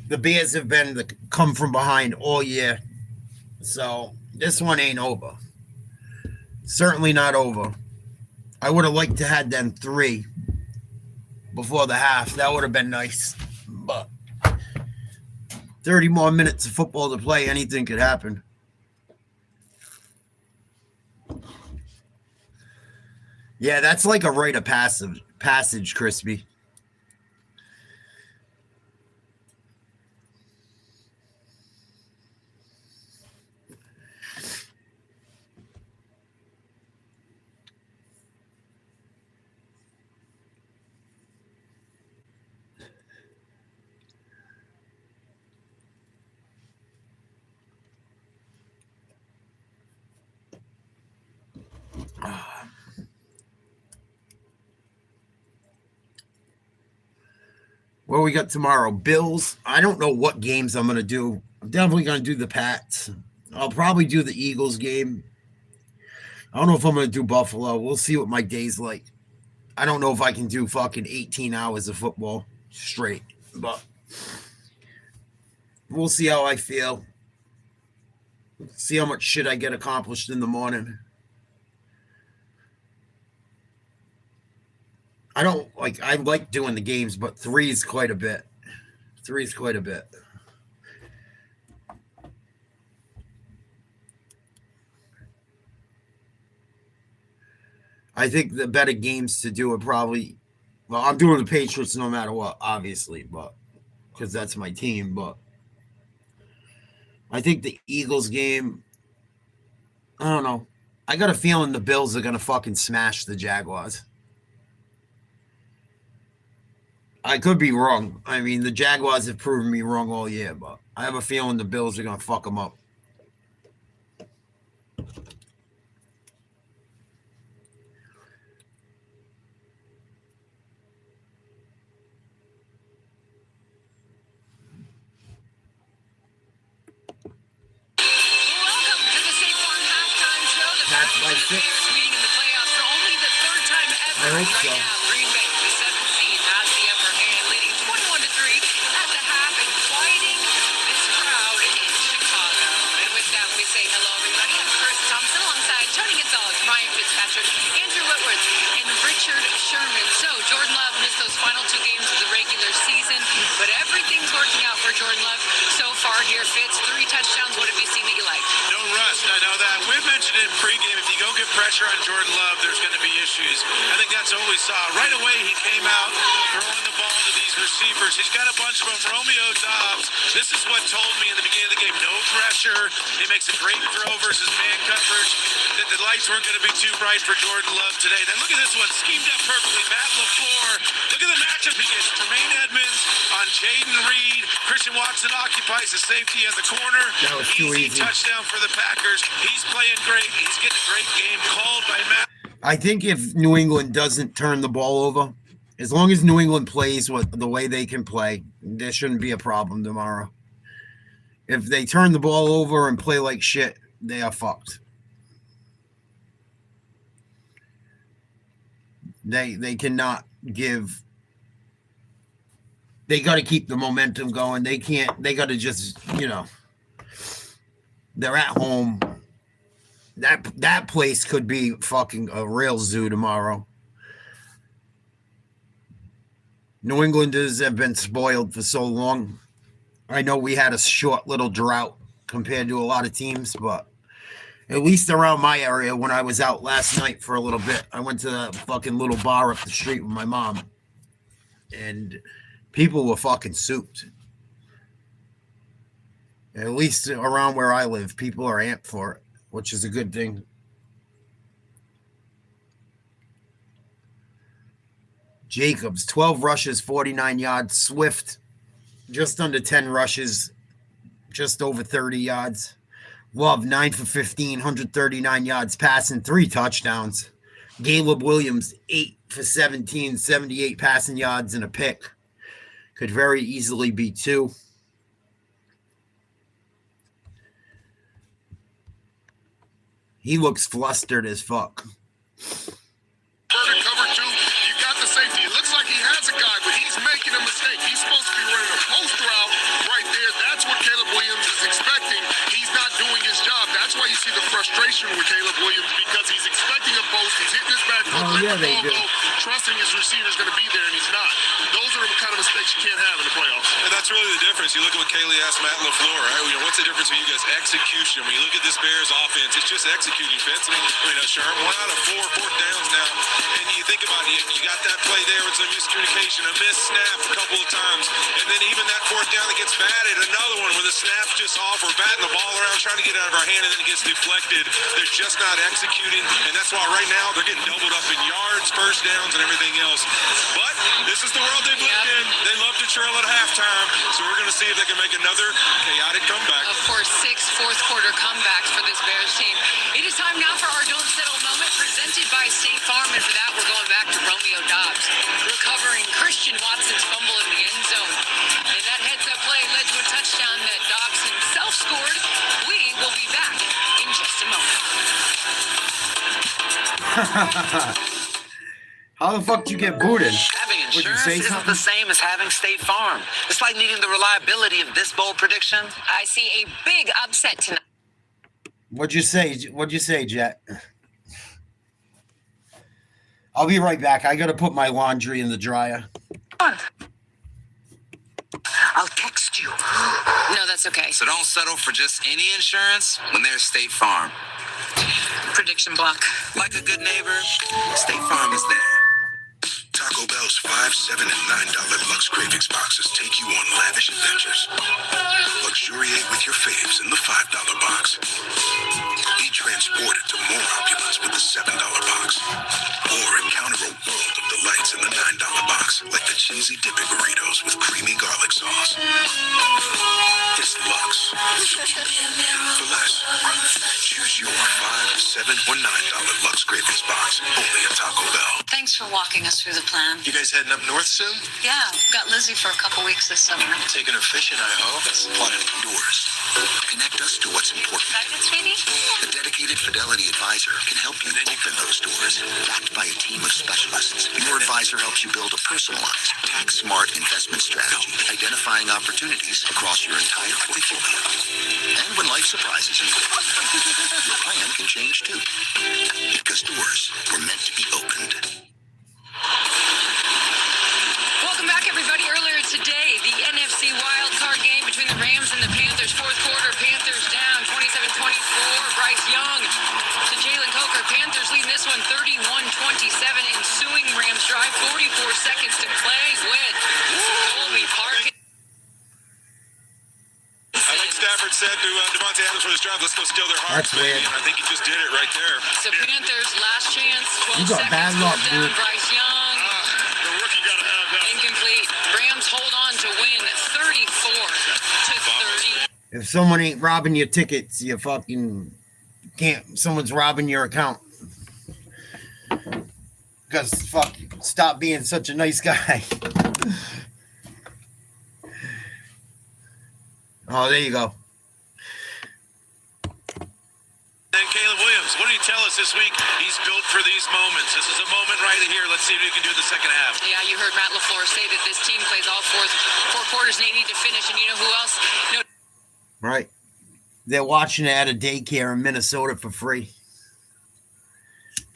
The Bears have been the come from behind all year. So this one ain't over. Certainly not over. I would have liked to had them 3 before the half. That would have been nice. But 30 more minutes of football to play, anything could happen. Yeah, that's like a rite of passage, Crispy. What we got tomorrow? Bills. I don't know what games I'm going to do. I'm definitely going to do the Pats. I'll probably do the Eagles game. I don't know if I'm going to do Buffalo. We'll see what my day's like. I don't know if I can do fucking 18 hours of football straight, but we'll see how I feel. See how much shit I get accomplished in the morning. I like doing the games, but 3 is quite a bit. 3 is quite a bit. I think the better games to do are probably, well, I'm doing the Patriots no matter what, obviously, but because that's my team, but I think the Eagles game, I don't know. I got a feeling the Bills are going to fucking smash the Jaguars. I could be wrong. I mean, the Jaguars have proven me wrong all year, but I have a feeling the Bills are going to fuck them up. Welcome to the State Farm Halftime Show. The That's my Packers six. meeting in the playoffs for only the 3rd time ever. I hope Right so. now, Green Bay, the 7th seed, has the upper hand, leading 21-3 at the half and quieting this crowd in Chicago. And with that, we say hello, everybody. I'm Chris Thompson alongside Tony Gonzalez, Ryan Fitzpatrick, Andrew Whitworth, and Richard Sherman. So Jordan Love missed those final 2 games of the regular season, but everything's working out for Jordan Love so far here. Fitz, 3 touchdowns. What have you seen that you like? No rust, I know that. We mentioned it in pregame. If you go get pressure on Jordan Love, there's going to be issues. I think that's what we saw. Right away, he came out throwing the ball to these receivers. He's got a bunch of them. Romeo Dobbs, this is what told me in the beginning of the game. No pressure. He makes a great throw versus man coverage. The lights weren't going to be too bright for Jordan Love today. Then look at this one. Schemed up perfectly. Matt LaFleur. Look at the matchup he gets. Tremaine Edmonds on Jaden Reed. Christian Watson occupies the safety in the corner. That was too easy. Touchdown for the Packers. He's playing great. He's getting a great game called by Matt. I think if New England doesn't turn the ball over, as long as New England plays the way they can play, there shouldn't be a problem tomorrow. If they turn the ball over and play like shit, they are fucked. They cannot give. They got to keep the momentum going. They can't. They got to just, they're at home. That place could be fucking a real zoo tomorrow. New Englanders have been spoiled for so long. I know we had a short little drought compared to a lot of teams, but at least around my area, when I was out last night for a little bit, I went to the fucking little bar up the street with my mom, and people were fucking souped. At least around where I live, people are amped for it, which is a good thing. Jacobs, 12 rushes, 49 yards. Swift, just under 10 rushes, just over 30 yards. Love, 9 for 15, 139 yards passing, 3 touchdowns. Caleb Williams, 8 for 17, 78 passing yards and a pick. Could very easily be 2. He looks flustered as fuck. Cover 2, you got the safety. It looks like he has a guy, but he's making a mistake. He's supposed to be running a post route right there. That's what Caleb Williams is expecting. He's not doing his job. That's why you see the frustration with Caleb Williams, because he's expecting a post He's hitting his back foot, letting the ball go, trusting his receiver's going to be there, and he's not. Those are the kind of mistakes you can't have in the playoffs. And that's really the difference. You look at what Kaylee asked Matt LaFleur, right? You know, what's the difference for you guys? Execution. When you look at this Bears offense, it's just executing, Fitz. I mean, Sharp, 1 out of 4 fourth downs now. And you think about it, you got that play there with some miscommunication, a missed snap a couple of times. And then even that fourth down that gets batted, another one where the snap's just off. We're batting the ball around, trying to get it out of our hand, and then it gets deflected. They're just not executing. And that's why right now they're getting doubled up in yards, first downs, and everything else. But this is the world they've lived in. They love to trail at halftime. So we're going to see if they can make another chaotic comeback. Of course, 6 fourth-quarter comebacks for this Bears team. It is time now for our Don't Settle moment presented by State Farm. And for that, we're going back to Romeo Dobbs, recovering Christian Watson's fumble in the end zone. And that heads-up play led to a touchdown that Dobbs himself scored. We will be back in just a moment. How the fuck do you get booted? Having Would you insurance say isn't something? the same as having State Farm. It's like needing the reliability of this bold prediction. I see a big upset tonight. What'd you say, Jet? I'll be right back. I gotta put my laundry in the dryer. I'll text you. No, that's okay. So don't settle for just any insurance when there's State Farm. Prediction block. Like a good neighbor, State Farm is there. Taco Bell's $5, $7, and $9 Lux Cravings boxes take you on lavish adventures. Luxuriate with your faves in the $5 box. Be transported to more opulence with the $7 box. Or encounter a world of delights in the $9 box, like the cheesy dipping burritos with creamy garlic sauce. It's Lux. For less. Choose your $5, $7, or $9 Lux Cravings box, only at Taco Bell. Thanks for walking us through the plan. You guys heading up north soon? Yeah, got Lizzie for a couple weeks this summer. Taking her fishing, I hope. Planet Doors. Connect us to what's important. Excited, sweetie? A dedicated Fidelity advisor can help you open those doors. Backed by a team of specialists, your advisor helps you build a personalized, tax-smart investment strategy, identifying opportunities across your entire portfolio. And when life surprises you, your plan can change too. Because doors were meant to be opened. Welcome back, everybody. Earlier today, the NFC wildcard game between the Rams and the Panthers. Fourth quarter, Panthers down 27-24. Bryce Young to Jalen Coker. Panthers leading this one 31-27. Ensuing Rams drive, 44 seconds to play with Colby Park. I think Stafford said to Devontae Adams for his drive, let's go steal their hearts. That's weird. And I think he just did it right there. So Panthers, last chance, 12 You got seconds. bad luck, down, dude. Bryce Young. The rookie got to have that. Incomplete. Rams hold on to win 34-30. If someone ain't robbing your tickets, you fucking can't. Someone's robbing your account. Because fuck, stop being such a nice guy. Oh, there you go. And Caleb Williams, what did he tell us this week? He's built for these moments. This is a moment right here. Let's see what he can do in the second half. Yeah, you heard Matt LaFleur say that this team plays all four quarters and they need to finish. And you know who else? No. Right. They're watching it at a daycare in Minnesota for free.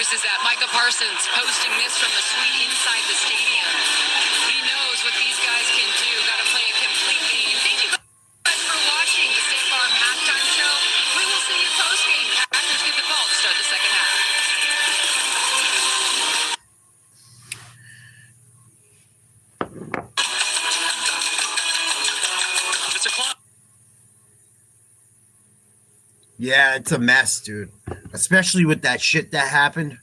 This is that Micah Parsons posting this from the suite inside the stadium. He knows what these guys can do. Got to play a complete game. Thank you guys for watching the State Farm halftime show. We will see you post game. Packers get the ball to start the second half. It's a clock. Yeah, it's a mess, dude. Especially with that shit that happened.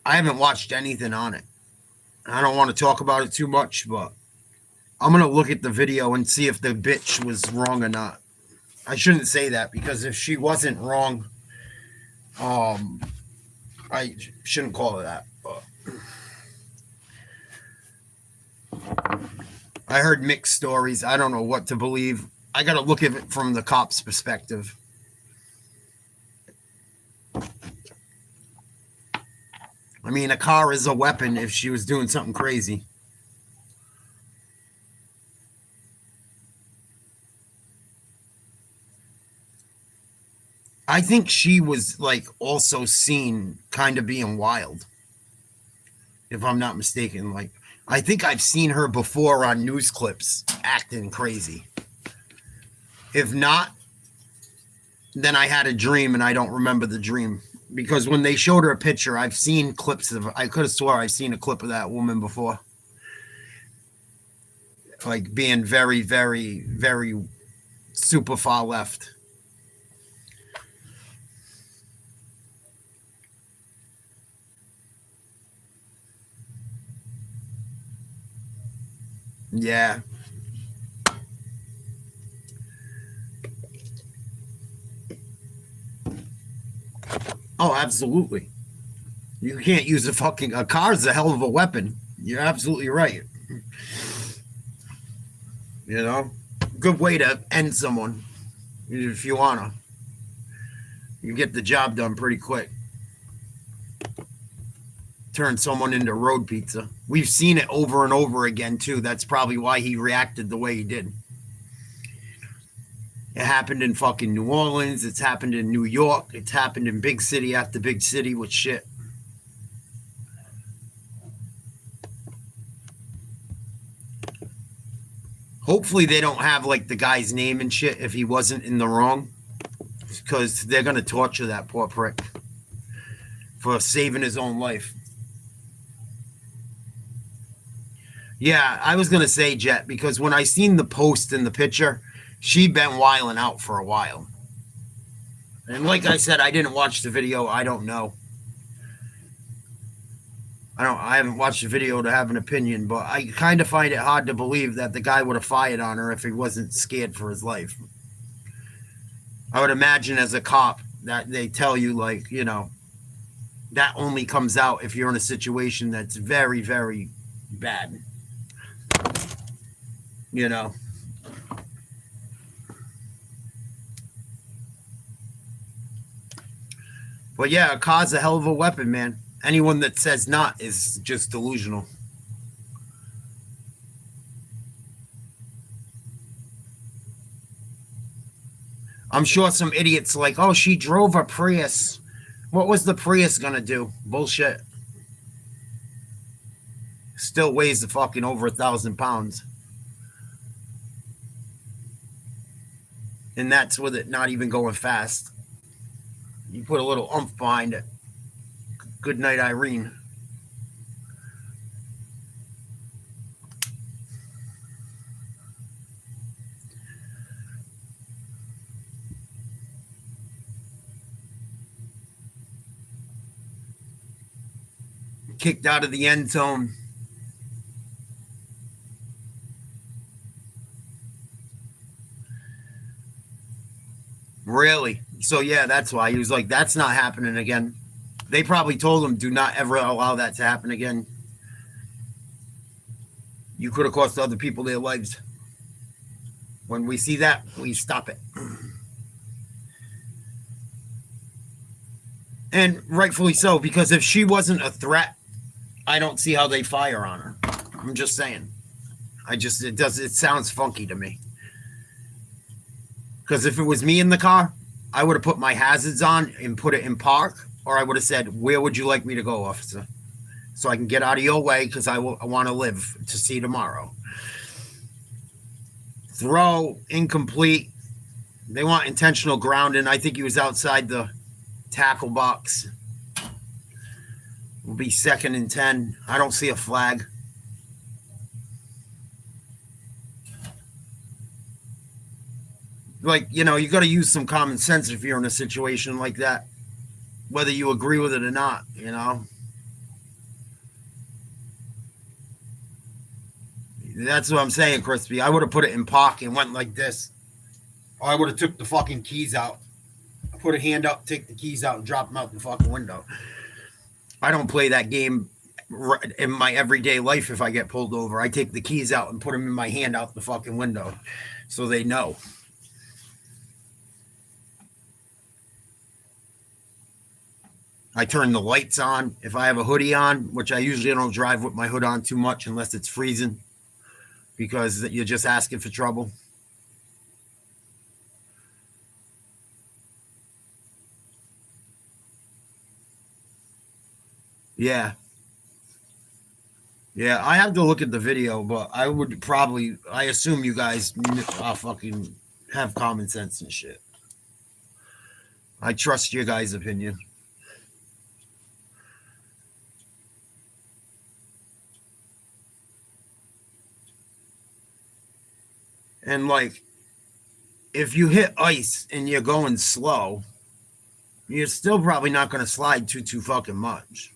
I haven't watched anything on it. I don't want to talk about it too much, but I'm going to look at the video and see if the bitch was wrong or not. I shouldn't say that because if she wasn't wrong, I shouldn't call her that. But I heard mixed stories. I don't know what to believe. I got to look at it from the cop's perspective. I mean, a car is a weapon if she was doing something crazy. I think she was like also seen kind of being wild, if I'm not mistaken. Like, I think I've seen her before on news clips acting crazy. If not, then I had a dream and I don't remember the dream. Because when they showed her a picture, I've seen clips of, I could have swore I've seen a clip of that woman before. Like being very, very, very super far left. Yeah. Oh, absolutely. You can't use a car is a hell of a weapon. You're absolutely right. You know, good way to end someone if you wanna. You get the job done pretty quick. Turn someone into road pizza. We've seen it over and over again too. That's probably why he reacted the way he did. It happened in fucking New Orleans. It's happened in New York. It's happened in big city after big city with shit. Hopefully they don't have like the guy's name and shit if he wasn't in the wrong, because they're going to torture that poor prick for saving his own life. Yeah, I was going to say, Jet, because when I seen the post in the picture, she'd been wilding out for a while. And like I said, I didn't watch the video. I don't know. I haven't watched the video to have an opinion, but I kind of find it hard to believe that the guy would have fired on her if he wasn't scared for his life. I would imagine as a cop that they tell you, like, you know, that only comes out if you're in a situation that's very, very bad. You know. But yeah, a car's a hell of a weapon, man. Anyone that says not is just delusional. I'm sure some idiots like, oh, she drove a Prius. What was the Prius gonna do? Bullshit. Still weighs the fucking over 1,000 pounds. And that's with it not even going fast. You put a little oomph behind it. Good night, Irene. Kicked out of the end zone. Really? So yeah, that's why he was like, that's not happening again. They probably told him, do not ever allow that to happen again. You could have cost other people their lives. When we see that, we stop it. And rightfully so, because if she wasn't a threat, I don't see how they fire on her. I'm just saying. It sounds funky to me. Because if it was me in the car, I would have put my hazards on and put it in park, or I would have said, where would you like me to go, officer? So I can get out of your way, because I want to live to see tomorrow. Throw, incomplete. They want intentional grounding. I think he was outside the tackle box. Will be 2nd and 10. I don't see a flag. Like, you know, you got to use some common sense if you're in a situation like that, whether you agree with it or not, you know. That's what I'm saying, Crispy. I would have put it in park and went like this. Or I would have took the fucking keys out, put a hand up, take the keys out, and drop them out the fucking window. I don't play that game in my everyday life. If I get pulled over, I take the keys out and put them in my hand out the fucking window so they know. I turn the lights on. If I have a hoodie on, which I usually don't drive with my hood on too much unless it's freezing, because you're just asking for trouble. Yeah. Yeah, I have to look at the video, but I would probably, I assume you guys fucking have common sense and shit. I trust your guys' opinion. And like, if you hit ice and you're going slow, you're still probably not going to slide too fucking much.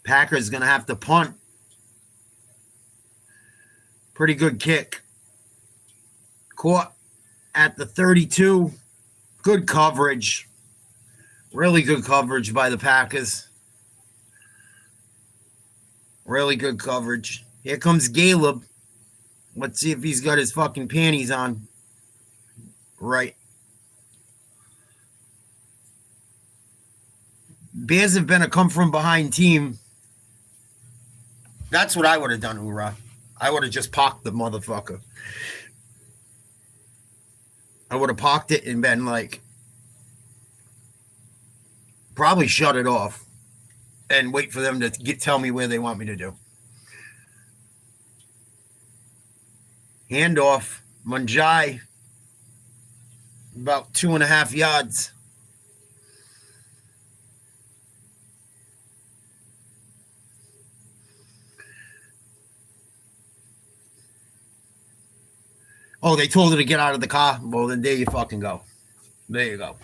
Packers going to have to punt. Pretty good kick. Caught at the 32. Good coverage. Really good coverage by the Packers. Really good coverage. Here comes Caleb. Let's see if he's got his fucking panties on. Right. Bears have been a come-from-behind team. That's what I would have done, Hoorah. I would have just parked the motherfucker. I would have parked it and been like, probably shut it off and wait for them to tell me where they want me to do. Handoff, Munjai, about 2.5 yards. Oh, they told her to get out of the car? Well, then there you fucking go. There you go.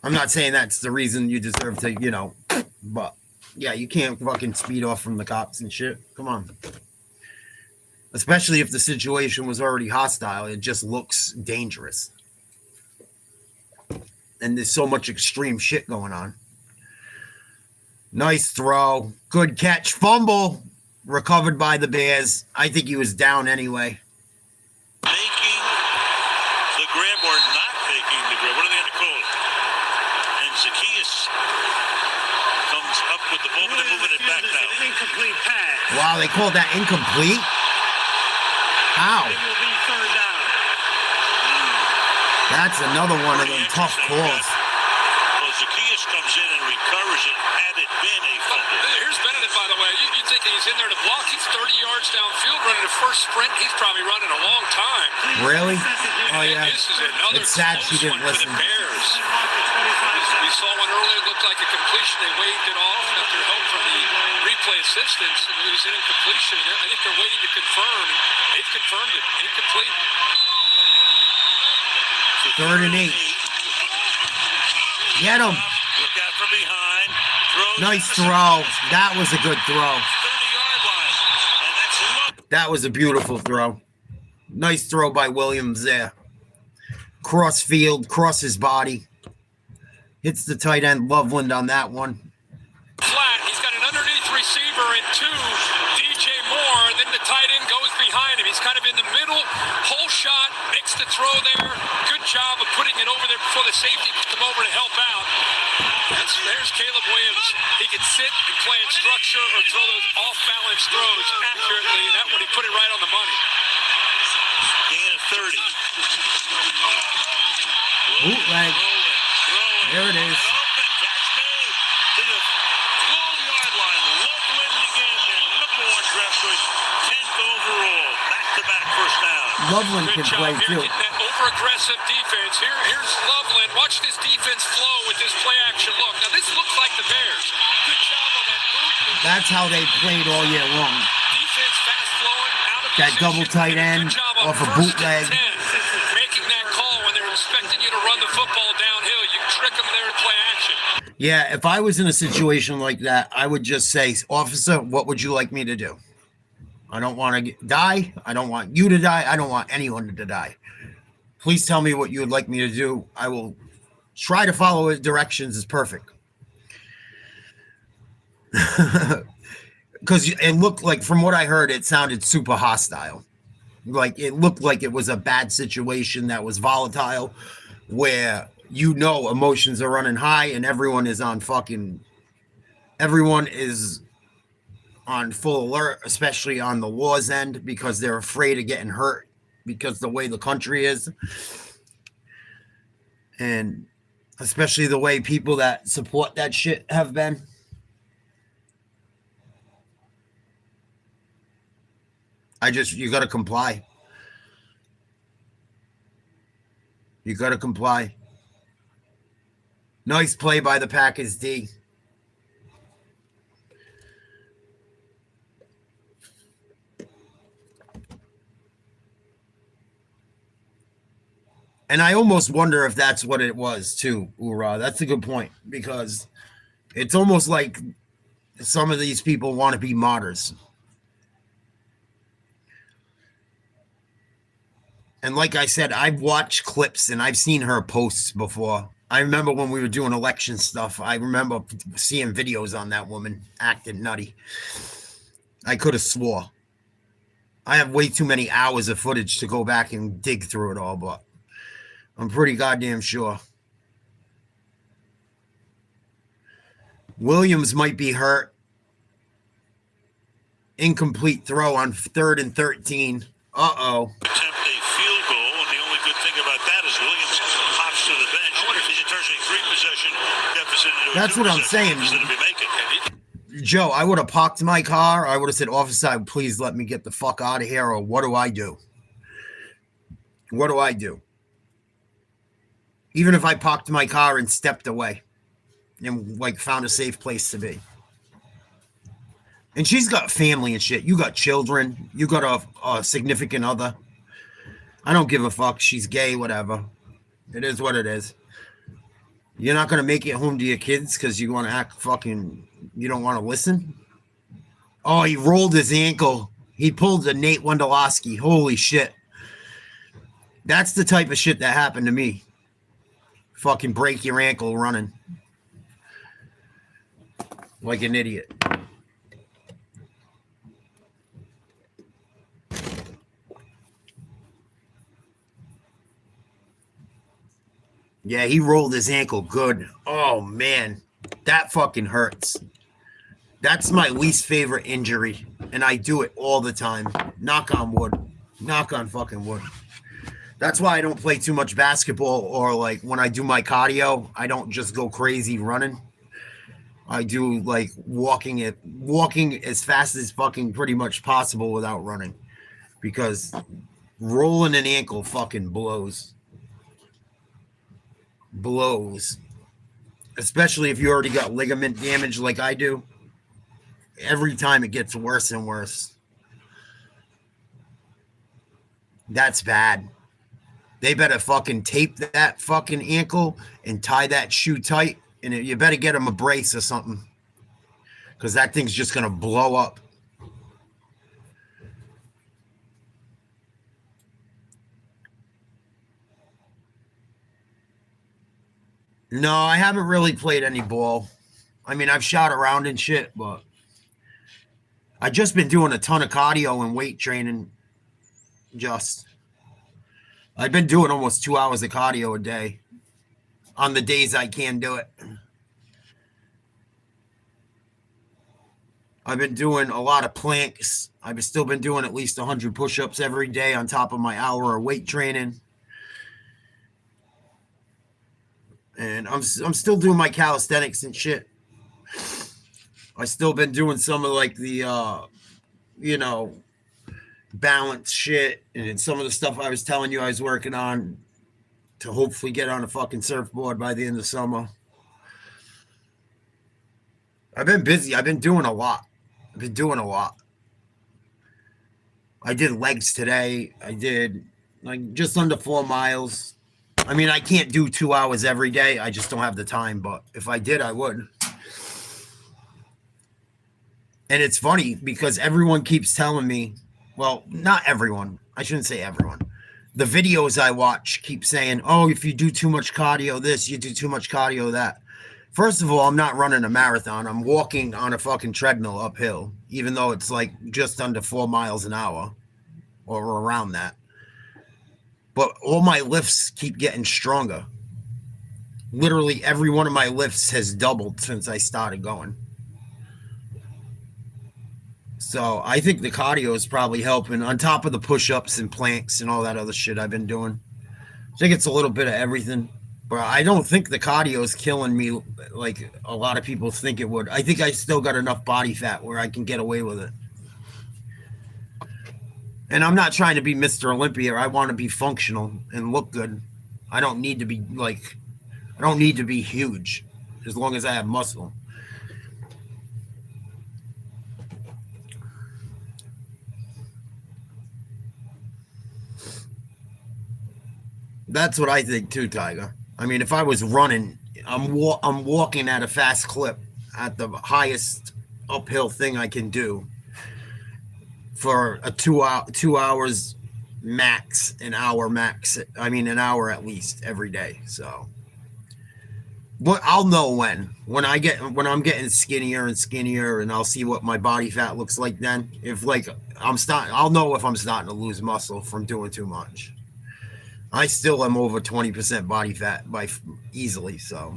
I'm not saying that's the reason you deserve to, but yeah, you can't fucking speed off from the cops and shit. Come on. Especially if the situation was already hostile. It just looks dangerous. And there's so much extreme shit going on. Nice throw. Good catch. Fumble. Recovered by the Bears. I think he was down anyway. Taking the grab or not taking the grab. What are they going to call it? And Zacchaeus comes up with the ball, and moving it back now. Incomplete pass. Wow, they called that incomplete? How? It will be third down. That's another one of them tough calls. Well, Zacchaeus comes in and recovers it. Had it been a fumble. Here's Benedict, by the way. You think he's in there to block. He's 30 yards downfield running the first sprint. He's probably running a long time. Really? Oh, yeah. This is another It's sad she didn't close one listen. for the Bears. We saw one earlier. It looked like a completion. They waved it off after help from the replay assistants. It was an incompletion. I think they're waiting to confirm. They've confirmed it. Incomplete. 3rd and 8. Get him. Look out from behind. Nice throw. That was a good throw. 30-yard line. And that's That was a beautiful throw. Nice throw by Williams there. Cross field, cross his body. Hits the tight end Loveland on that one. Flat. He's got an underneath receiver and 2. DJ Moore. And then the tight end goes behind him. He's kind of in the middle. Whole shot. Makes the throw there. Good job of putting it over there before the safety could come over to help out. There's Caleb Williams. He can sit and play in structure or throw those off-balance throws accurately. And that one, he put it right on the money. gain of 30. Bootleg. There it is. To the 12-yard line. Loveland again, their number 1 draft choice, 10th overall. Back-to-back first down. Loveland can Good job play here, too. getting that over-aggressive defense. Here's Loveland. Watch this defense flow with this play-action look. Now, this looks like the Bears. Good job on that boot. That's how they played all year long. Defense fast-flowing, out of That position. double tight end Good job on off a first and bootleg. 10. Making that call when they're expecting you to run the football downhill. You trick them there to play action. Yeah, if I was in a situation like that, I would just say, officer, what would you like me to do? I don't want to die. I don't want you to die. I don't want anyone to die. Please tell me what you would like me to do. I will try to follow his directions. Is perfect. Because it looked like, from what I heard, it sounded super hostile. Like it looked like it was a bad situation that was volatile, where emotions are running high and everyone is on full alert, especially on the war's end, because they're afraid of getting hurt because the way the country is. And especially the way people that support that shit have been. You got to comply. You got to comply. Nice play by the Packers D. And I almost wonder if that's what it was too, Ura. That's a good point, because it's almost like some of these people want to be martyrs. And like I said, I've watched clips and I've seen her posts before. I remember when we were doing election stuff, I remember seeing videos on that woman acting nutty. I could have swore. I have way too many hours of footage to go back and dig through it all, but I'm pretty goddamn sure. Williams might be hurt. Incomplete throw on 3rd and 13. Uh-oh. Attempt a field goal, and the only good thing about that is Williams hops to the bench. It turns a 3-possession deficit into That's what I'm saying. Joe, I would have parked my car. I would have said, officer, please let me get the fuck out of here, or what do I do? What do I do? Even if I parked my car and stepped away and like found a safe place to be. And she's got family and shit. You got children. You got a significant other. I don't give a fuck. She's gay, whatever. It is what it is. You're not going to make it home to your kids because you want to act fucking, you don't want to listen? Oh, he rolled his ankle. He pulled a Nate Wondolowski. Holy shit. That's the type of shit that happened to me. Fucking break your ankle running. Like an idiot. Yeah, he rolled his ankle good. Oh, man. That fucking hurts. That's my least favorite injury. And I do it all the time. Knock on wood. Knock on fucking wood. That's why I don't play too much basketball, or like when I do my cardio, I don't just go crazy running. I do like walking as fast as fucking pretty much possible without running, because rolling an ankle fucking blows. Blows. Especially if you already got ligament damage like I do. Every time it gets worse and worse. That's bad. They better fucking tape that fucking ankle and tie that shoe tight. And you better get them a brace or something. Because that thing's just going to blow up. No, I haven't really played any ball. I mean, I've shot around and shit, but I've just been doing a ton of cardio and weight training. I've been doing almost 2 hours of cardio a day on the days I can do it. I've been doing a lot of planks. I've still been doing at least 100 push-ups every day on top of my hour of weight training. And I'm still doing my calisthenics and shit. I still been doing some of like the, balance shit and some of the stuff I was telling you I was working on to hopefully get on a fucking surfboard by the end of summer. I've been busy. I've been doing a lot. I did legs today. I did like just under 4 miles. I mean, I can't do 2 hours every day. I just don't have the time. But if I did, I would. And it's funny because everyone keeps telling me, well, not everyone. I shouldn't say everyone. The videos I watch keep saying, oh, if you do too much cardio this, you do too much cardio that. First of all, I'm not running a marathon. I'm walking on a fucking treadmill uphill, even though it's like just under 4 miles an hour or around that. But all my lifts keep getting stronger. Literally every one of my lifts has doubled since I started going. So I think the cardio is probably helping on top of the push-ups and planks and all that other shit I've been doing. I think it's a little bit of everything. But I don't think the cardio is killing me like a lot of people think it would. I think I still got enough body fat where I can get away with it. And I'm not trying to be Mr. Olympia. I want to be functional and look good. I don't need to be huge as long as I have muscle. That's what I think too, Tiger. I mean, if I was running, I'm walking at a fast clip at the highest uphill thing I can do for a 2 hours max, an hour max. I mean, an hour at least every day. So, but I'll know when I'm getting skinnier and skinnier, and I'll see what my body fat looks like then. If like I'll know if I'm starting to lose muscle from doing too much. I still am over 20% body fat by easily. So,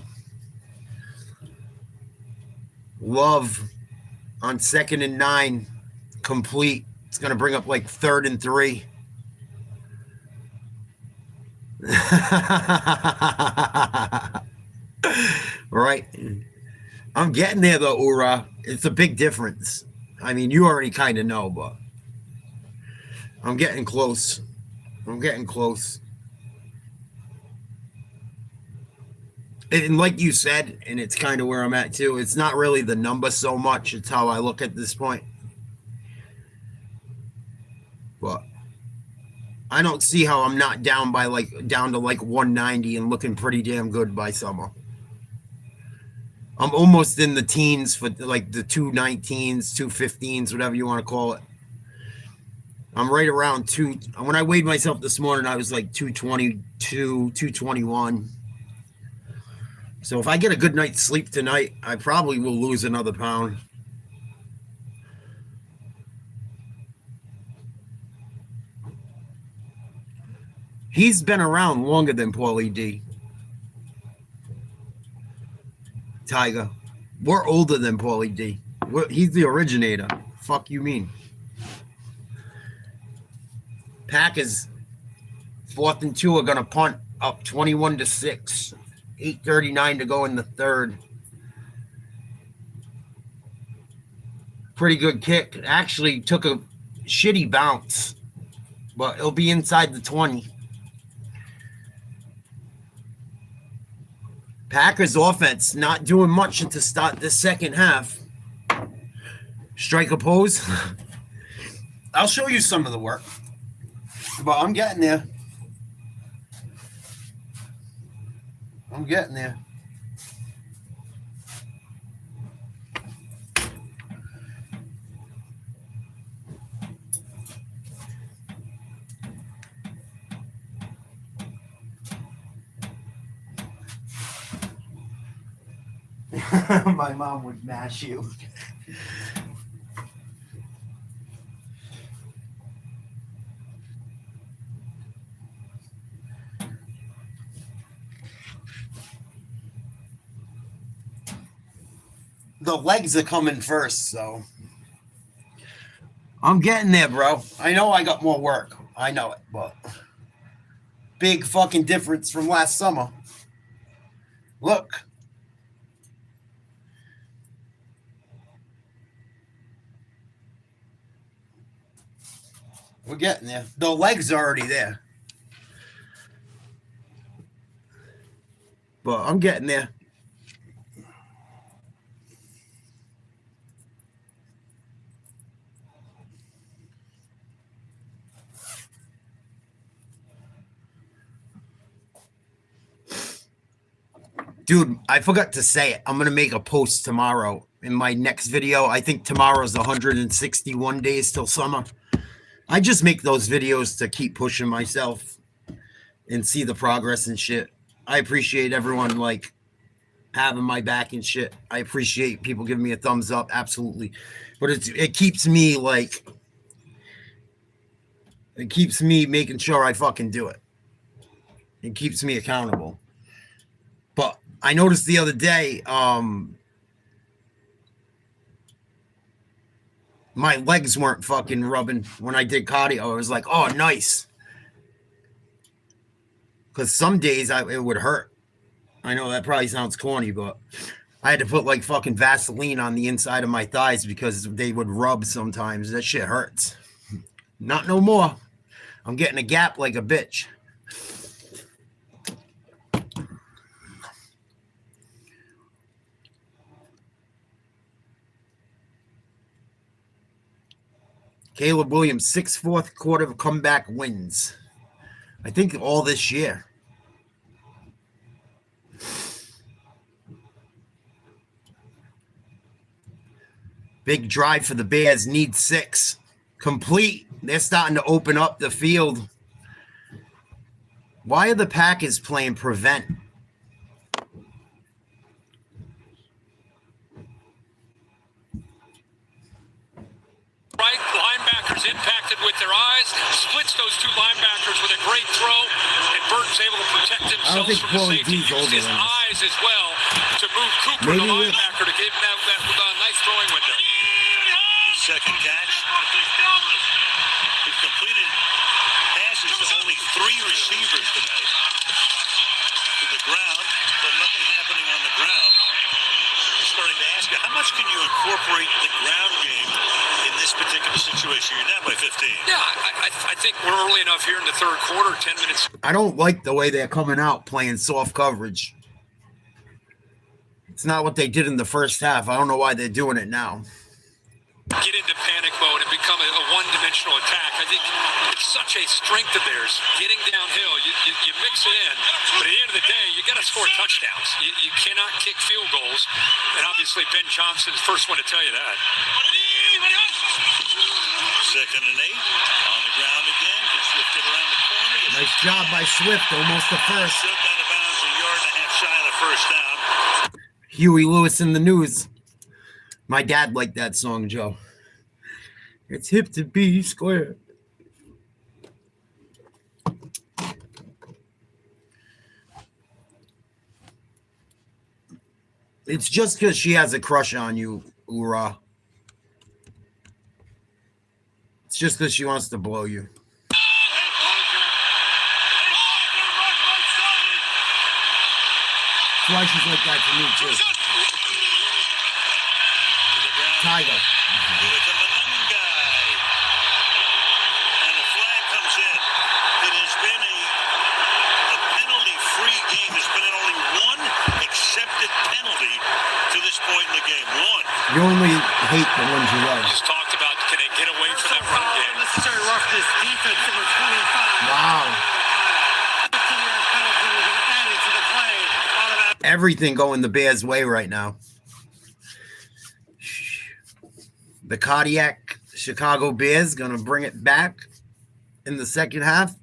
Love on 2nd and 9, complete. It's going to bring up like 3rd and 3. Right. I'm getting there though, Ura. It's a big difference. I mean, you already kind of know, but I'm getting close. And like you said, and it's kind of where I'm at too, it's not really the number so much. It's how I look at this point. But I don't see how I'm not down to like 190 and looking pretty damn good by summer. I'm almost in the teens for like the 219s, 215s, whatever you want to call it. I'm right around 2. When I weighed myself this morning, I was like 222, 221. So if I get a good night's sleep tonight, I probably will lose another pound. He's been around longer than Paulie D. Tiger. We're older than Paulie D. He's the originator. Fuck you mean? Packers 4th and 2 are gonna punt up 21-6. 8:39 to go in the 3rd. Pretty good kick. Actually took a shitty bounce, but it'll be inside the 20. Packers offense not doing much to start the second half. Strike a pose. I'll show you some of the work, but I'm getting there. My mom would mash you. The legs are coming first, so I'm getting there, bro. I know I got more work. I know it, but big fucking difference from last summer. Look. We're getting there. The legs are already there. But I'm getting there. Dude, I forgot to say it. I'm going to make a post tomorrow in my next video. I think tomorrow's 161 days till summer. I just make those videos to keep pushing myself and see the progress and shit. I appreciate everyone like having my back and shit. I appreciate people giving me a thumbs up. Absolutely. But it keeps me like, it keeps me making sure I fucking do it. It keeps me accountable. But I noticed the other day, my legs weren't fucking rubbing when I did cardio. I was like, oh, nice. Because some days it would hurt. I know that probably sounds corny, but I had to put like fucking Vaseline on the inside of my thighs because they would rub sometimes. That shit hurts. Not no more. I'm getting a gap like a bitch. Caleb Williams, 6 fourth quarter comeback wins. I think all this year. Big drive for the Bears, need 6. Complete. They're starting to open up the field. Why are the Packers playing prevent? Right, linebackers impacted with their eyes, splits those two linebackers with a great throw, and Burton's able to protect himself from the safety. Used his eyes as well to move Cooper, the linebacker, to give him that nice throwing window. His second catch. He's completed passes to only 3 receivers tonight. To the ground, but nothing happening on the ground. Starting to ask you, how much can you incorporate the ground game in this particular situation? You're down by 15. Yeah, I think we're early enough here in the third quarter, 10 minutes. I don't like the way they're coming out playing soft coverage. It's not what they did in the first half. I don't know why they're doing it now. Get into panic mode and become a one-dimensional attack. I think it's such a strength of theirs. Getting downhill, you mix it in, but at the end of the day, you got to score touchdowns. You cannot kick field goals, and obviously Ben Johnson's the first one to tell you that. 2nd and 8 on the ground again. Can Swift get around the corner? Nice job by Swift, almost the first. Out of bounds, a yard and a half shy of the first down. Huey Lewis in the news. My dad liked that song, Joe. It's hip to be square. It's just because she has a crush on you, Ura. It's just because she wants to blow you. That's why she's like that to me, too. Tiger. With the Manunga. And the flag comes in. It has been a penalty-free game. There's been only one accepted penalty to this point in the game. One. You only hate the ones you love. Just talked about, can they get away from that run game? Unnecessary roughness, defense number 25. Wow. 15-yard penalty will be added to the play. Everything going the Bears' way right now. The cardiac Chicago Bears going to bring it back in the second half.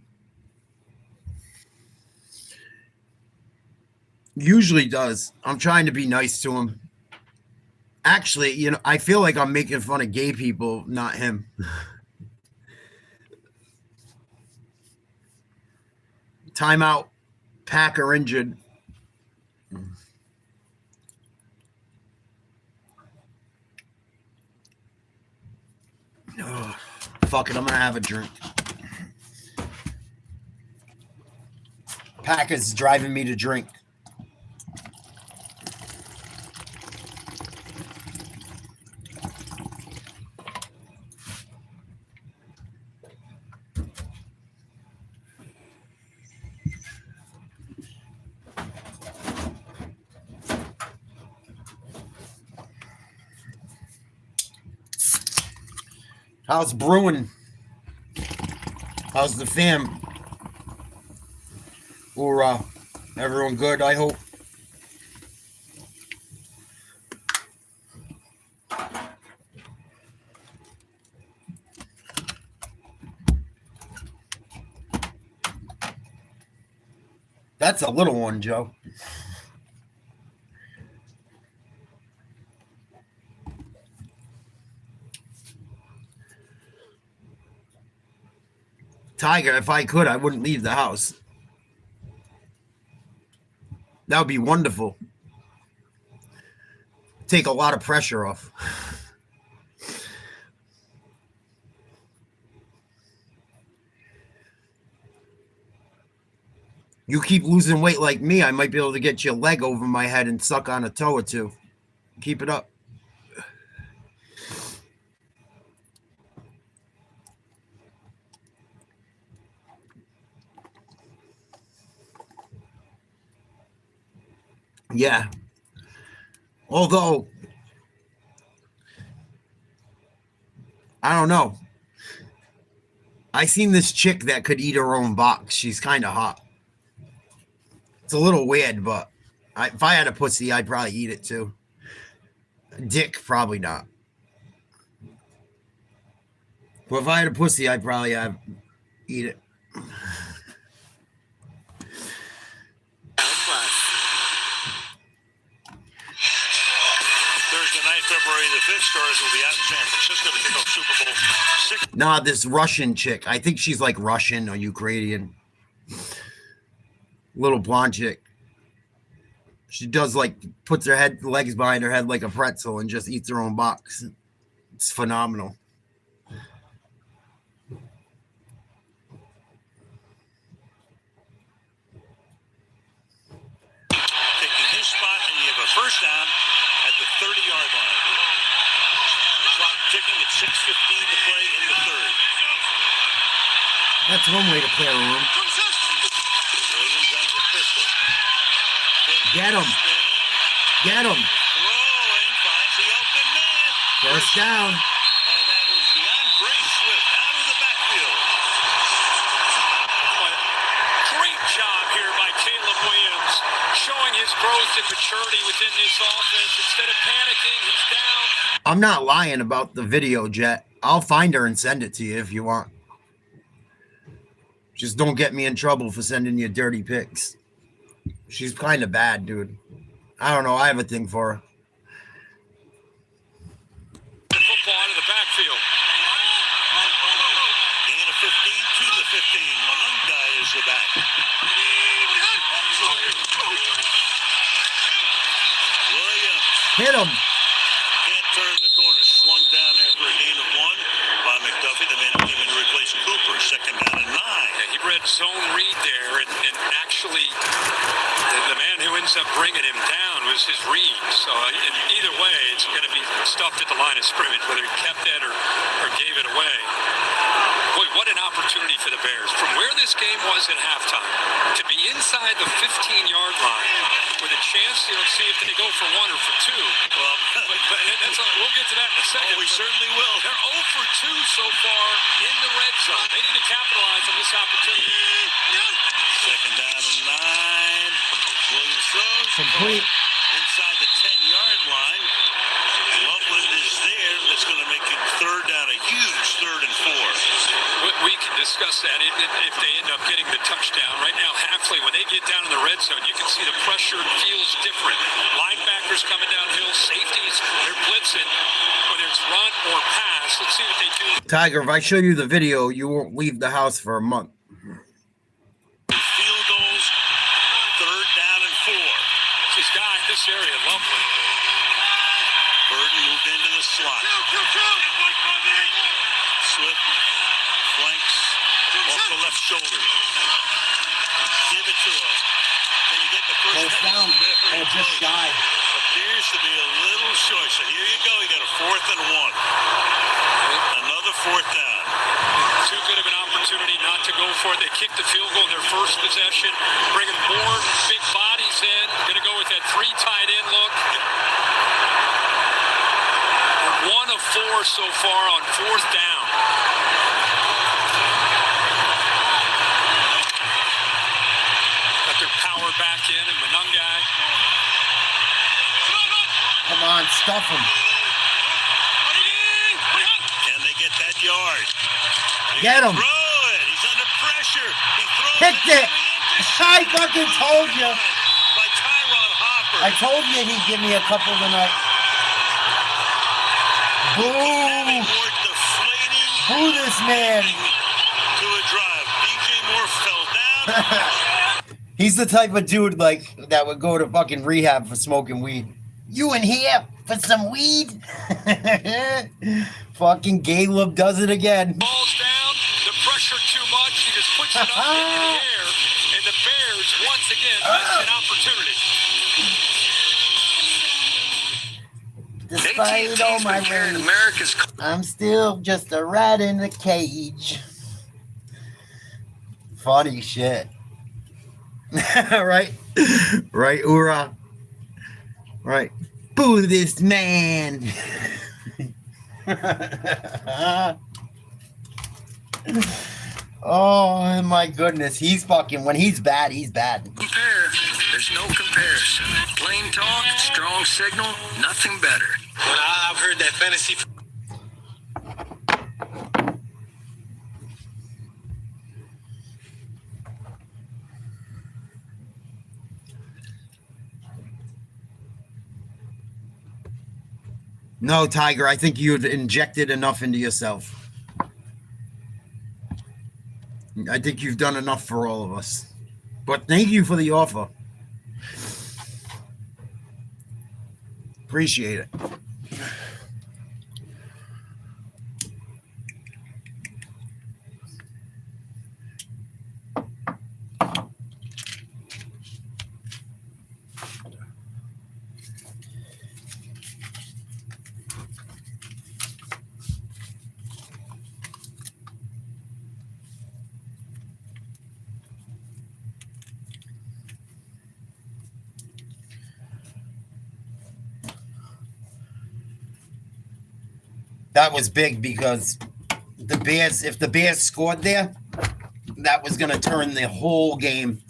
Usually does. I'm trying to be nice to him. Actually, you know, I feel like I'm making fun of gay people, not him. Timeout. Packer injured. Oh, fuck it, I'm gonna have a drink. Packers driving me to drink. How's brewing? How's the fam? Or everyone good, I hope. That's a little one, Joe. Tiger, if I could, I wouldn't leave the house. That would be wonderful. Take a lot of pressure off. You keep losing weight like me, I might be able to get your leg over my head and suck on a toe or two. Keep it up. Yeah. Although, I don't know. I seen this chick that could eat her own box. She's kind of hot. It's a little weird, but if I had a pussy, I'd probably eat it too. Dick, probably not. But if I had a pussy, I'd probably eat it. Thursday night, February the 5th, Stars will be out in San Francisco to kick off Super Bowl 6. Nah, this Russian chick. I think she's like Russian or Ukrainian. Little blonde chick. She does like, puts her legs behind her head like a pretzel and just eats her own box. It's phenomenal. Taking his spot, and you have a first down at the 30-yard line. Clock ticking at 6:15 to play in the third. That's one way to play a room. Williams on the pistol. Get him. Get him. Throwing, finds the open man. First down. And that is DeAndre Swift out of the backfield. Great job here by Caleb Williams, showing his growth and maturity within this offense. Instead of panicking, he's down. I'm not lying about the video, Jet. I'll find her and send it to you if you want. Just don't get me in trouble for sending you dirty pics. She's kind of bad, dude. I don't know. I have a thing for her. The football out of the backfield. Gain of 15 to the 15. Manunga is the back. Williams Hit him. can't turn the corner. Slung down there for a gain of 1 by McDuffie, the man who came in to replace Cooper. Second down and 9. Yeah, he read zone read there, and actually the man who ends up bringing him down was his read. So either way, it's going to be stuffed at the line of scrimmage, whether he kept it or gave it away. Boy, what an opportunity for the Bears. From where this game was at halftime, to be inside the 15-yard line with a chance to see if they go for 1 or for 2. Well, But we'll get to that in a second. we certainly will. They're 0 for 2 so far in the red zone. They need to capitalize on this opportunity. Second down and 9. Williams throws. Complete. Inside the 10-yard line. Loveland is there. That's going to make it third down, a huge 3rd and 4. We can discuss that if they end up getting the touchdown. Right now, Hafley, when they get down in the red zone, you can see the pressure feels different. Linebackers coming downhill, safeties, they're blitzing, whether it's run or pass. Let's see what they do. Tiger, if I show you the video, you won't leave the house for a month. Field goals, 3rd down and 4. This guy in this area, lovely. Burden moved into the slot. Swift flanks off the left shoulder. Give it to him. Can you get the first down? just shy. Appears to be a little short. So here you go. You got a 4th and 1. Another 4th down. Too good of an opportunity not to go for it. They kicked the field goal in their first possession, bringing more big bodies in. Going to go with that 3 tight end look. They're 1 of 4 so far on 4th down. Got their power back in, and Manungai. Come on, stuff him. Can they get that yard? Get him. Throw it. He's under pressure. He throws Picked it. I fucking told you. By Tyron Hopper. I told you he'd give me a couple tonight. Boo. Moore deflating Boo this man. to a drive. DJ Moore fell down. He's the type of dude like that would go to fucking rehab for smoking weed. You in here for some weed? Fucking Caleb does it again. Ball's down, the pressure too much, he just puts it up into the air, and the Bears once again missed an opportunity. Despite all my rage, I'm still just a rat in a cage. Funny shit. Right? Right, Ura? Right. Boo this man. Oh my goodness. He's fucking, when he's bad, he's bad. Compare. There's no comparison. Plain talk, strong signal, nothing better. Well, I've heard that fantasy. No, Tiger, I think you've injected enough into yourself. I think you've done enough for all of us. But thank you for the offer. Appreciate it. That was big because the Bears, if the Bears scored there, that was going to turn the whole game.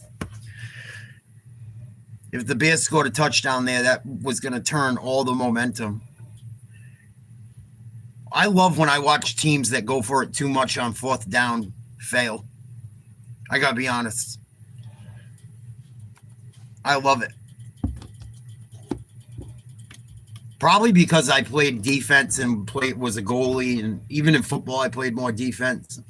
If the Bears scored a touchdown there, that was going to turn all the momentum. I love when I watch teams that go for it too much on fourth down fail. I got to be honest. I love it. Probably because I played defense and was a goalie, and even in football, I played more defense.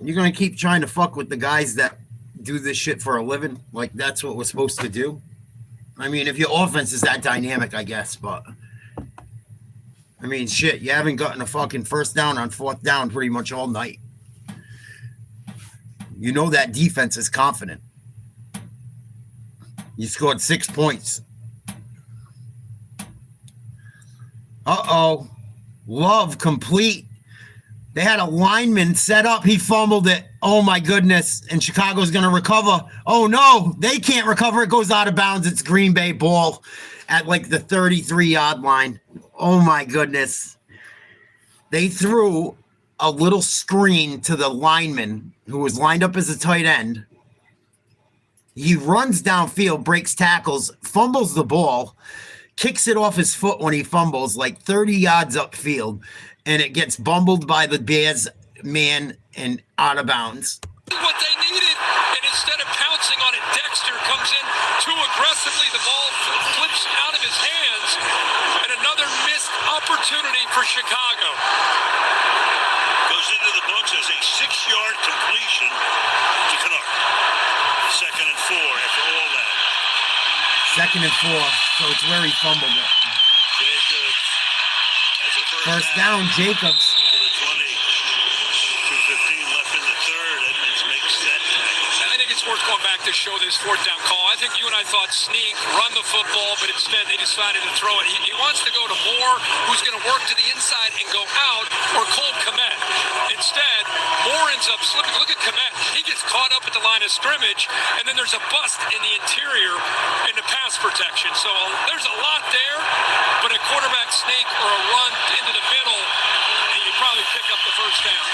You're going to keep trying to fuck with the guys that do this shit for a living? Like, that's what we're supposed to do? I mean, if your offense is that dynamic, I guess, but... I mean, shit, you haven't gotten a fucking first down on fourth down pretty much all night. You know that defense is confident. You scored 6 points. Uh-oh. Love complete. They had a lineman set up. He fumbled it. Oh, my goodness. And Chicago's going to recover. Oh, no. They can't recover. It goes out of bounds. It's Green Bay ball at like the 33-yard line. Oh, my goodness. They threw a little screen to the lineman who was lined up as a tight end. He runs downfield, breaks tackles, fumbles the ball, kicks it off his foot when he fumbles, like 30 yards upfield, and it gets bumbled by the Bears man and out of bounds. What they needed, and instead of pouncing on it, Dexter comes in too aggressively. The ball flips out of his hands, and another missed opportunity for Chicago. Goes into the books as a 6-yard completion to Canuck. 2nd and 4 after all that. 2nd and 4, so it's where he fumbled it. Jacobs has a First down, Jacobs. To the 20. 2:15 left in the third. Edmonds makes that tackle. I think it's worth going back to show this fourth down call. I think you and I thought sneak, run the football, but instead they decided to throw it. He wants to go to Moore, who's going to work to the inside and go out, or Cole Kmet. Instead, Moore ends up slipping. Look at Kmet. He gets caught up at the line of scrimmage, and then there's a bust in the interior in the pass protection. So there's a lot there, but a quarterback sneak or a run into the middle, and you probably pick up the first down.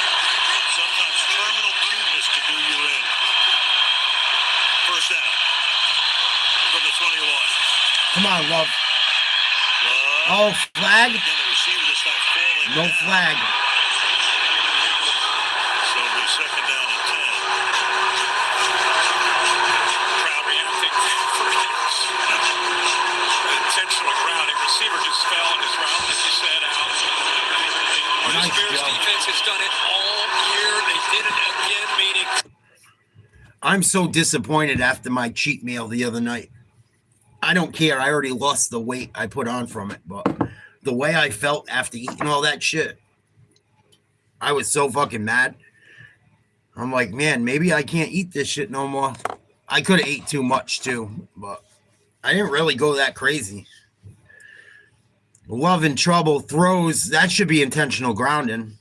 Sometimes terminal cuteness to do you in. First down from the 21. Come on, Love. Oh, flag? Again, the receiver just starts falling No down. flag. So it'll be 2nd down and 10. Crowd reacting for intentional grounding. Receiver just fell in his route, as you said, Al. The Nice Bears job. defense has done it all year. They did it again, meaning I'm so disappointed after my cheat meal the other night. I don't care. I already lost the weight I put on from it, but the way I felt after eating all that shit, I was so fucking mad. I'm like, man, maybe I can't eat this shit no more. I could have ate too much too, but I didn't really go that crazy. Love and Trouble throws. That should be intentional grounding.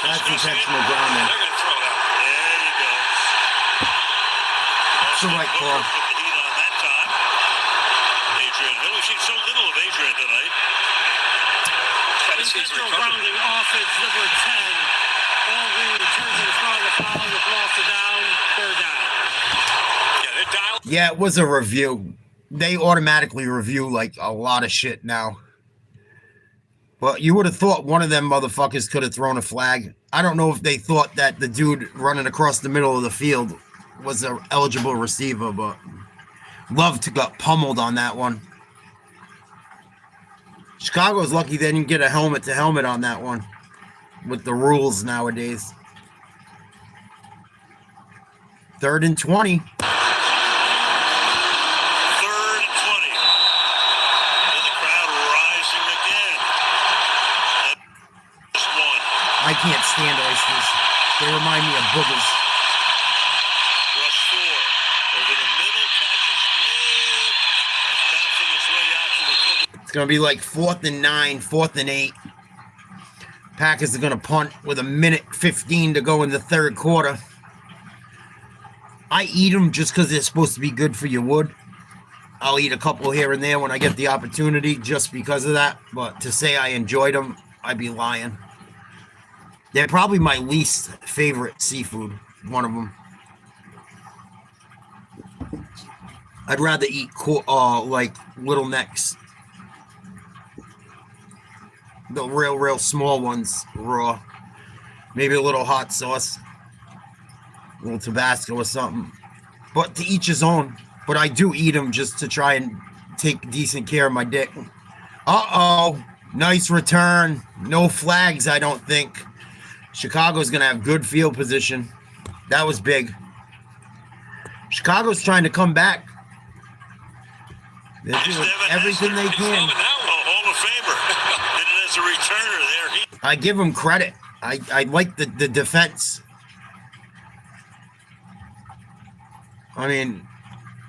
That's intentional grounding. They're going to throw that. There you go. That's the right call. Put the heat on that time. Adrian, we've seen so little of Adrian tonight. Intentional grounding offense number 10. All the returns in front of the foul. The ball's down. Third down. Yeah, they're dialed. Yeah, it was a review. They automatically review like a lot of shit now. But you would have thought one of them motherfuckers could have thrown a flag. I don't know if they thought that the dude running across the middle of the field was an eligible receiver, but Love to got pummeled on that one. Chicago's lucky they didn't get a helmet-to-helmet on that one with the rules nowadays. 3rd and 20. 3rd and 20. And the crowd rising again. Just one. I can't stand oysters. They remind me of boogers. Rush 4. Over the middle. Catches Lee. That's bouncing his way out to the 20. It's going to be like 4th and 9, 4th and 8. Packers are going to punt with 1:15 to go in the third quarter. I eat them just because they're supposed to be good for your wood. I'll eat a couple here and there when I get the opportunity just because of that. But to say I enjoyed them, I'd be lying. They're probably my least favorite seafood, one of them. I'd rather eat like little necks. The real small ones, raw. Maybe a little hot sauce. A little Tabasco or something. But to each his own. But I do eat them just to try and take decent care of my dick. Uh-oh. Nice return. No flags, I don't think. Chicago's going to have good field position. That was big. Chicago's trying to come back. They're doing everything they can. Hall of Famer. Did it as a returner there. I give them credit. I like the defense. I mean,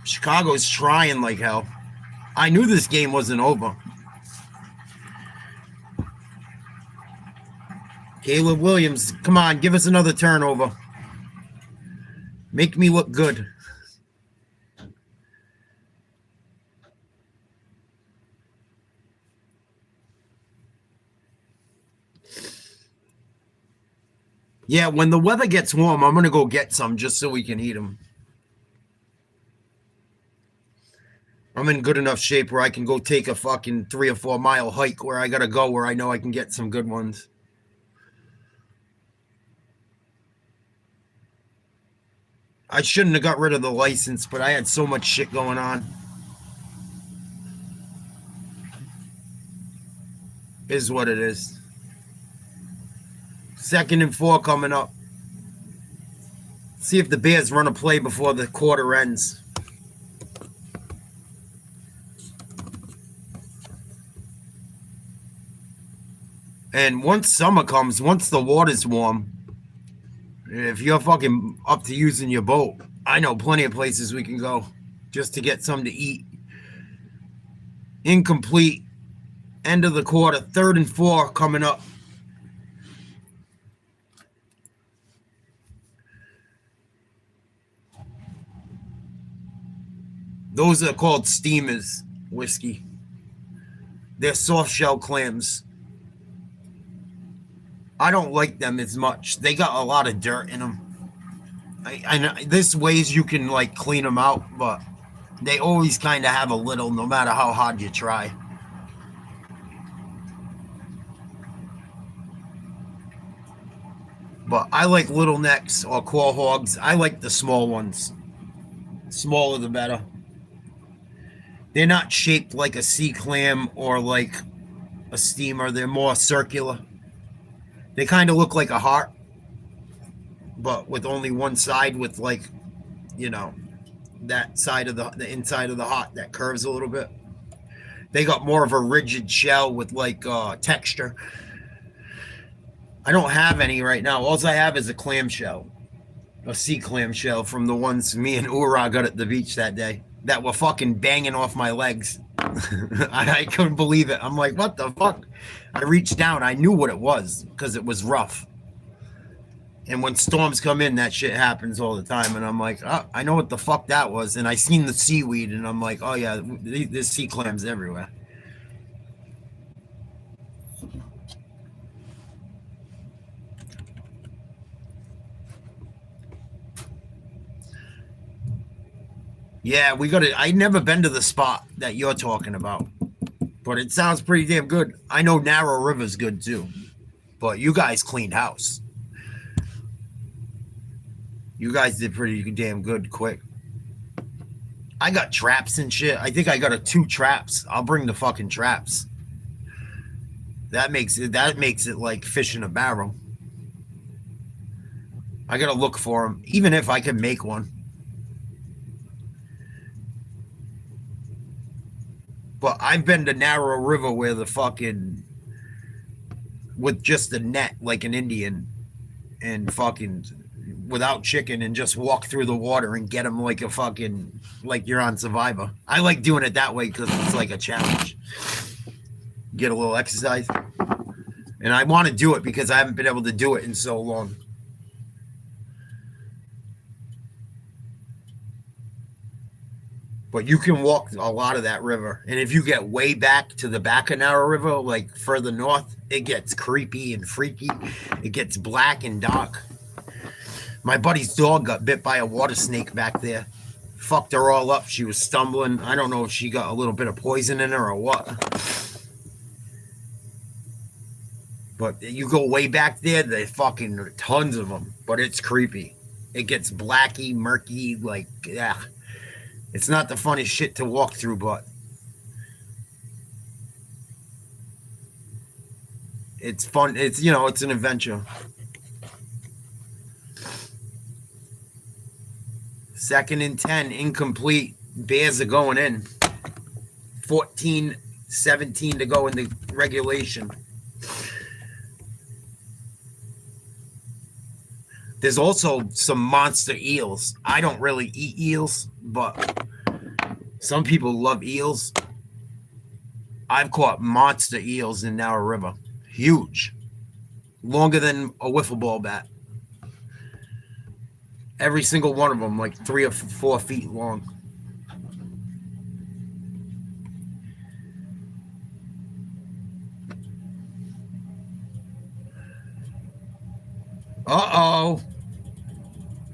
Chicago's trying like hell. I knew this game wasn't over. Caleb Williams, come on, give us another turnover. Make me look good. Yeah, when the weather gets warm, I'm going to go get some just so we can eat them. I'm in good enough shape where I can go take a fucking 3 or 4 mile hike where I got to go where I know I can get some good ones. I shouldn't have got rid of the license, but I had so much shit going on. Is what it is. 2nd and 4 coming up. See if the Bears run a play before the quarter ends. And once summer comes, once the water's warm, if you're fucking up to using your boat, I know plenty of places we can go just to get something to eat. Incomplete. End of the quarter. 3rd and 4 coming up. Those are called steamers whiskey. They're soft shell clams. I don't like them as much. They got a lot of dirt in them. I know there's ways you can like clean them out, but they always kind of have a little, no matter how hard you try. But I like little necks or claw hogs. I like the small ones. Smaller the better. They're not shaped like a sea clam or like a steamer. They're more circular. They kind of look like a heart, but with only one side with like, you know, that side of the inside of the heart that curves a little bit. They got more of a rigid shell with like texture. I don't have any right now. All I have is a clamshell, a sea clamshell from the ones me and Ura got at the beach that day that were fucking banging off my legs. I couldn't believe it. I'm like, what the fuck? I reached down. I knew what it was because it was rough. And when storms come in, that shit happens all the time. And I'm like, oh, I know what the fuck that was. And I seen the seaweed, and I'm like, oh yeah, there's sea clams everywhere. Yeah, we got it. I've never been to the spot that you're talking about, but it sounds pretty damn good. I know Narrow River's good too, but you guys cleaned house. You guys did pretty damn good quick. I got traps and shit. I think I got 2 traps. I'll bring the fucking traps. That makes it like fish in a barrel. I gotta look for them, even if I can make one. But I've been to Narrow River where the fucking with just a net like an Indian and fucking without chicken and just walk through the water and get them like a fucking like you're on Survivor. I like doing it that way because it's like a challenge. Get a little exercise. And I want to do it because I haven't been able to do it in so long. But you can walk a lot of that river. And if you get way back to the back of Narrow River, like further north, it gets creepy and freaky. It gets black and dark. My buddy's dog got bit by a water snake back there. Fucked her all up. She was stumbling. I don't know if she got a little bit of poison in her or what. But you go way back there, there's fucking tons of them. But it's creepy. It gets blacky, murky, like, yeah. It's not the funnest shit to walk through, but it's fun. It's, you know, it's an adventure. Second and 10, incomplete. Bears are going in. 14-17 to go in the regulation. There's also some monster eels. I don't really eat eels, but some people love eels. I've caught monster eels in Narrow River. Huge. Longer than a wiffle ball bat. Every single one of them, like 3 or 4 feet long. Uh-oh.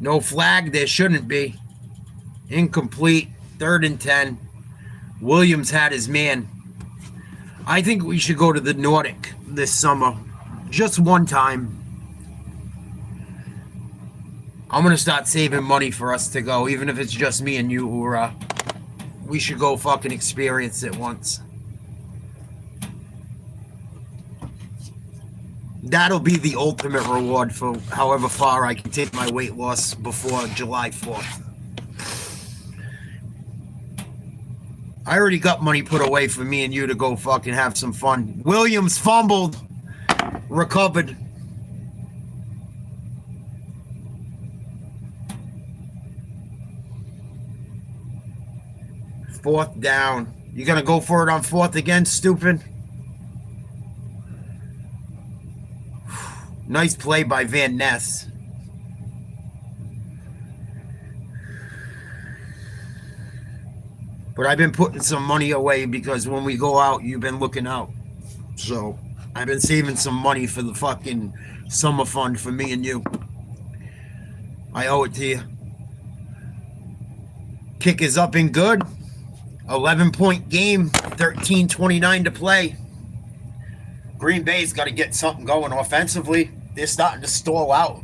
No flag. There shouldn't be. Incomplete. 3rd and 10. Williams had his man. I think we should go to the Nordic this summer. Just one time. I'm going to start saving money for us to go, even if it's just me and you, Ura. We should go fucking experience it once. That'll be the ultimate reward for however far I can take my weight loss before July 4th. I already got money put away for me and you to go fucking have some fun. Williams fumbled. Recovered. Fourth down. You gonna go for it on 4th again, stupid? Nice play by Van Ness. But I've been putting some money away because when we go out, you've been looking out. So I've been saving some money for the fucking summer fund for me and you. I owe it to you. Kick is up and good. 11-point game. 13:29 to play. Green Bay's got to get something going offensively. They're starting to stall out.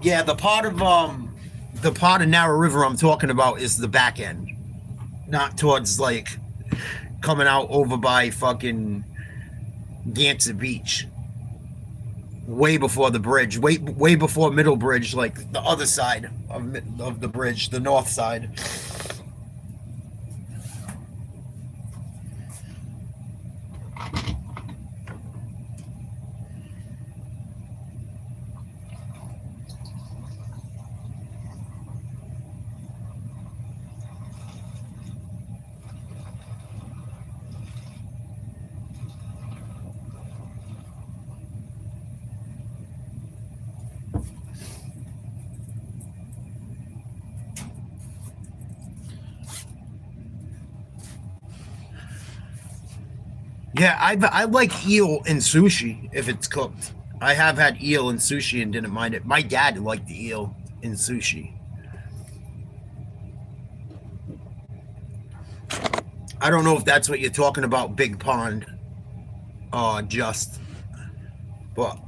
Yeah, the part of Narrow River I'm talking about is the back end, not towards like coming out over by fucking Gansett Beach. way before the bridge, way before Middle Bridge, like the other side of the bridge, the north side. Yeah, I like eel in sushi if it's cooked. I have had eel in sushi and didn't mind it. My dad liked the eel in sushi. I don't know if that's what you're talking about, Big Pond. Just. But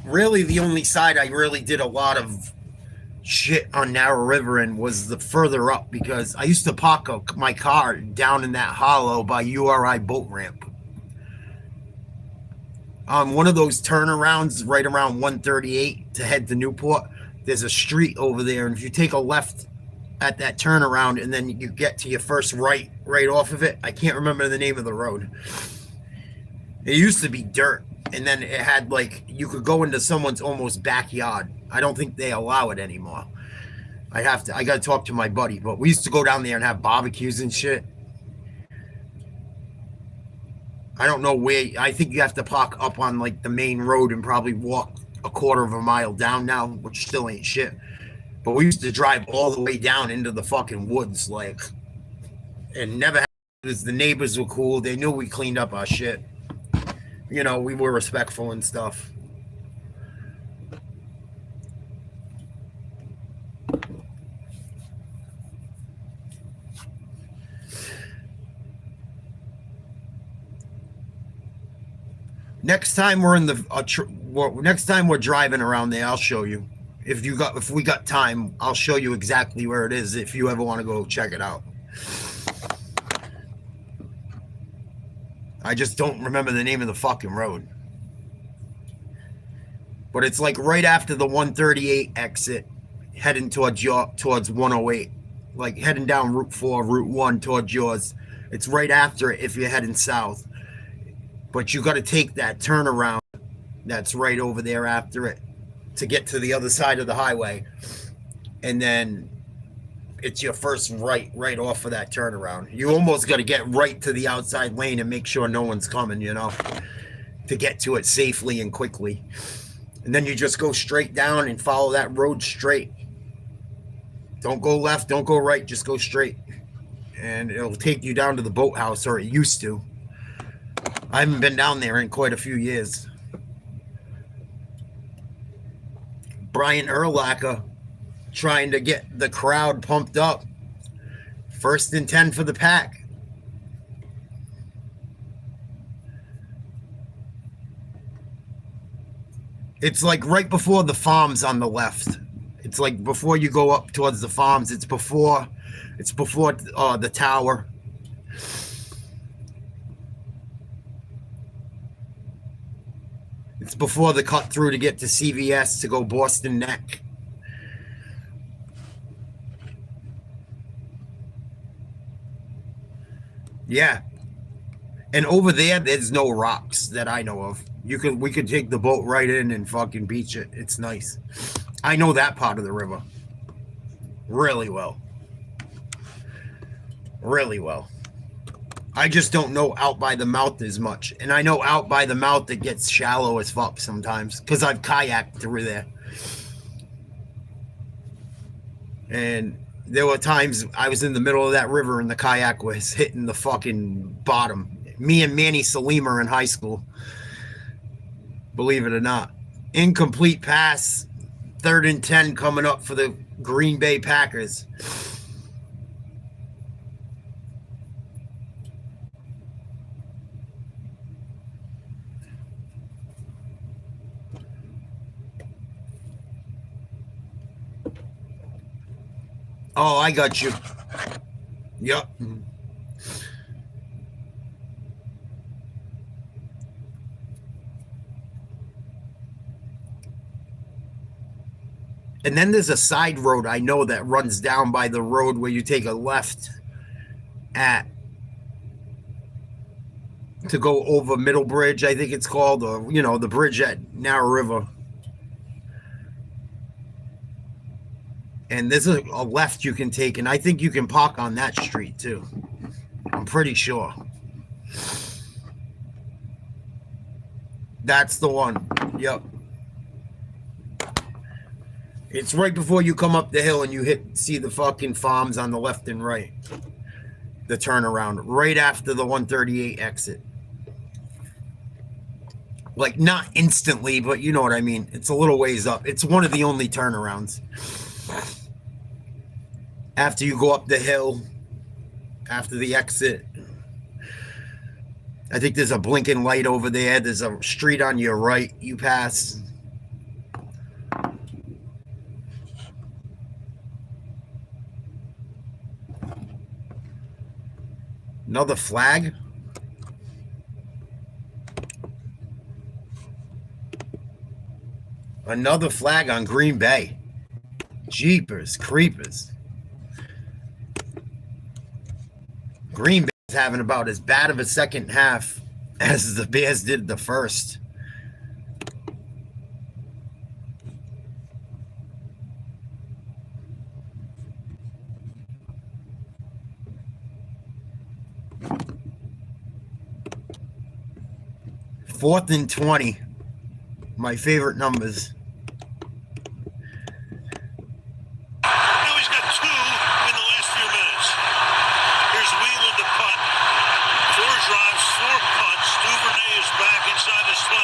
really, the only side I really did a lot of shit on Narrow River and was the further up, because I used to park my car down in that hollow by URI boat ramp. One of those turnarounds right around 138 to head to Newport, there's a street over there, and if you take a left at that turnaround and then you get to your first right off of it, I can't remember the name of the road. It used to be dirt, and then it had like, you could go into someone's almost backyard. I don't think they allow it anymore. I gotta talk to my buddy, but we used to go down there and have barbecues and shit. I don't know where. I think you have to park up on like the main road and probably walk a quarter of a mile down now, which still ain't shit. But we used to drive all the way down into the fucking woods, like, and never had, because the neighbors were cool. They knew we cleaned up our shit. You know, we were respectful and stuff. Next time we're in the next time we're driving around there, I'll show you. If we got time, I'll show you exactly where it is if you ever want to go check it out. I just don't remember the name of the fucking road. But it's like right after the 138 exit, heading towards 108, like heading down Route 4, Route 1 towards yours. It's right after it if you're heading south. But you got to take that turnaround that's right over there after it to get to the other side of the highway. And then it's your first right off of that turnaround. You almost got to get right to the outside lane and make sure no one's coming, you know, to get to it safely and quickly. And then you just go straight down and follow that road straight. Don't go left, don't go right, just go straight. And it'll take you down to the boathouse, or it used to. I haven't been down there in quite a few years. Brian Urlacher trying to get the crowd pumped up. 1st and 10 for the Pack. It's like right before the farms on the left. It's like before you go up towards the farms. It's before the tower. It's before the cut through to get to CVS to go Boston Neck. Yeah. And over there, there's no rocks that I know of. We could take the boat right in and fucking beach it. It's nice. I know that part of the river really well. Really well. I just don't know out by the mouth as much. And I know out by the mouth it gets shallow as fuck sometimes, because I've kayaked through there. And there were times I was in the middle of that river and the kayak was hitting the fucking bottom. Me and Manny Salima in high school. Believe it or not. Incomplete pass. 3rd and 10 coming up for the Green Bay Packers. Oh, I got you. Yep. And then there's a side road I know that runs down by the road where you take a left at to go over Middle Bridge, I think it's called, or, you know, the bridge at Narrow River. And there's a left you can take, and I think you can park on that street too. I'm pretty sure. That's the one. Yep. It's right before you come up the hill and you see the fucking farms on the left and right. The turnaround right after the 138 exit. Like, not instantly, but you know what I mean. It's a little ways up. It's one of the only turnarounds. After you go up the hill, after the exit, I think there's a blinking light over there. There's a street on your right you pass. Another flag? Another flag on Green Bay. Jeepers creepers. Green Bay's having about as bad of a second half as the Bears did the first. Fourth and 20. My favorite numbers. Now he's got 2 in the last few minutes. Here's Wheeland to punt. 4 drives, 4 punts. Duvernay is back inside his 20.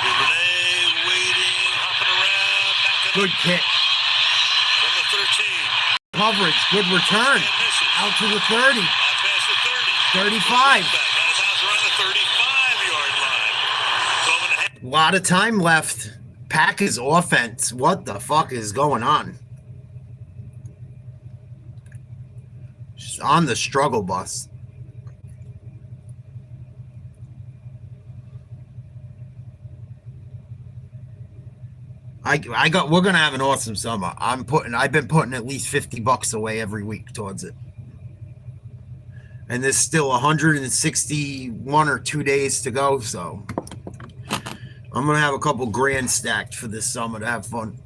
Duvernay waiting, hopping around. Back Good kick. from the 13. Coverage. Good return. Out to the 30. Past the 30. 35. Back. Around the 35-yard line. A lot of time left. Packers offense. What the fuck is going on? Just on the struggle bus. We're gonna have an awesome summer. I've been putting at least $50 away every week towards it. And there's still 161 or 2 days to go, so I'm going to have a couple grand stacked for this summer to have fun.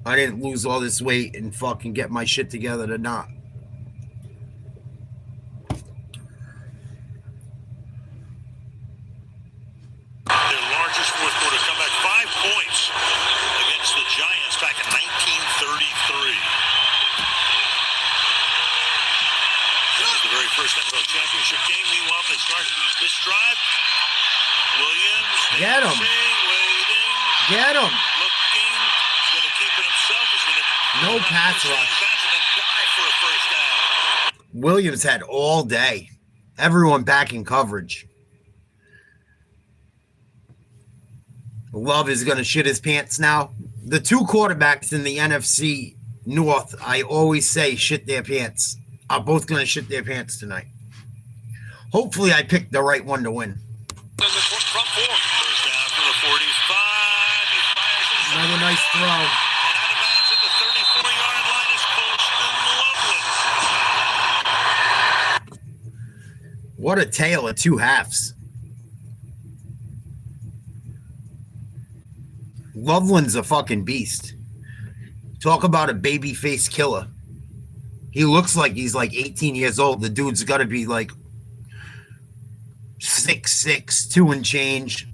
I didn't lose all this weight and fucking get my shit together to not. Their largest fourth quarter comeback, 5 points against the Giants back in 1933. The very first NFL championship game. Meanwhile, they start this drive. Williams. Get him. Waiting. Get him. Looking. He's going to keep it himself. He's going to No pass rush. and then dive for a first down. Williams had all day. Everyone back in coverage. Love is going to shit his pants now. The 2 quarterbacks in the NFC North, I always say shit their pants, are both going to shit their pants tonight. Hopefully I picked the right one to win. Front 4. First down for the 45. He fires inside. Another nice throw. And out of bounds at the 34-yard line is Colston Loveland. What a tale of 2 halves. Loveland's a fucking beast. Talk about a baby-face killer. He looks like he's like 18 years old. The dude's got to be like 6'6", 2 and change.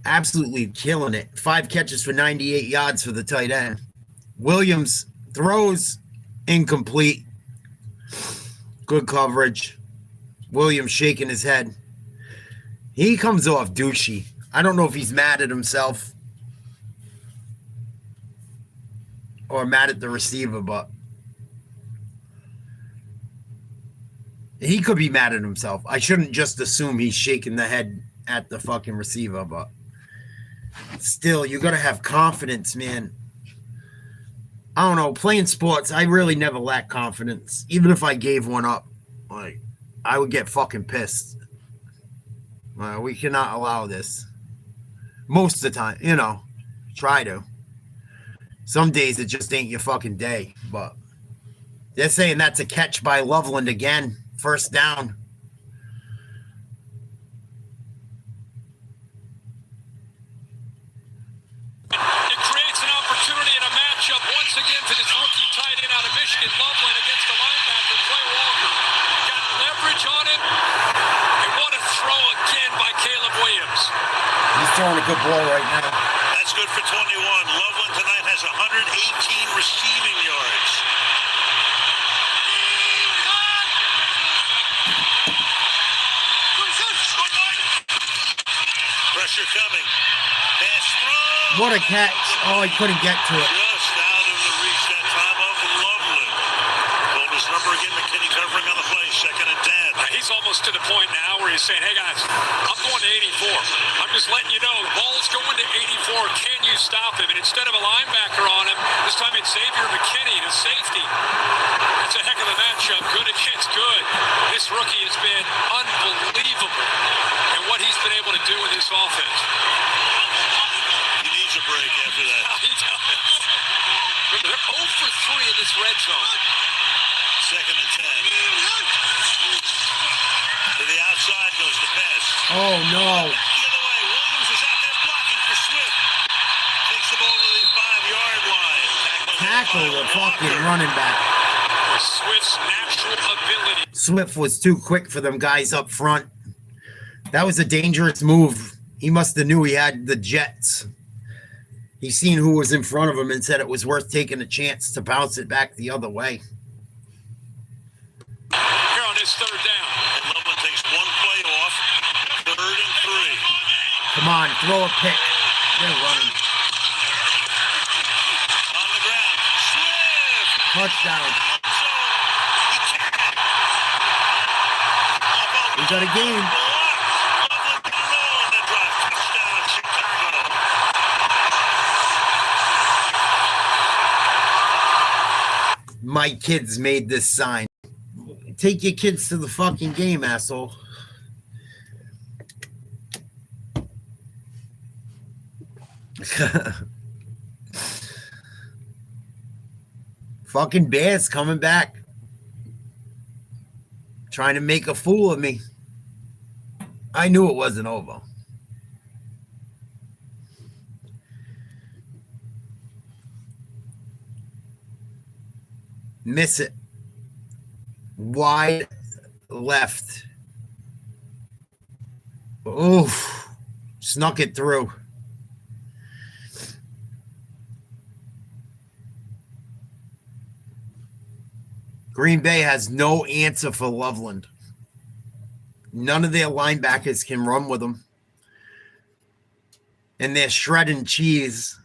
Absolutely killing it. 5 catches for 98 yards for the tight end. Williams throws incomplete. Good coverage. Williams shaking his head. He comes off douchey. I don't know if he's mad at himself or mad at the receiver, but he could be mad at himself. I shouldn't just assume he's shaking the head at the fucking receiver, but still, you got to have confidence, man. I don't know. Playing sports, I really never lack confidence. Even if I gave one up, like, I would get fucking pissed. We cannot allow this. Most of the time, try to. Some days it just ain't your fucking day, but they're saying that's a catch by Loveland again. First down. It creates an opportunity in a matchup once again for this rookie tight end out of Michigan, Loveland, against the linebacker, Clay Walker. Got leverage on him, and what a throw again by Caleb Williams. He's throwing a good ball right now. That's good for 21. Loveland tonight has 118 receiving yards. Pressure coming. Pass throw. What a catch. Oh, he couldn't get to it. Just out of the reach that time of Loveland. Pulled his number again. McKinney covering on the play. 2nd and 10. He's almost to the point now where he's saying, hey guys, I'm going to 84. I'm just letting you know, the ball's going to 84. Can you stop him? And instead of a linebacker on him, this time it's Xavier McKinney, the safety. That's a heck of a matchup. Good against good. This rookie has been unbelievable in what he's been able to do in this offense. He needs a break after that. He does. They're 0 for 3 in this red zone. 2nd and 10. To the outside goes the pass. Oh, no. The other way. Williams is out there blocking for Swift. Takes the ball to the 5-yard line. Tackle the fucking running back. Swift's natural ability. Swift was too quick for them guys up front. That was a dangerous move. He must have knew he had the Jets. He seen who was in front of him and said it was worth taking a chance to bounce it back the other way. Here on this 3rd down. And Loveland takes one play off. 3rd and 3. Come on, throw a pick. They're running. On the ground. Swift. Touchdown. We got a game. Loveland can roll on the drive. Touchdown, Chicago. My kids made this sign. Take your kids to the fucking game, asshole. Fucking Bears coming back. Trying to make a fool of me. I knew it wasn't over. Miss it. Wide left. Oof. Snuck it through. Green Bay has no answer for Loveland. None of their linebackers can run with them. And they're shredding cheese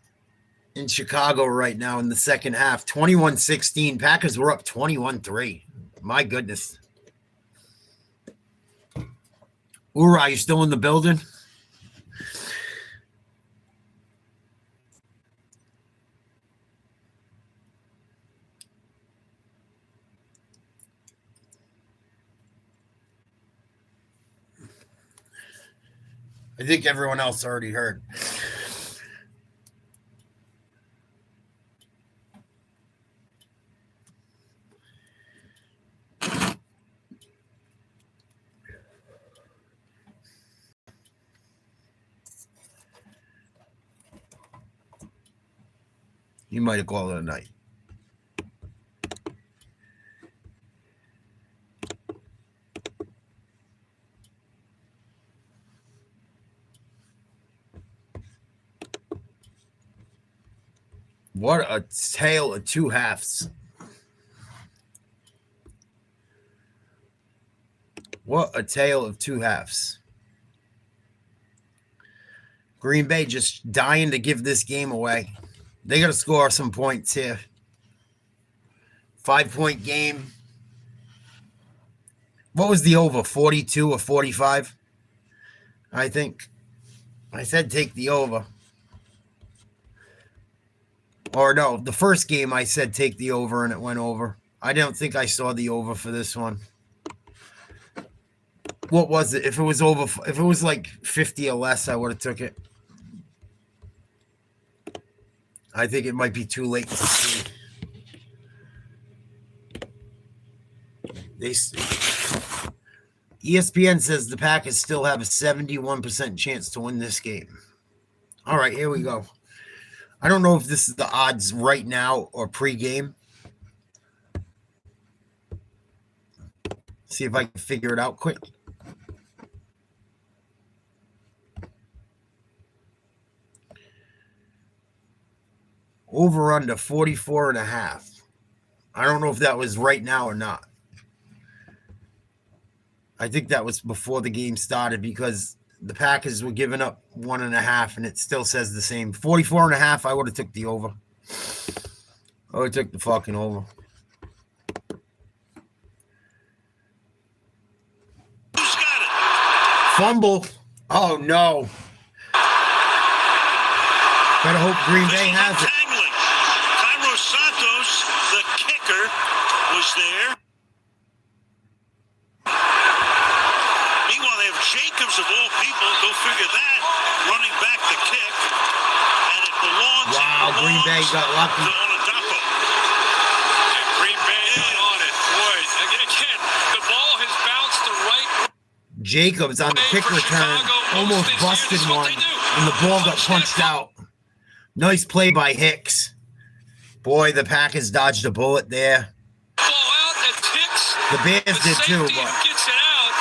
in Chicago right now in the second half. 21-16. Packers were up 21-3. My goodness. Ura, you still in the building? I think everyone else already heard. You might have called it a night. What a tale of two halves. What a tale of two halves. Green Bay just dying to give this game away. They got to score some points here. 5-point game. What was the over? 42 or 45? I think. I said take the over. Or no, the first game I said take the over and it went over. I don't think I saw the over for this one. What was it? If it was like 50 or less, I would have took it. I think it might be too late to see. ESPN says the Packers still have a 71% chance to win this game. All right, here we go. I don't know if this is the odds right now or pre-game. See if I can figure it out quick. Over under 44.5. I don't know if that was right now or not. I think that was before the game started because the Packers were giving up 1.5 and it still says the same. 44.5, I would have took the over. I would have took the fucking over. Who's got it? Fumble. Oh, no. Better hope Green Bay has it. Cairo Santos, the kicker, was there. Meanwhile, they have Jacobs of all people. Go figure that. Running back the kick. And it belongs. Wow, Green Bay got lucky. To Oladapo. And Green Bay is on it. Boy, again, the ball has bounced the right way. Jacobs on the kick return almost busted one, and the ball got punched out. Nice play by Hicks. Boy, the Packers dodged a bullet there. Ball out, that's Hicks. The Bears did too, Who but gets it out.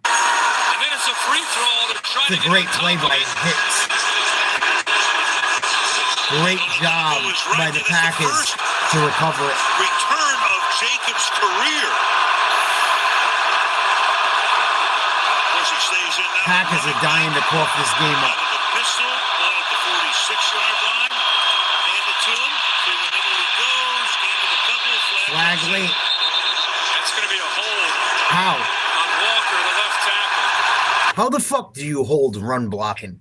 And then it's a free throw. They're trying it's a to get great on play top by of it. Hicks. Great job by the Packers to recover it. Return of Jacobs' career. Of course, he stays in now. Packers are dying to cough this game up. Out of the pistol, ball at the 46-yard line. Hand it to him. Through the middle he goes. Gain of a couple. Flag late. That's going to be a hold How? on Walker, the left tackle. How the fuck do you hold run blocking?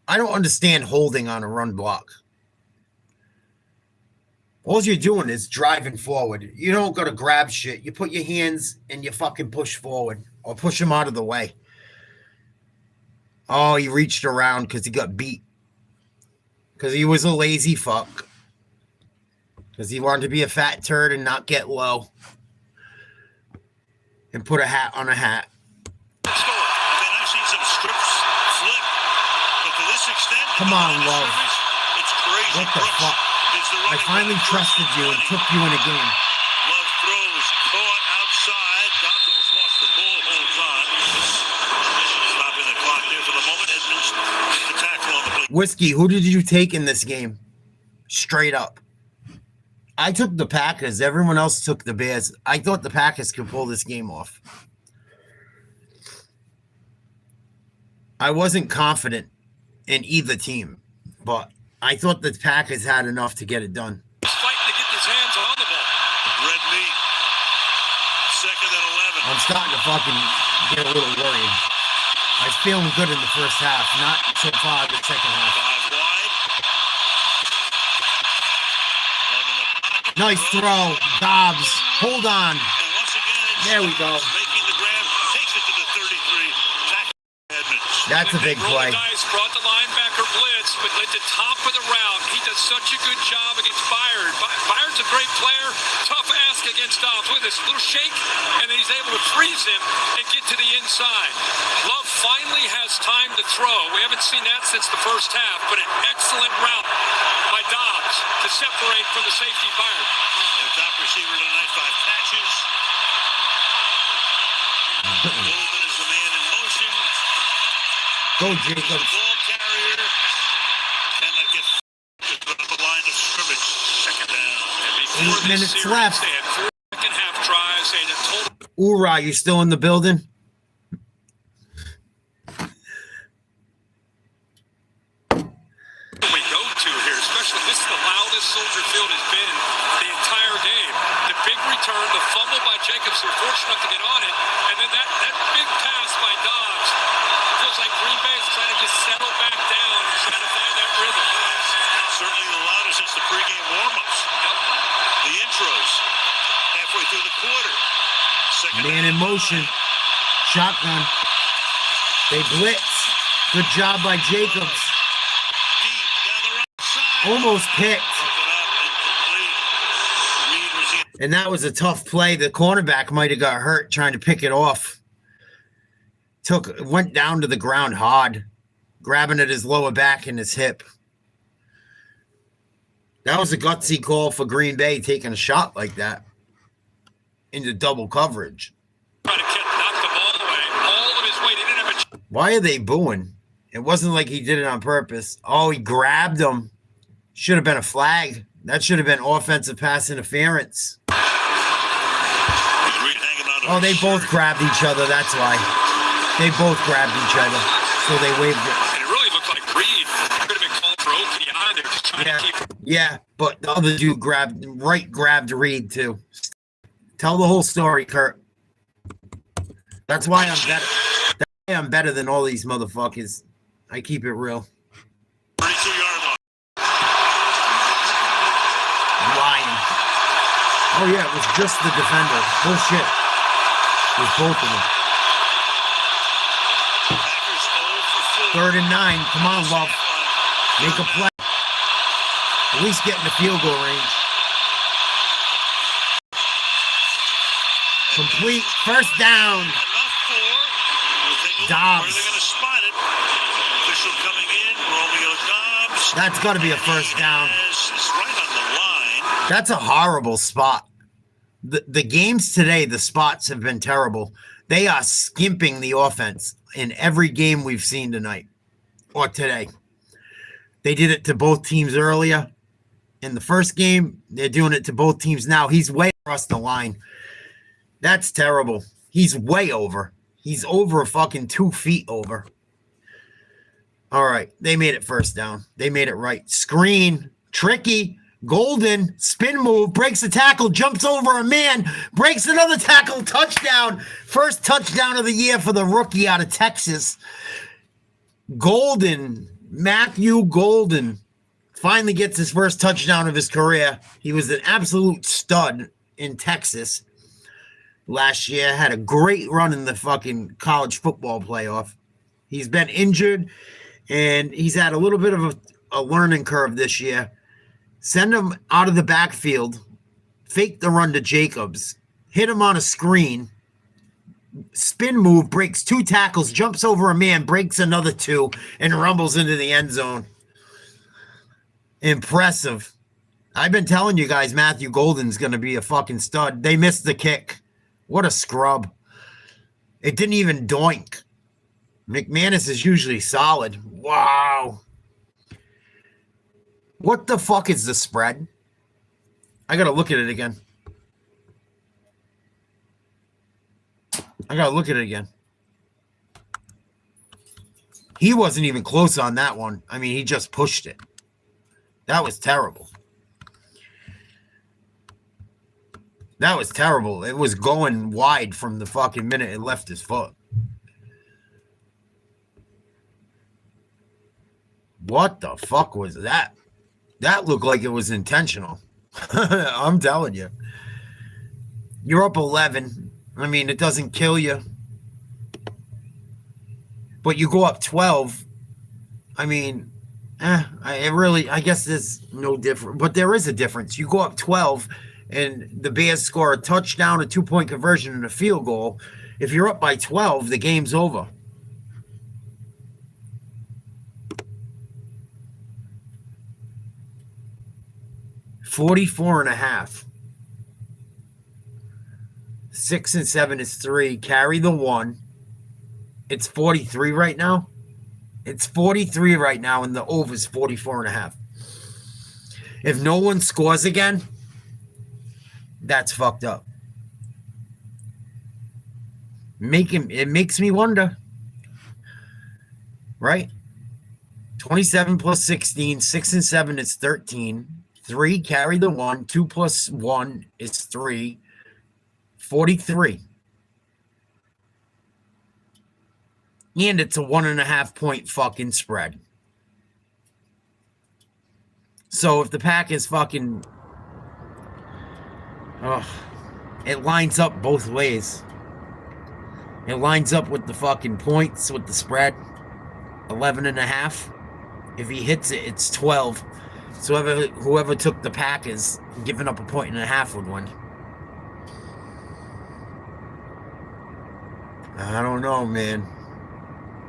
I don't understand holding on a run block. All you're doing is driving forward. You don't go to grab shit. You put your hands and you fucking push forward or push him out of the way. Oh, he reached around because he got beat. Because he was a lazy fuck. Because he wanted to be a fat turd and not get low. And put a hat on a hat. And then I've seen some strips flip. But to this extent, Come on, Love. it's crazy. What the Brooks fuck? is the I running finally back. trusted you and took you in a game. Love throws caught outside. Dotto's lost the ball whole time. Stopping the clock there for the moment. Edmonds the tackle on the play. Whiskey, who did you take in this game? Straight up. I took the Packers. Everyone else took the Bears. I thought the Packers could pull this game off. I wasn't confident in either team, but I thought the Packers had enough to get it done. He's fighting to get his hands on the ball. Red meat. Second and 11. I'm starting to fucking get a little worried. I was feeling good in the first half, not so far the second half. 5 wide. Love in the pocket. Nice throw. Dobbs. Hold on. And once again, There we go. making the grab. Takes it to the 33. Tackle Edmonds. That's a big Roll play. the dice, brought the linebacker blitz, but at the top of the route, he does such a good job against Byard. Byard's a great player, tough ask against Dobbs with his little shake, and then he's able to freeze him and get to the inside. Love finally has time to throw. We haven't seen that since the first half, but an excellent route by Dobbs to separate from the safety Byard. Their top receiver tonight, 5 catches. Golden is the man in motion. Go, The Jacobs. ball carrier. Cannot get to the line of scrimmage. Second down. And before 8 this minutes series, left. They had 4 second half tries. They had a total. Ura, you still in the building? We go to here, especially this is the loudest Soldier Field has been the entire game. The big return, the fumble by Jacobs, who were fortunate enough to get on it, and then that big pass by Dobbs. Feels like Green Bay is trying to just settle back down and trying to find that rhythm. Certainly the loudest since the pregame warm-ups. The intros. Halfway through the quarter. Second Man in motion. shotgun. They blitz. Good job by Jacobs. Almost picked. And that was a tough play. The cornerback might have got hurt trying to pick it off. Went down to the ground hard, grabbing at his lower back and his hip. That was a gutsy call for Green Bay, taking a shot like that into double coverage. Why are they booing? It wasn't like he did it on purpose. Oh, he grabbed him. Should have been a flag. That should have been offensive pass interference. Oh, they both grabbed each other. That's why. They both grabbed each other. So they waved it. And it really looked like Reed could have been called for OPI. They're just trying to keep. Yeah, but the other dude grabbed Reed too. Tell the whole story, Kurt. That's why I'm better. That's why I'm better than all these motherfuckers. I keep it real. 32-yard line. Lying. Oh yeah, it was just the defender. Bullshit. It was both of them. 3rd and 9. Come on, Love. Make a play. At least get in the field goal range. Complete. First down. Dobbs. They're going to spot it. Official coming in. Romeo Dobbs. That's got to be a first down. It's right on the line. That's a horrible spot. The games today, the spots have been terrible. They are skimping the offense in every game we've seen tonight or today. They did it to both teams earlier in the first game. They're doing it to both teams now. He's way across the line. That's terrible. He's way over. He's over fucking 2 feet over. All right. They made it first down. They made it right. Screen. Tricky. Golden. Spin move. Breaks a tackle. Jumps over a man. Breaks another tackle. Touchdown. First touchdown of the year for the rookie out of Texas. Golden. Matthew Golden finally gets his first touchdown of his career. He was an absolute stud in Texas last year. Had a great run in the fucking college football playoff. He's been injured, and he's had a little bit of a learning curve this year. Send him out of the backfield, fake the run to Jacobs, hit him on a screen, spin move, breaks 2 tackles, jumps over a man, breaks another 2, and rumbles into the end zone. Impressive. I've been telling you guys Matthew Golden's going to be a fucking stud. They missed the kick. What a scrub. It didn't even doink. McManus is usually solid. Wow. What the fuck is the spread? I got to look at it again. He wasn't even close on that one. I mean, he just pushed it. That was terrible. That was terrible. It was going wide from the fucking minute it left his foot. What the fuck was that? That looked like it was intentional. I'm telling you. You're up 11. I mean, it doesn't kill you. But you go up 12. I mean, I guess there's no difference. But there is a difference. You go up 12, and the Bears score a touchdown, a 2-point conversion, and a field goal. If you're up by 12, the game's over. $44.5. 6 and 7 is 3. Carry the 1. It's 43 right now. It's 43 right now, and the over is 44.5. If no one scores again, that's fucked up. It makes me wonder. Right? 27 plus 16, 6 and 7 is 13. 3, carry the 1. 2 plus 1 is 3. 43. And it's a 1.5 point fucking spread. So if the pack is fucking... it lines up both ways. It lines up with the fucking points with the spread. 11.5. If he hits it, it's 12. So whoever took the Packers, giving up 1.5 would win. I don't know, man.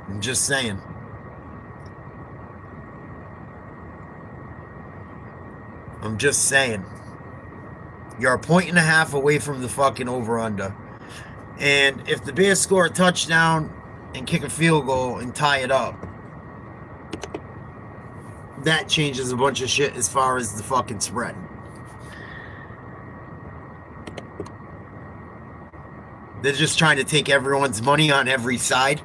I'm just saying. You're 1.5 away from the fucking over-under. And if the Bears score a touchdown and kick a field goal and tie it up, that changes a bunch of shit as far as the fucking spread. They're just trying to take everyone's money on every side.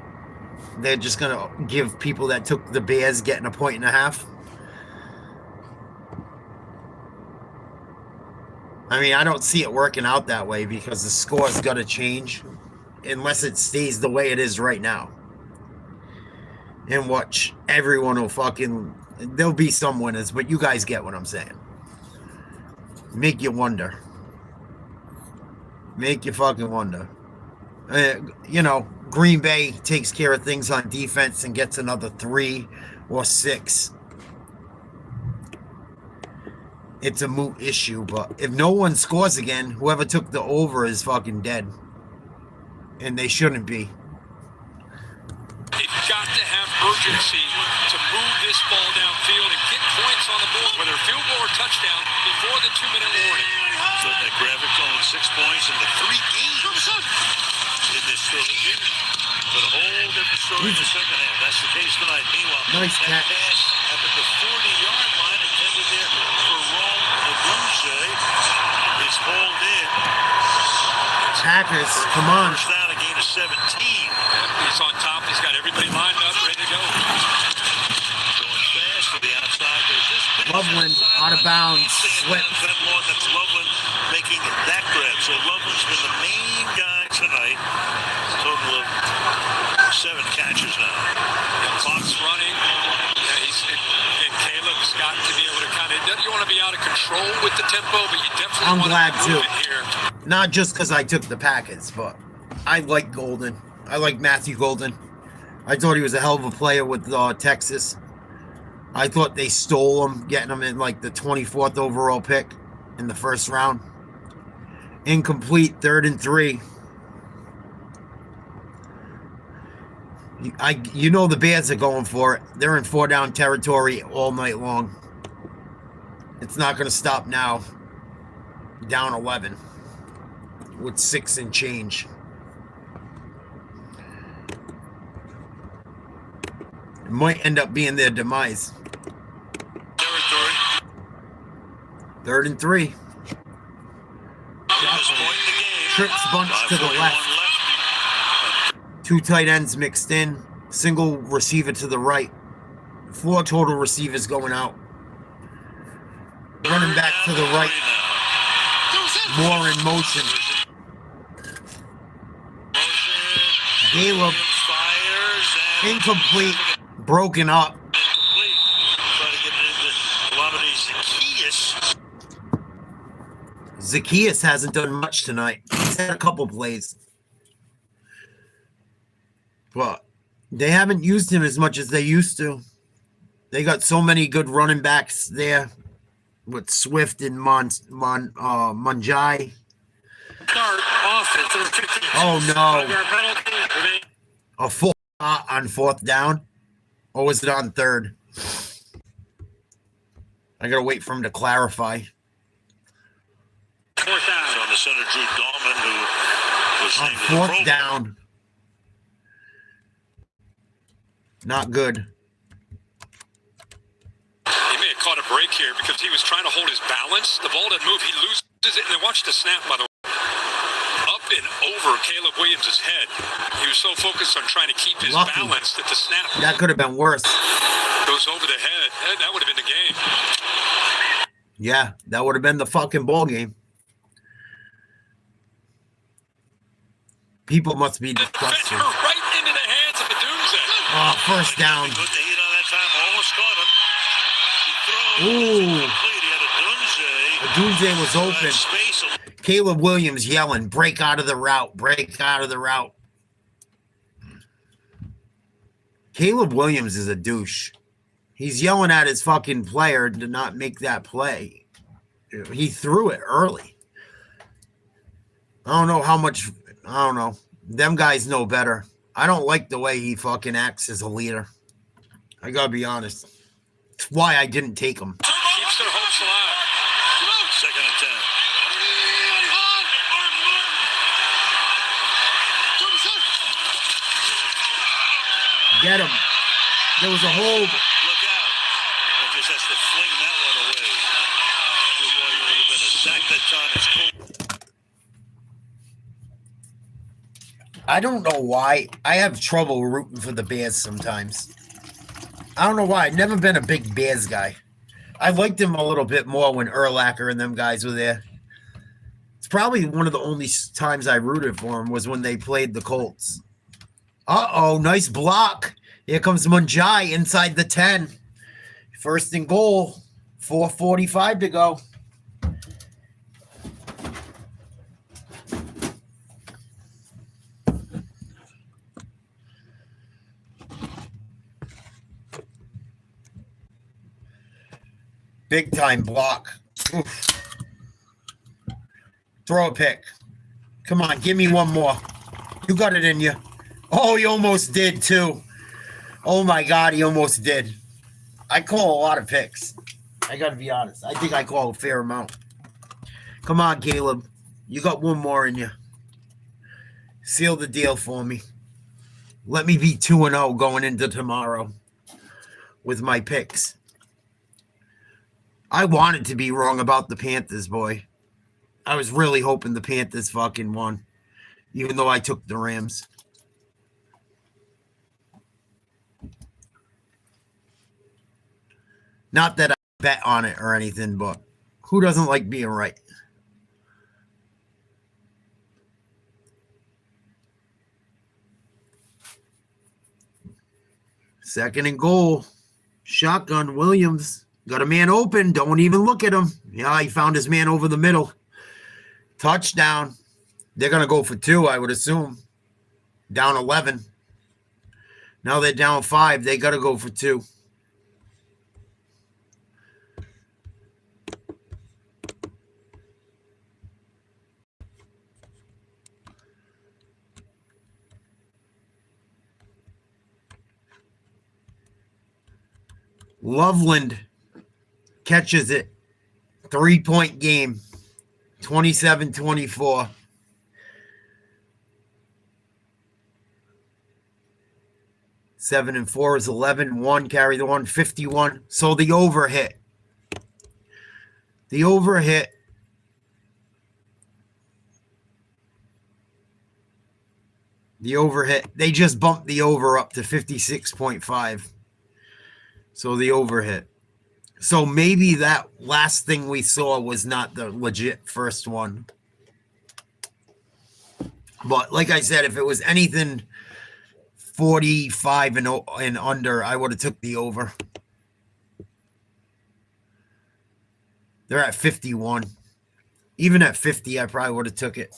They're just going to give people that took the Bears getting 1.5. I mean, I don't see it working out that way because the score's got to change unless it stays the way it is right now. And watch, everyone will fucking... There'll be some winners, but you guys get what I'm saying. Make you wonder. Make you fucking wonder. Green Bay takes care of things on defense and gets another 3 or 6. It's a moot issue, but if no one scores again, whoever took the over is fucking dead. And they shouldn't be. They've got to have urgency to move this ball downfield and get points on the board, whether field goal or touchdown, before the 2-minute warning. So that graphic only 6 points in the 3 games in this trilogy. But a whole different story in the second half. That's the case tonight. Meanwhile, nice that catch. pass up at the 40-yard line intended there for Ron Lagunze is hauled in. Packers, come on. First down, a gain of 17. He's on top. He's got everybody lined up, ready to go. Going fast to the outside. There's this Loveland out of bounds. Slip. That's Loveland making that grab. So Loveland's been the main guy tonight. Total of 7 catches now. Clock's running. And Caleb's got to be able to kind of... You want to be out of control with the tempo, but you definitely I'm want glad to move too. it here. Not just because I took the Packers, but I like Golden. I like Matthew Golden. I thought he was a hell of a player with Texas. I thought they stole him, getting him in like the 24th overall pick in the first round. Incomplete, 3rd and 3. The Bears are going for it. They're in 4-down territory all night long. It's not going to stop now. Down 11 with 6 and change. It might end up being their demise. Territory. 3rd and 3. Trips bunch to the left. 2 tight ends mixed in. Single receiver to the right. 4 total receivers going out. Running back to the right. More in motion. Caleb. Incomplete. Broken up. Zacchaeus hasn't done much tonight. He's had a couple plays. But they haven't used him as much as they used to. They got so many good running backs there with Swift and Munjai. Oh, no. A full shot on 4th down? Or was it on 3rd? I got to wait for him to clarify. 4th down. On the center, Drew Dahlman, who was On named to the 4th Pro down. Not good. He may have caught a break here because he was trying to hold his balance. The ball didn't move. He loses it. And then watch the snap, by the way. Up and over Caleb Williams' head. He was so focused on trying to keep his balance that the snap... That could have been worse. Goes over the head. That would have been the game. Yeah, that would have been the fucking ball game. People must be disgusted. Right into the hands of Adunze. Oh, first down. Put the heat on that time. Almost caught him. Ooh. Adunze was open. Caleb Williams yelling, break out of the route, break out of the route. Caleb Williams is a douche. He's yelling at his fucking player to not make that play. He threw it early. I don't know how much. I don't know. Them guys know better. I don't like the way he fucking acts as a leader. I gotta be honest. It's why I didn't take him. Keeps their hopes alive. Second and 10. Get him. There was a hold. Look out. It just has to fling that one away. To avoid a little bit of sack that time is cool. I don't know why. I have trouble rooting for the Bears sometimes. I don't know why. I've never been a big Bears guy. I liked him a little bit more when Urlacher and them guys were there. It's probably one of the only times I rooted for him was when they played the Colts. Uh-oh, nice block. Here comes Munjai inside the 10. First and goal. 4:45 to go. Big time block. Oof. Throw a pick. Come on, give me one more. You got it in you. Oh, he almost did too. Oh my God, he almost did. I call a lot of picks. I got to be honest. I think I call a fair amount. Come on, Caleb. You got one more in you. Seal the deal for me. Let me be 2-0 going into tomorrow with my picks. I wanted to be wrong about the Panthers, boy. I was really hoping the Panthers fucking won, even though I took the Rams. Not that I bet on it or anything, but who doesn't like being right? Second and goal. Shotgun, Williams. Got a man open. Don't even look at him. Yeah, he found his man over the middle. Touchdown. They're going to go for 2, I would assume. Down 11. Now they're down 5. They got to go for 2. Loveland catches it. 3-point game. 27-24. Seven and 4 is 11. 1 carry the 1. 51. So the over hit. The over hit. The over hit. They just bumped the over up to 56.5. So the over hit. So maybe that last thing we saw was not the legit first one. But like I said, if it was anything 45 and under, I would have took the over. They're at 51. Even at 50, I probably would have took it.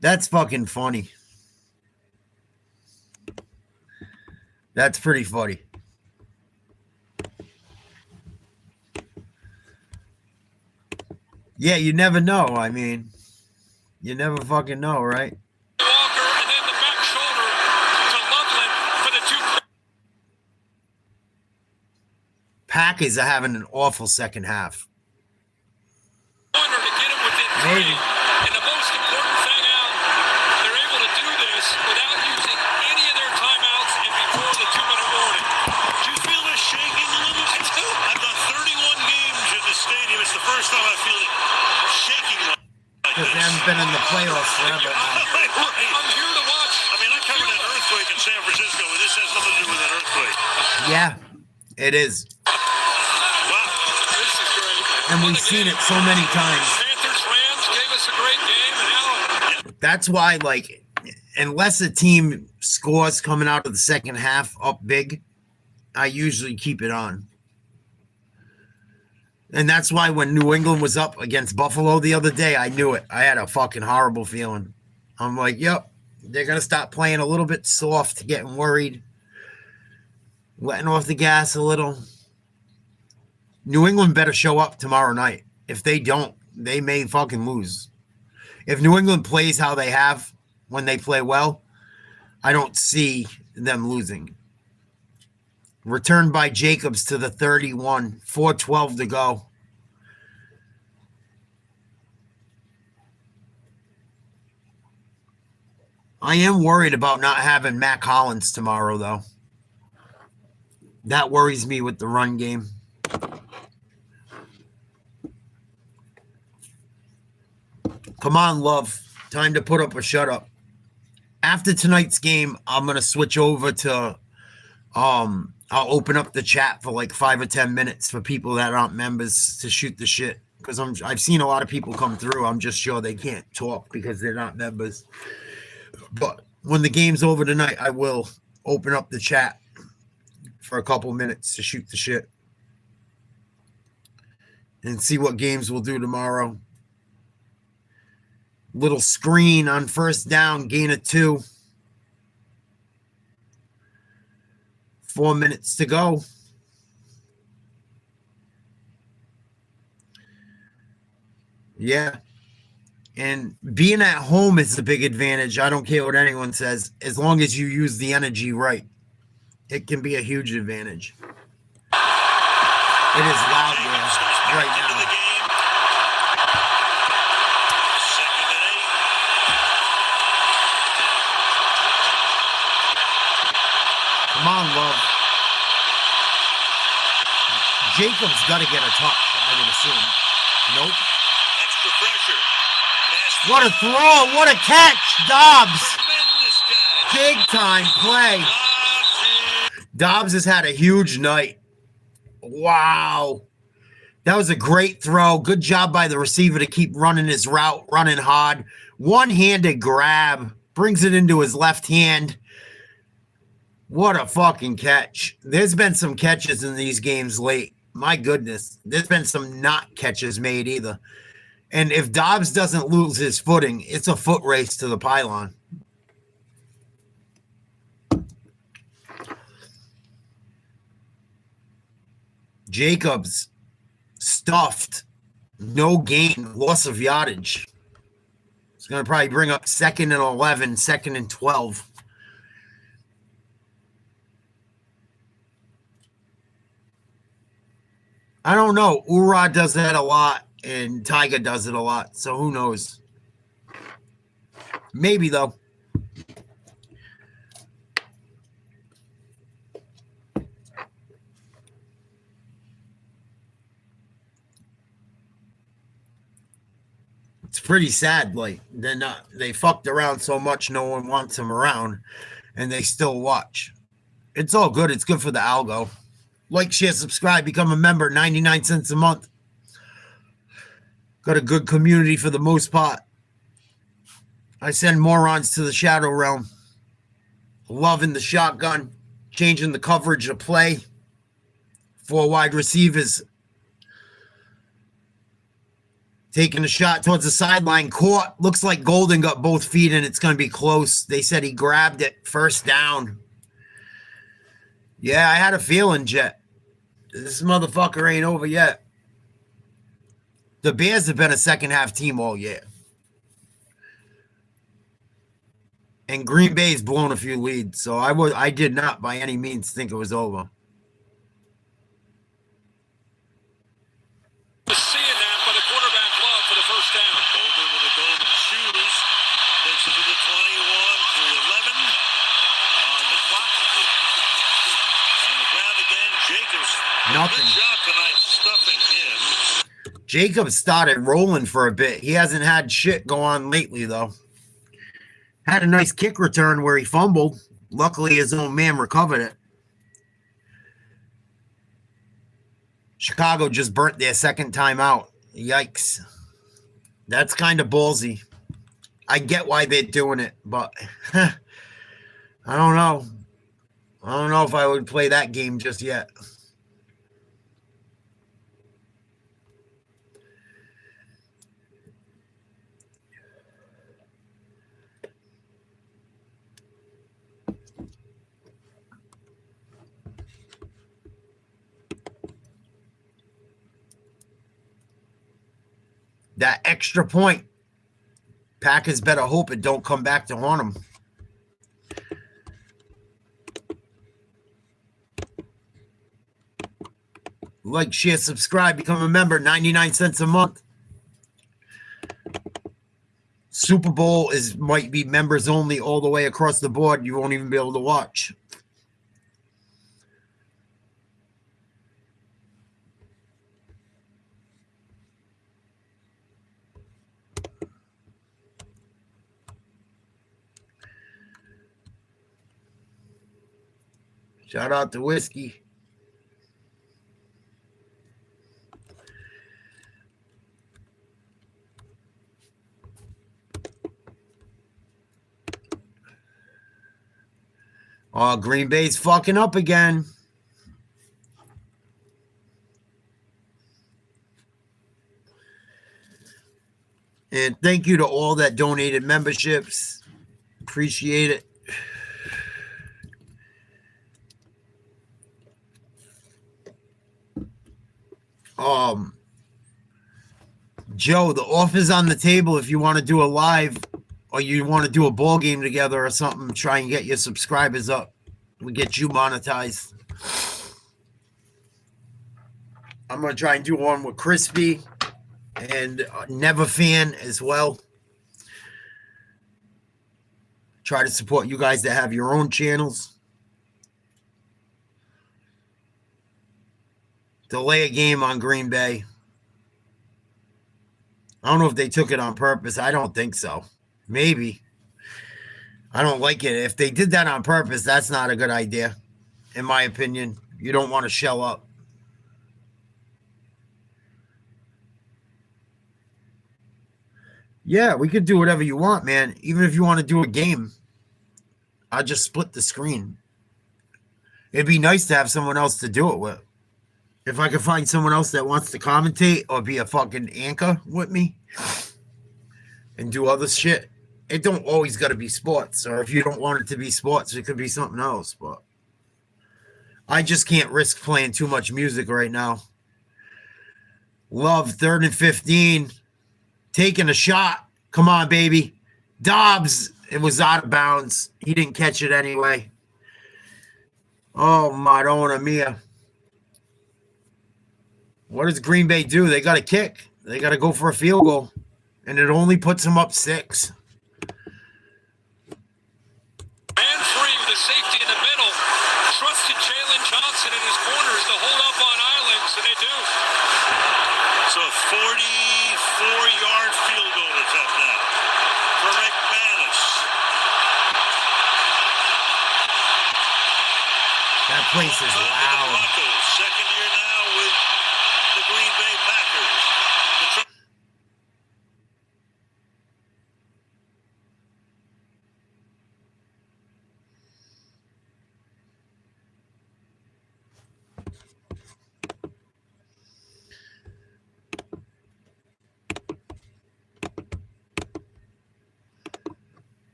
That's fucking funny. That's pretty funny. Yeah, you never know. I mean, you never fucking know, right? Walker, and then the back shoulder to Loveland for the 2. Packers are having an awful second half. Corner to get him within 3. Maybe. And the most important thing out, they're able to do this without using any of their timeouts and before the 2-minute warning. Do you feel this shaking a little? I do. I've done 31 games in the stadium. It's the first time I feel it shaking like Because this. they haven't been in the playoffs forever now. I'm here to watch. I mean, I covered an earthquake in San Francisco, and this has nothing to do with an earthquake. Yeah, it is. Wow. This is great. And we've seen it so many times. Panthers, Rams gave us a great game, and now That's why, like, unless a team scores coming out of the second half up big, I usually keep it on. And that's why when New England was up against Buffalo the other day, I knew it. I had a fucking horrible feeling. I'm like, yep, They're going to stop playing a little bit soft, getting worried, letting off the gas a little. New England better show up tomorrow night. If they don't, they may fucking lose. If New England plays how they have when they play well, I don't see them losing. Returned by Jacobs to the 31, 4:12 to go. I am worried about not having Mac Hollins tomorrow, though. That worries me with the run game. Come on, love. Time to put up or shut up. After tonight's game, I'm going to switch over to, I'll open up the chat for like 5 or 10 minutes for people that aren't members to shoot the shit. Because I've seen a lot of people come through. I'm just sure they can't talk because they're not members. But when the game's over tonight, I will open up the chat for a couple minutes to shoot the shit and see what games we'll do tomorrow. Little screen on first down, gain of 2. 4 minutes to go. Yeah. And being at home is a big advantage. I don't care what anyone says. As long as you use the energy right, it can be a huge advantage. It is loud there right now. Come on, love. Jacobs got to get a touch, I would assume. Nope. Extra pressure. What a throw. What a catch. Dobbs. Big time play. Dobbs has had a huge night. Wow. That was a great throw. Good job by the receiver to keep running his route, running hard. One-handed grab. Brings it into his left hand. What a fucking catch. There's been some catches in these games late. My goodness. There's been some not catches made either. And if Dobbs doesn't lose his footing, it's a foot race to the pylon. Jacobs stuffed. No gain. Loss of yardage. It's going to probably bring up 2nd and 11, 2nd and 12. I don't know. Urad does that a lot, and Tiger does it a lot. So who knows? Maybe, though. It's pretty sad. Like, they fucked around so much, no one wants them around, and they still watch. It's all good. It's good for the algo. Like, share, subscribe, become a member, 99 cents a month. Got a good community for the most part. I send morons to the shadow realm. Loving the shotgun, changing the coverage of play. 4 wide receivers. Taking a shot towards the sideline. Caught. Looks like Golden got both feet in. It's going to be close. They said he grabbed it. First down. Yeah, I had a feeling, Jet. This motherfucker ain't over yet. The Bears have been a second half team all year. And Green Bay's blown a few leads, so I did not by any means think it was over. Seeing that by the quarterback glove for the first down. Over with the golden shoes. Takes it to the 21, to 11. On the clock. On the ground again, Jacobs. Nothing. Good job tonight stuffing him. Jacobs started rolling for a bit. He hasn't had shit go on lately, though. Had a nice kick return where he fumbled. Luckily, his own man recovered it. Chicago just burnt their second time out. Yikes. That's kind of ballsy. I get why they're doing it, but I don't know. I don't know if I would play that game just yet. That extra point. Packers better hope it don't come back to haunt them. Like, share, subscribe, become a member, 99 cents a month. Super Bowl might be members only all the way across the board. You won't even be able to watch. Shout out to Whiskey. Oh, Green Bay's fucking up again. And thank you to all that donated memberships. Appreciate it. Joe, the offer's on the table if you want to do a live or you want to do a ball game together or something. Try and get your subscribers up. We get you monetized. I'm going to try and do one with Crispy and Never Fan as well. Try to support you guys that have your own channels. Delay a game on Green Bay. I don't know if they took it on purpose. I don't think so. Maybe. I don't like it. If they did that on purpose, that's not a good idea, in my opinion. You don't want to shell up. Yeah, we could do whatever you want, man. Even if you want to do a game, I'll just split the screen. It'd be nice to have someone else to do it with. If I could find someone else that wants to commentate or be a fucking anchor with me and do other shit, it don't always got to be sports. Or if you don't want it to be sports, it could be something else. But I just can't risk playing too much music right now. Love, 3rd and 15. Taking a shot. Come on, baby. Dobbs, it was out of bounds. He didn't catch it anyway. Oh, Madonna mia. What does Green Bay do? They got to kick. They got to go for a field goal. And it only puts them up 6. Man free with a safety in the middle. Trusted Jalen Johnson in his corners to hold up on islands, and they do. So 44-yard field goal attempt now for McManus. That place is loud. Second year now with the Green Bay Packers.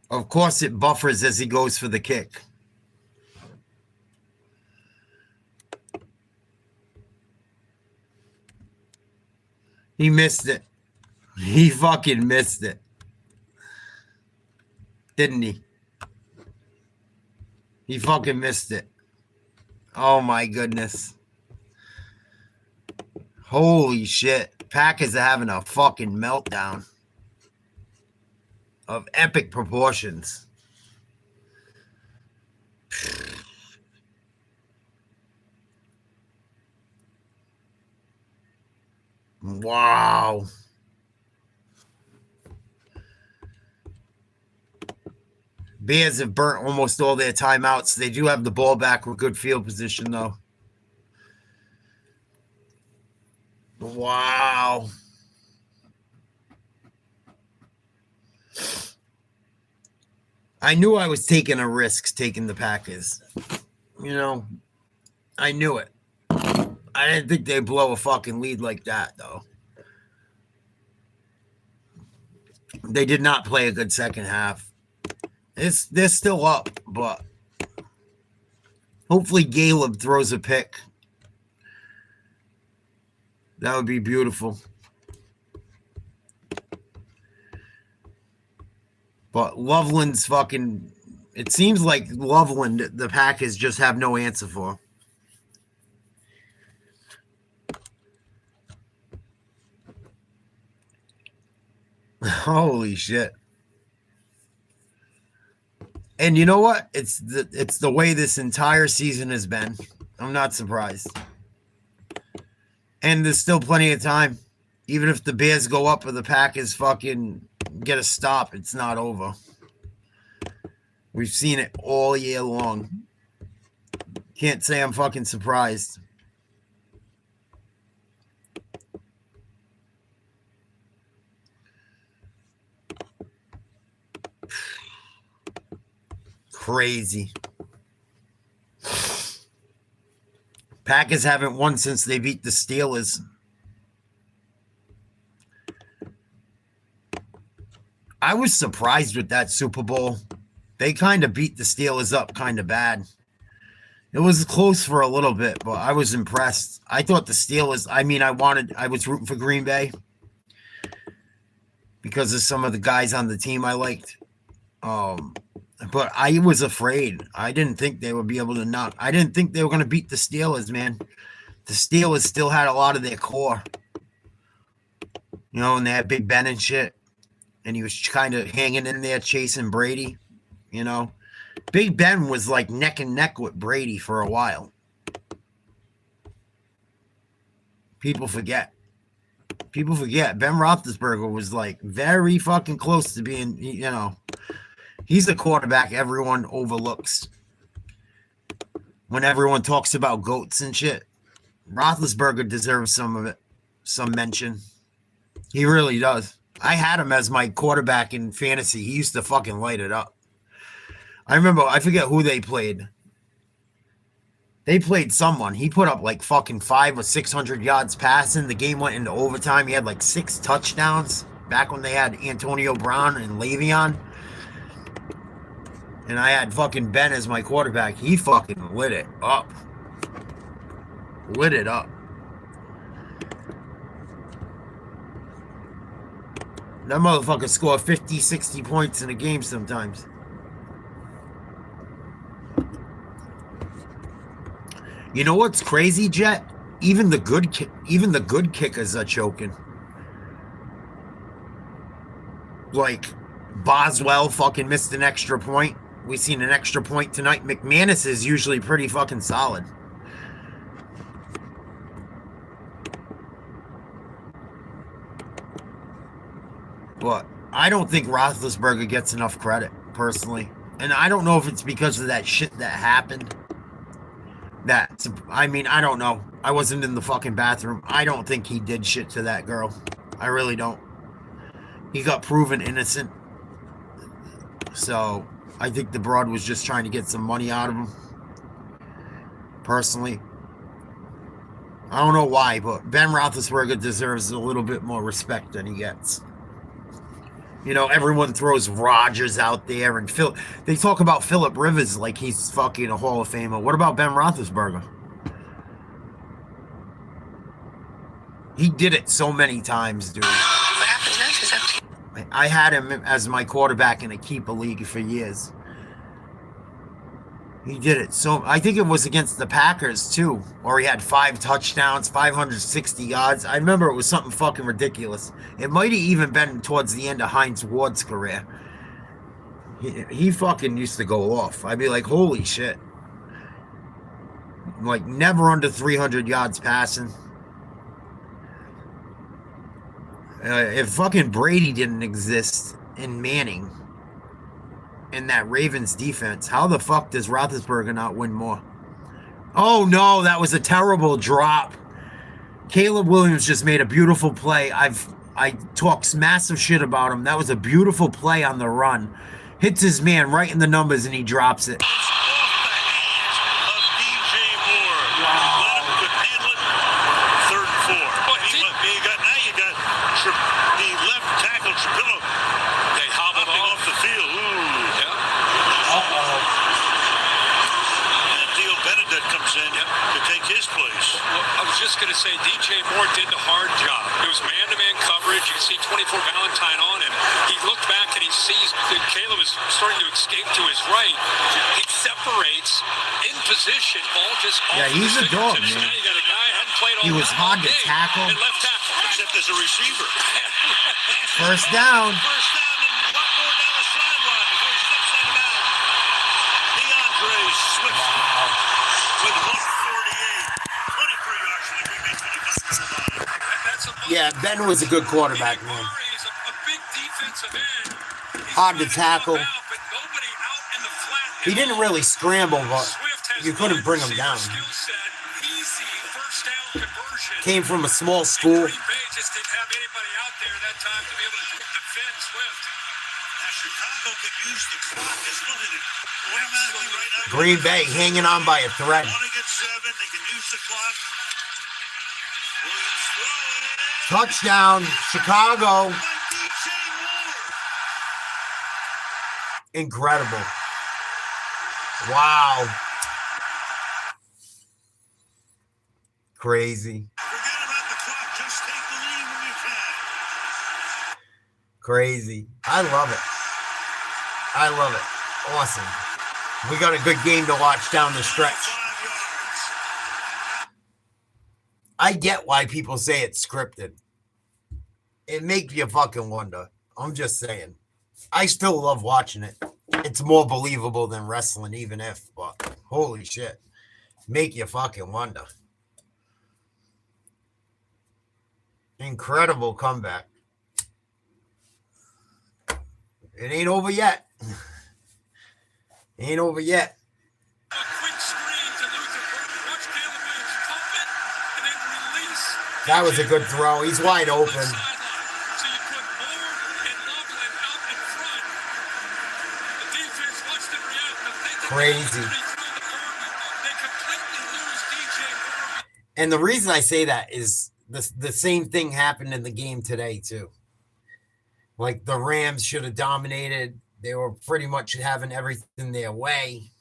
Of course, it buffers as he goes for the kick. He missed it. He fucking missed it. Didn't he? He fucking missed it. Oh, my goodness. Holy shit. Packers are having a fucking meltdown of epic proportions. Wow. Bears have burnt almost all their timeouts. They do have the ball back with good field position, though. Wow. I knew I was taking a risk taking the Packers. You know, I knew it. I didn't think they'd blow a fucking lead like that, though. They did not play a good second half. They're still up, but Hopefully Caleb throws a pick. That would be beautiful. But Loveland's fucking... It seems like Loveland, the Packers just have no answer for. Holy shit. And you know what? It's the way this entire season has been. I'm not surprised. And there's still plenty of time. Even if the Bears go up or the Packers fucking get a stop, it's not over. We've seen it all year long. Can't say I'm fucking surprised. Crazy. Packers haven't won since they beat the Steelers. I was surprised with that Super Bowl. They kind of beat the Steelers up kind of bad. It was close for a little bit, but I was impressed. I thought the Steelers, I was rooting for Green Bay because of some of the guys on the team I liked. But I was afraid. I didn't think they would be able to knock. I didn't think they were going to beat the Steelers, man. The Steelers still had a lot of their core. You know, and they had Big Ben and shit. And he was kind of hanging in there chasing Brady, you know. Big Ben was like neck and neck with Brady for a while. People forget. Ben Roethlisberger was like very fucking close to being, you know, he's a quarterback everyone overlooks. When everyone talks about GOATs and shit, Roethlisberger deserves some of it, some mention. He really does. I had him as my quarterback in fantasy. He used to fucking light it up. I remember, I forget who they played. They played someone. He put up like fucking 500 or 600 yards passing. The game went into overtime. He had like 6 touchdowns back when they had Antonio Brown and Le'Veon. And I had fucking Ben as my quarterback. He fucking lit it up. Lit it up. That motherfucker score 50, 60 points in a game sometimes. You know what's crazy, Jet? Even the good kickers are choking. Like Boswell fucking missed an extra point. We seen an extra point tonight. McManus is usually pretty fucking solid. But I don't think Roethlisberger gets enough credit, personally. And I don't know if it's because of that shit that happened. I don't know. I wasn't in the fucking bathroom. I don't think he did shit to that girl. I really don't. He got proven innocent. So, I think the broad was just trying to get some money out of him. Personally. I don't know why, but Ben Roethlisberger deserves a little bit more respect than he gets. You know, everyone throws Rodgers out there, and they talk about Phillip Rivers like he's fucking a Hall of Famer. What about Ben Roethlisberger? He did it so many times, dude. What happens next is up to you. I had him as my quarterback in a keeper league for years. He did it so... I think it was against the Packers, too. Or he had 5 touchdowns, 560 yards. I remember it was something fucking ridiculous. It might have even been towards the end of Hines Ward's career. He fucking used to go off. I'd be like, holy shit. Like, never under 300 yards passing. If fucking Brady didn't exist in Manning... in that Ravens defense, how the fuck does Roethlisberger not win more? Oh no, that was a terrible drop. Caleb Williams just made a beautiful play. I talk massive shit about him. That was a beautiful play on the run. Hits his man right in the numbers and he drops it. his place. Well, I was just going to say, DJ Moore did the hard job. It was man-to-man coverage. You can see 24 Valentine on him. He looked back and he sees that Caleb is starting to escape to his right. He separates in position, ball just off. Yeah, he's a dog, man. man. You got a guy hadn't played all He was hard to tackle. And left tackle. Except as a receiver. First down. First down and a lot more down the sideline before he steps out of bounds. DeAndre Swift with 148. 23 yards for the Green Bay 25 Yeah, Ben was a good quarterback, man. Hard to tackle. He didn't really scramble, but you couldn't bring him down. Came from a small school. Just didn't have anybody out there that time to be able to defend Swift. Now Chicago could use the clock. There's nothing automatically right now. Green Bay hanging on by a thread. Want to get 7. They can use the clock. Williams throwing. Touchdown, Chicago. By DJ Moore. Incredible. Wow. Crazy. Forget about the clock. Just take the lead when you can. Crazy. I love it. I love it. Awesome. We got a good game to watch down the stretch. 5 yards. I get why people say it's scripted. It makes you fucking wonder. I'm just saying. I still love watching it. It's more believable than wrestling, even if, but holy shit. Make you fucking wonder. Incredible comeback. It ain't over yet. Ain't over yet. A quick screen to Luther Burton. Watch Caleb Williams pump it and then release. That was a good throw. He's wide open. So you put Moore and Loveland out in front. The defense watched them react. Crazy. They completely lose DJ Moore. And the reason I say that is the same thing happened in the game today, too. Like, the Rams should have dominated. They were pretty much having everything their way.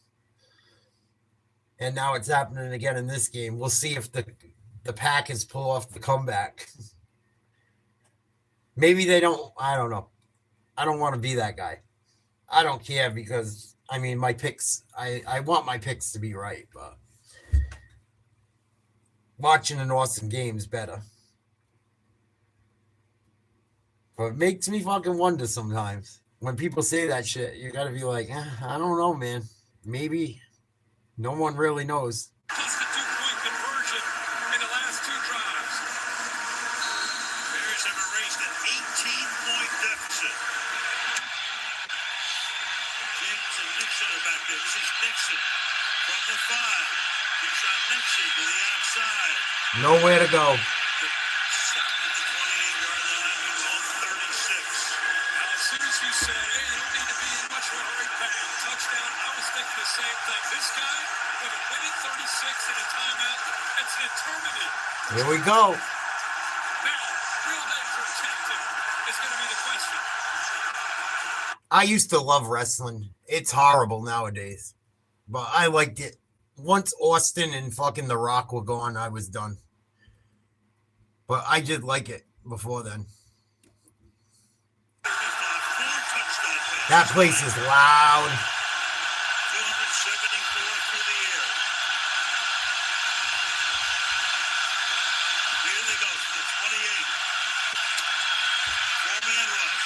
And now it's happening again in this game. We'll see if the Packers pull off the comeback. Maybe they don't. I don't know. I don't want to be that guy. I don't care because, I mean, my picks, I want my picks to be right, but watching an awesome game is better. But it makes me fucking wonder sometimes. When people say that shit, you gotta be like, I don't know, man. Maybe no one really knows. Plus the 2-point conversion in the last 2 drives. Bears have erased an 18-point deficit. James and Nixon are back there. This is Nixon from the 5. Keyshawn Nixon to the outside. Nowhere to go. Stopped at the 28-yard line with 136. Now, as soon as you said, hey, you don't need to be in much of a hurry, bang, touchdown, I was thinking the same thing. This guy with a winning 36 and a timeout, it's an eternity. Here we go. Now, will they protect him is going to be the question. I used to love wrestling. It's horrible nowadays. But I liked it. Once Austin and fucking The Rock were gone, I was done. But I did like it before then. That place is loud. 274 through the air. Here they go from the 28. 4-man rush.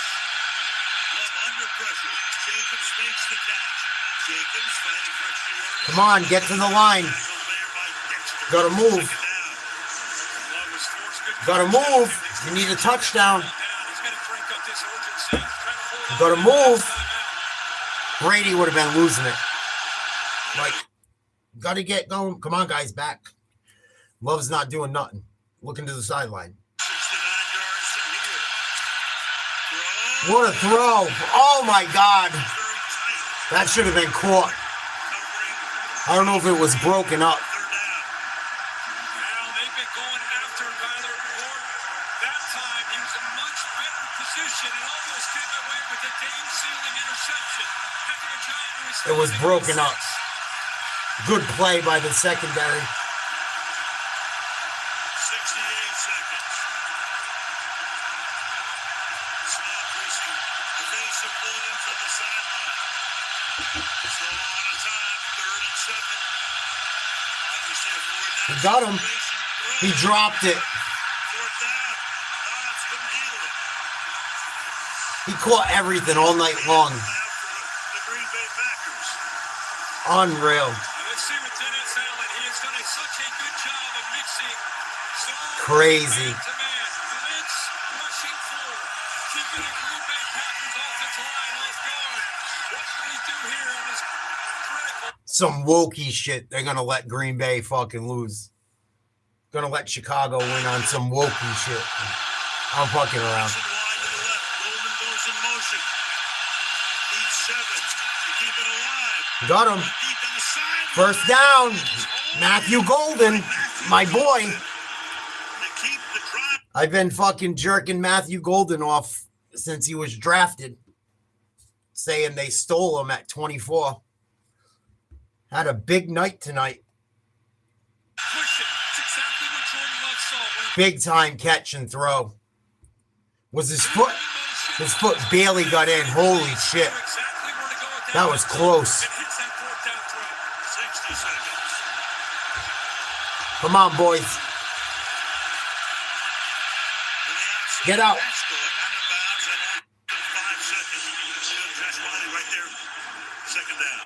Love under pressure. Jacobs makes the catch. Jacobs fighting for extra yards. Come on, get to the line. Gotta move. Gotta move. You need a touchdown. Gotta move. Brady would have been losing it. Like, gotta get going. Come on, guys, back. Love's not doing nothing. Looking to the sideline. 69 yards from here. What a throw. Oh, my God. That should have been caught. I don't know if it was broken up. Now they've been going after Tyler Ward. That time he was in much better position and almost came away with a game-sealing interception. It was broken up. Good play by the secondary. Joseph Williams on the sideline. Still a lot of time, 30 seconds. Like we said, fourth down. He got him. He dropped it. Fourth down. Dobbs couldn't handle it. He caught everything all night long. Now for the Green Bay Packers. Unreal. Let's see what Dennis Allen. He has done such a good job of mixing zone Crazy. man-to-man, blitz, rushing floor, keeping the Green Bay Packers offensive line off guard. What can we do here on this critical? Some wokey shit. They're gonna let Green Bay fucking lose. Gonna let Chicago win on some wokey shit. I'm fucking around. Wide to the left. Golden goes in motion. Needs 7 to keep it alive. Got him. Deep down the sideline. First down. Matthew Golden, my boy. To keep the drive. I've been fucking jerking Matthew Golden off since he was drafted, saying they stole him at 24. Had a big night tonight. Push it. It's exactly what Jordan Love saw when Big time catch and throw. Was his foot? His foot barely got in. Holy shit. exactly where to go with That was close. It hits that fourth down throw. 60 seconds. Come on, boys. To the outside. Get out. That's good. Out of bounds at 5 seconds. Josh Wiley right there. Second down.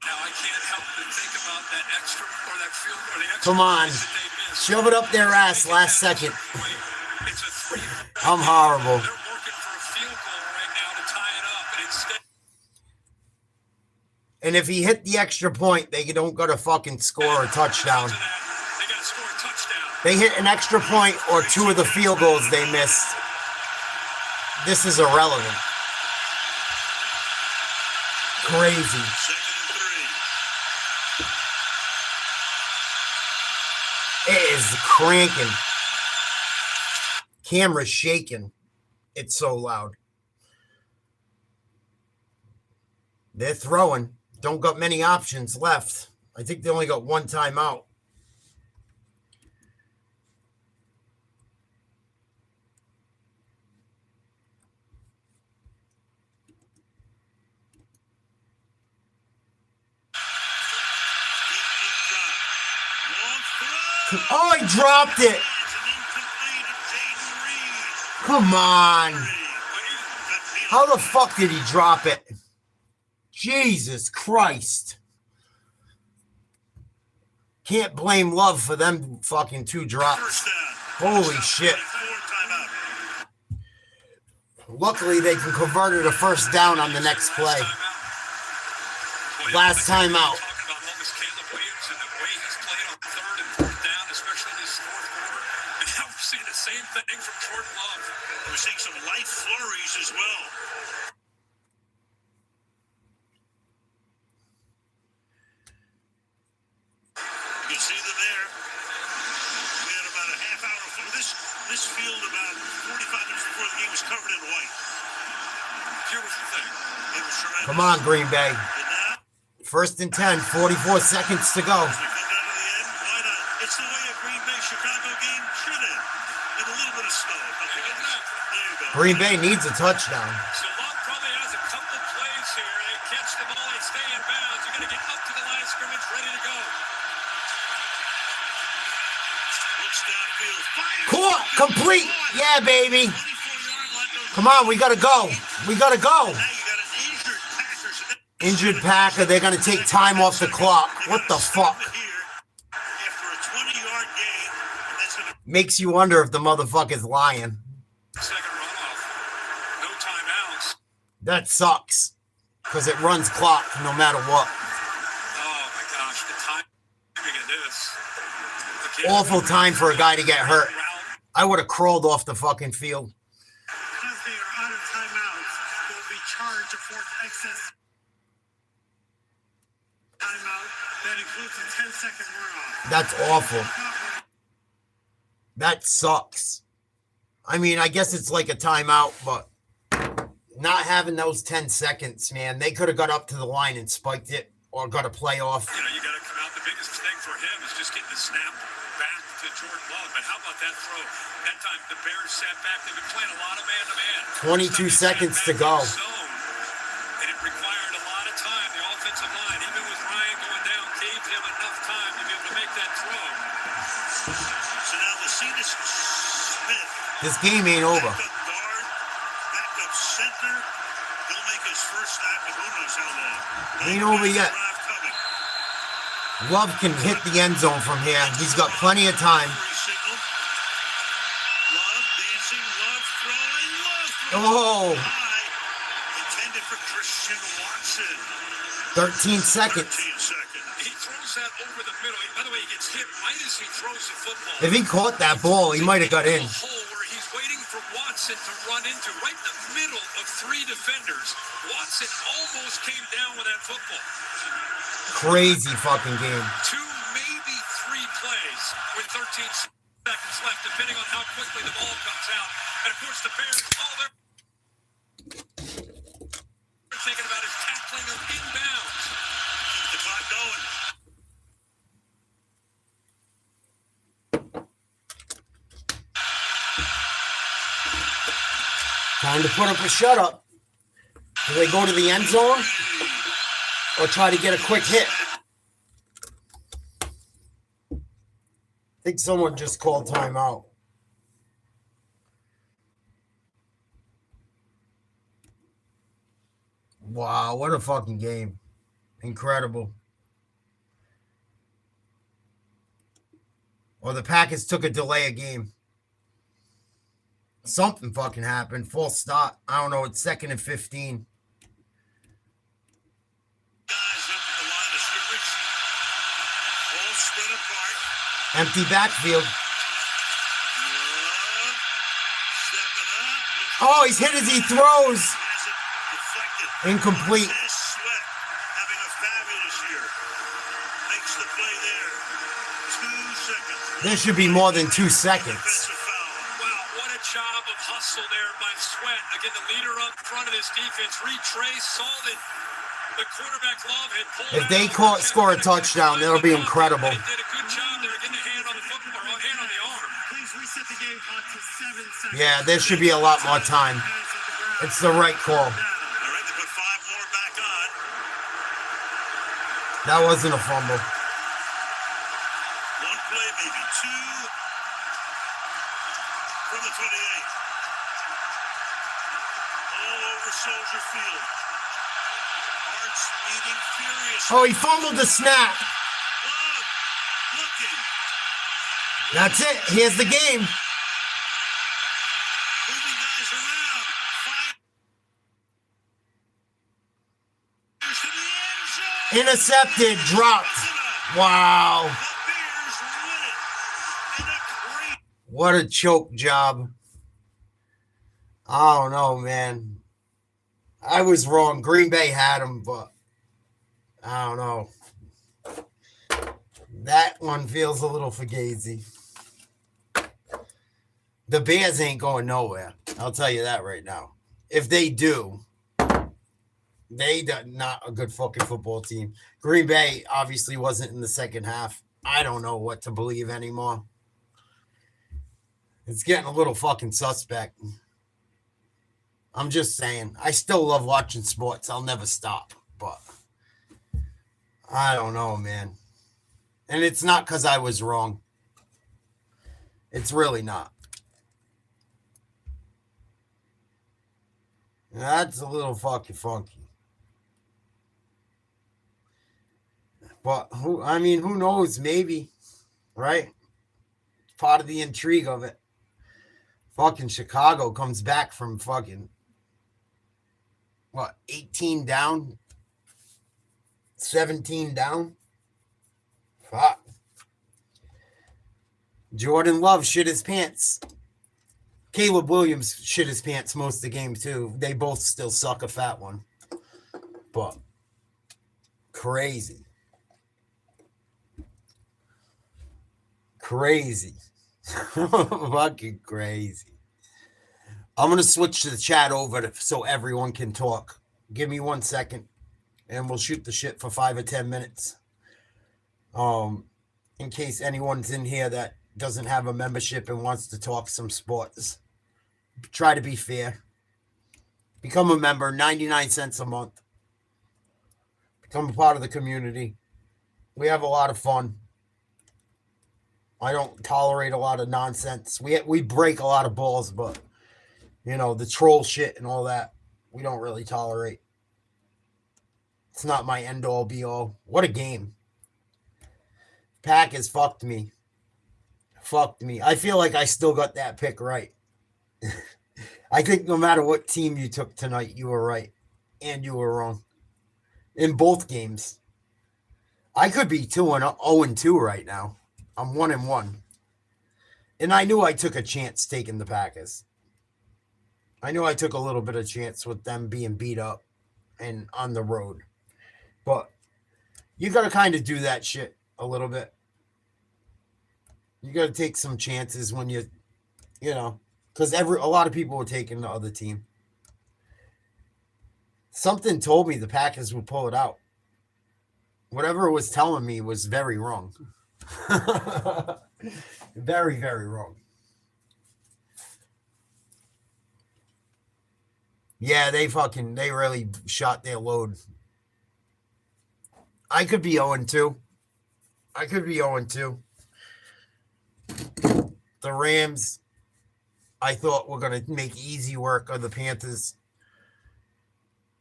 Now I can't help but think about that extra or that field or the extra Come on. points that they missed. Shove it up their ass last second. It's a 3. I'm horrible. They're working for a field goal right now to tie it up, and instead And if he hit the extra point, they don't got to fucking score a touchdown. of that, they got to score a touchdown. They hit an extra point or 2 of the field goals they missed. This is irrelevant. Crazy. Second and 3. It is cranking. Camera's shaking. It's so loud. They're throwing. Don't got many options left. I think they only got one timeout. Oh, he dropped it. Come on. How the fuck did he drop it? Jesus Christ. Can't blame Love for them fucking 2 drops. Holy shit. Luckily, they can convert it to first down on the next play. Last time out. Talking about all this Caleb Williams and the way he's played on 3rd and 4th down, especially in this 4th quarter. And now we're seeing the same thing from Jordan Love. We're seeing some light flurries as well. You can see them there. We had about a half hour for this field about 45 minutes before the game was covered in white. Here was the thing. It was tremendous. Come on, Green Bay. And now, First and 10, 44 seconds to go. as we come down to the end, why not? It's the way a Green Bay Chicago game should end. With a little bit of snow. Okay, there you go. Green Bay needs a touchdown. So Love probably has a couple plays here. They catch the ball, they stay in bounds. You're going to get up to the line of scrimmage, ready to go. Looks downfield. Fire! Caught, complete. Yeah, baby. 24-yard line. Come on, we gotta go. We gotta go. Now you got an injured Packer. So that Injured Packer, they're gonna take time off the clock. What the fuck? here after a 20-yard game, and that's going to Makes you wonder if the motherfucker's lying. Second runoff. No timeouts. That sucks. Because it runs clock no matter what. Oh, my gosh. The timing of this. Again, Awful time for a guy to get hurt. route. I would have crawled off the fucking field. Because they are out of timeouts, they'll be charged for excess timeout. That includes a 10-second runoff. That's awful. That sucks. I mean, I guess it's like a timeout, but not having those 10 seconds, man. They could have got up to the line and spiked it or got a play off. You know, you got to come out. The biggest thing for him is just getting the snap back to Jordan Love. But how about that throw? That time the Bears sat back. They've been playing a lot of man-to-man. 22 seconds to go. Zone. This game ain't over. Backup guard, backup center. He'll make his first snap, but who knows how long. Ain't over yet. Drive coming. Love can hit the end zone from here. He's got plenty of time. Signal. Love dancing, Love throwing, Love Oh, throwing. High. Intended for Christian Watson. 13 seconds. 13 seconds. He throws that over the middle. By the way, he gets hit right as he throws the football. If he caught that ball, he might have got in. A hole where he's waiting for Watson to run into, right in the middle of three defenders. Watson almost came down with that football. Crazy fucking game. 2, maybe 3 plays with 13 seconds left, depending on how quickly the ball comes out. And of course, the Bears, all they're thinking about is tackling them inbounds. Keep the clock going. Time to put up a shut up. Do they go to the end zone or try to get a quick hit? I think someone just called timeout. Wow, what a fucking game. Incredible. Or the Packers took a delay of game. Something fucking happened. False start. I don't know. It's 2nd and 15. Guys up at the line of scrimmage. All spread apart. Empty backfield. Love. Stepping up. Oh, he's hit as he throws. Has it deflected. Incomplete. Montez Sweat having a fabulous year. Makes the play there. 2 seconds. There should be more than 2 seconds. Defensive foul. Wow, what a job of hustle there by Sweat. Again, the leader up front of this defense. Retrace, saw that the quarterback Love had pulled If they out. score a touchdown, that'll be incredible. They did a good job there getting a hand on the football, or a hand on the arm. Please reset the game clock to 7 seconds. Yeah, there should be a lot more time. It's the right call. All right, they put 5 more back on. That wasn't a fumble. 1 play, maybe 2. From the 28. All over Soldier Field. Hearts beating furiously. Oh, he fumbled the snap. Love looking. That's it. Here's the game. Moving guys around. Fires to the end zone. Intercepted. Dropped. Wow. The Bears win it. In a great What a choke job. I don't know, man. I was wrong. Green Bay had him, but I don't know. That one feels a little fugazi. The Bears ain't going nowhere. I'll tell you that right now. If they do, not a good fucking football team. Green Bay obviously wasn't in the second half. I don't know what to believe anymore. It's getting a little fucking suspect. I'm just saying. I still love watching sports. I'll never stop. But I don't know, man. And it's not because I was wrong. It's really not. That's a little fucking funky. But who knows? Maybe. Right? Part of the intrigue of it. Fucking Chicago comes back from fucking 18 down? 17 down? Fuck. Jordan Love shit his pants. Caleb Williams shit his pants most of the game, too. They both still suck a fat one. But crazy. Crazy. Fucking crazy. I'm going to switch the chat over so everyone can talk. Give me 1 second, and we'll shoot the shit for 5 or 10 minutes. In case anyone's in here that doesn't have a membership and wants to talk some sports. Try to be fair. Become a member, 99 cents a month. Become a part of the community. We have a lot of fun. I don't tolerate a lot of nonsense. We break a lot of balls, but the troll shit and all that, we don't really tolerate. It's not my end all be all. What a game. Packers fucked me. Fucked me. I feel like I still got that pick right. I think no matter what team you took tonight, you were right. And you were wrong. In both games. I could be 0-2 right now. I'm 1-1. And I knew I took a chance taking the Packers. I knew I took a little bit of chance with them being beat up and on the road. But you got to kind of do that shit a little bit. You got to take some chances when because a lot of people were taking the other team. Something told me the Packers would pull it out. Whatever it was telling me was very wrong. Very, very wrong. Yeah, they really shot their load. I could be 0-2. I could be 0-2. The Rams, I thought were going to make easy work of the Panthers.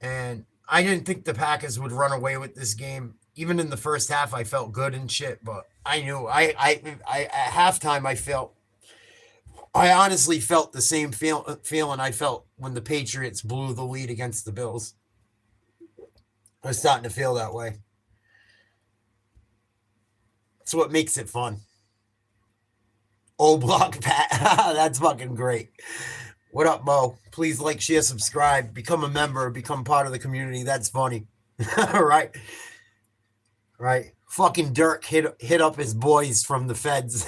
And I didn't think the Packers would run away with this game. Even in the first half, I felt good and shit, but I knew I at halftime I honestly felt the same feeling I felt when the Patriots blew the lead against the Bills. I was starting to feel that way. That's what makes it fun. Old Block Pat. That's fucking great. What up, Mo? Please like, share, subscribe, become a member, become part of the community. That's funny. Right. Fucking Dirk hit up his boys from the feds.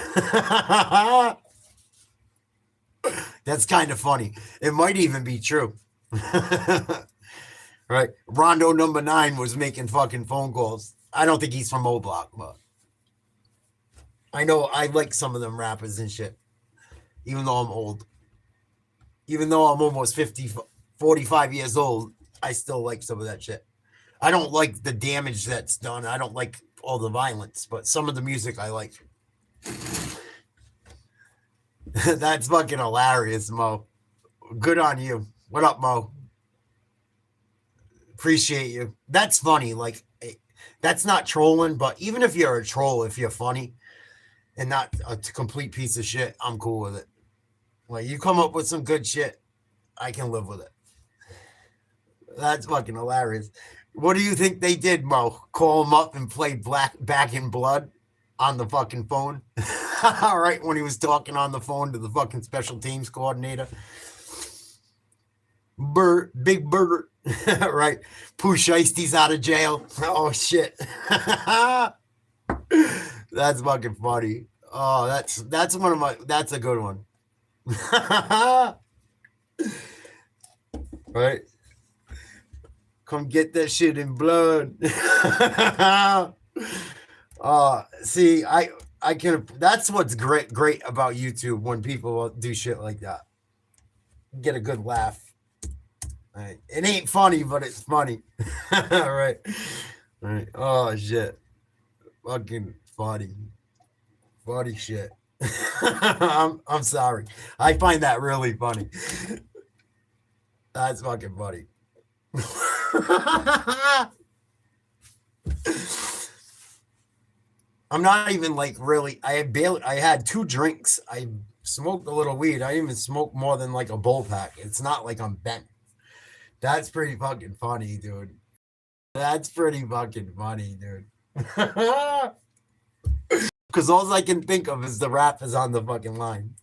That's kind of funny. It might even be true. Right. Rondo number 9 was making fucking phone calls. I don't think he's from O Block, but I know I like some of them rappers and shit. Even though I'm old. Even though I'm almost 45 years old, I still like some of that shit. I don't like the damage that's done. I don't like all the violence, but some of the music I like. That's fucking hilarious, Mo. Good on you. What up, Mo? Appreciate you. That's funny. Like, that's not trolling, but even if you're a troll, if you're funny and not a complete piece of shit, I'm cool with it. Like, you come up with some good shit, I can live with it. That's fucking hilarious. What do you think they did, Mo? Call him up and play Back in Blood on the fucking phone? All right, when he was talking on the phone to the fucking special teams coordinator. Big Bird. Right. Pooh Shiesty's out of jail. Oh, shit. That's fucking funny. Oh, that's a good one. Right. Come get that shit in blood. See, I can. That's what's great about YouTube when people do shit like that. Get a good laugh. Right. It ain't funny, but it's funny. Right. Oh shit. Fucking funny. Funny shit. I'm sorry. I find that really funny. That's fucking funny. I'm not even like really. I had 2 drinks. I smoked a little weed. I didn't even smoke more than like a bowl pack. It's not like I'm bent. That's pretty fucking funny, dude. That's pretty fucking funny, dude. Because all I can think of is the rap is on the fucking line.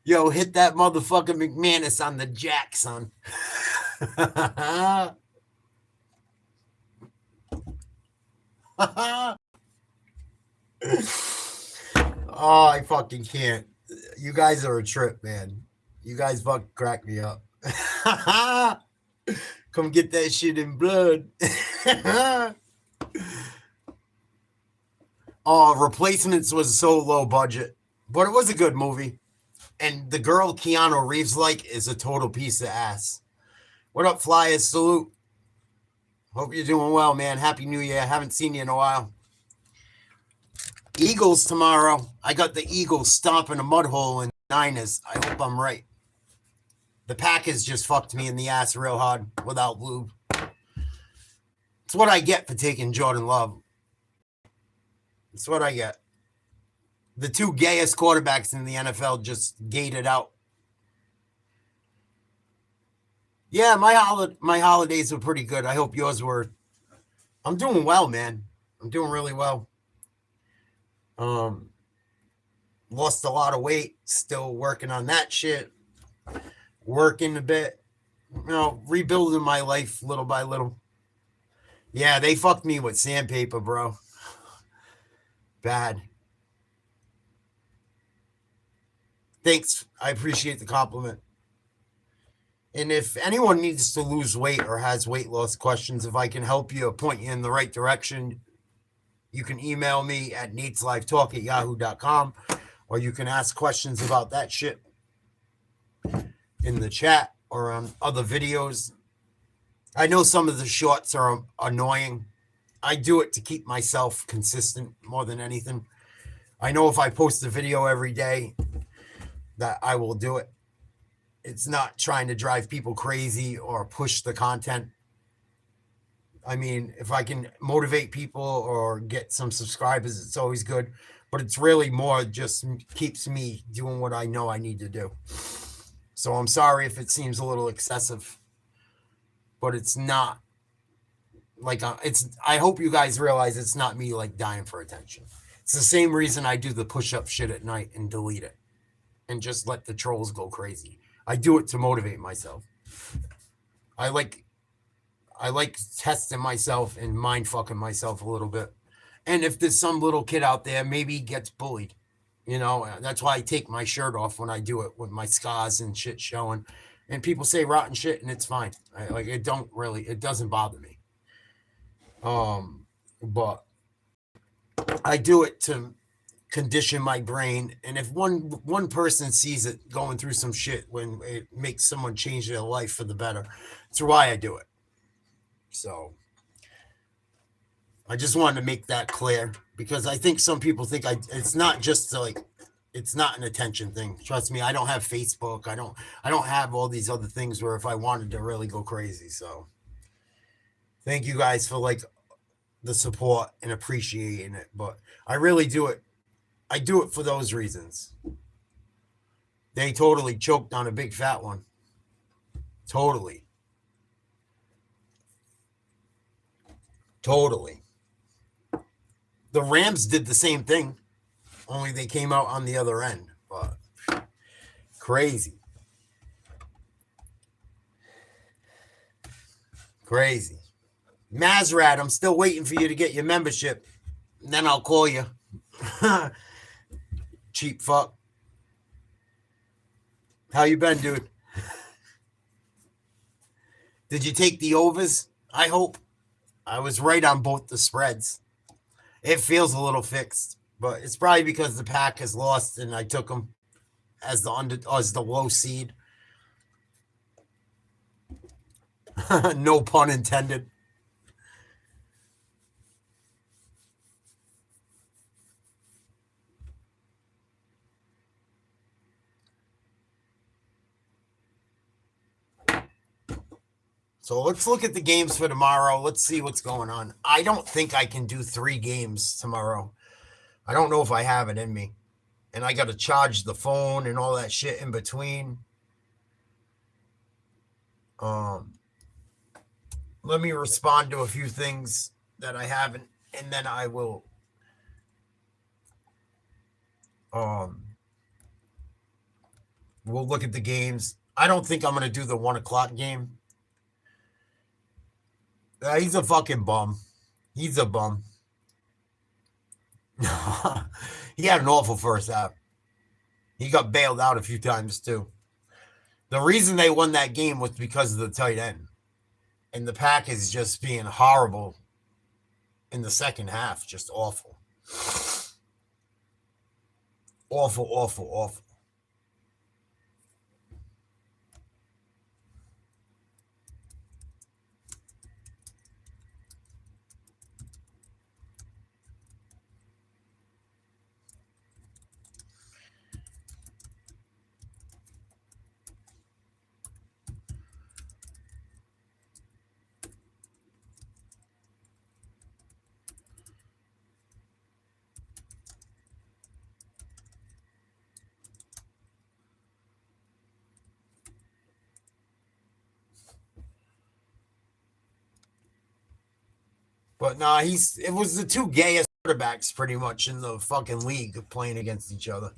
Yo, hit that motherfucker McManus on the jack, son. Oh, I fucking can't. You guys are a trip, man. You guys fucking crack me up. Come get that shit in blood. Oh, Replacements was so low budget, but it was a good movie. And the girl Keanu Reeves is a total piece of ass. What up, Flyers? Salute. Hope you're doing well, man. Happy New Year. Haven't seen you in a while. Eagles tomorrow. I got the Eagles stomping a mud hole in Niners. I hope I'm right. The Packers just fucked me in the ass real hard without lube. It's what I get for taking Jordan Love. It's what I get. The two gayest quarterbacks in the NFL just gated out. Yeah, my holidays were pretty good. I hope yours were. I'm doing well, man. I'm doing really well. Lost a lot of weight. Still working on that shit. Working a bit. Rebuilding my life little by little. Yeah, they fucked me with sandpaper, bro. Bad. Thanks. I appreciate the compliment. And if anyone needs to lose weight or has weight loss questions, if I can help you or point you in the right direction, you can email me at NatesLiveTalk@yahoo.com, or you can ask questions about that shit in the chat or on other videos. I know some of the shorts are annoying. I do it to keep myself consistent more than anything. I know if I post a video every day that I will do it. It's not trying to drive people crazy or push the content. I mean, if I can motivate people or get some subscribers, it's always good. But it's really more just keeps me doing what I know I need to do. So I'm sorry if it seems a little excessive, but it's not. Like, I hope you guys realize it's not me like dying for attention. It's the same reason I do the push-up shit at night and delete it and just let the trolls go crazy. I do it to motivate myself. I like testing myself and mind fucking myself a little bit. And if there's some little kid out there, maybe he gets bullied. That's why I take my shirt off when I do it with my scars and shit showing. And people say rotten shit and it's fine. It doesn't bother me. But I do it to condition my brain, and if one person sees it going through some shit when it makes someone change their life for the better, that's why I do it. So I just wanted to make that clear, because I think some people think it's not just it's not an attention thing. Trust me, I don't have Facebook. I don't have all these other things where if I wanted to really go crazy. So thank you guys for the support and appreciating it, but I really do it. I do it for those reasons. They totally choked on a big fat one. Totally. The Rams did the same thing, only they came out on the other end. But crazy. Mazrat, I'm still waiting for you to get your membership. And then I'll call you. Cheap fuck. How you been, dude? Did you take the overs? I hope. I was right on both the spreads. It feels a little fixed, but it's probably because the pack has lost and I took them as the low seed. No pun intended. So let's look at the games for tomorrow. Let's see what's going on. I don't think I can do 3 games tomorrow. I don't know if I have it in me. And I got to charge the phone and all that shit in between. Let me respond to a few things that I haven't, and then I will we'll look at the games. I don't think I'm going to do the 1:00 game. He's a fucking bum. He's a bum. He had an awful first half. He got bailed out a few times too. The reason they won that game was because of the tight end. And the pack is just being horrible in the second half. Just awful. Awful. But nah, it was the two gayest quarterbacks pretty much in the fucking league playing against each other.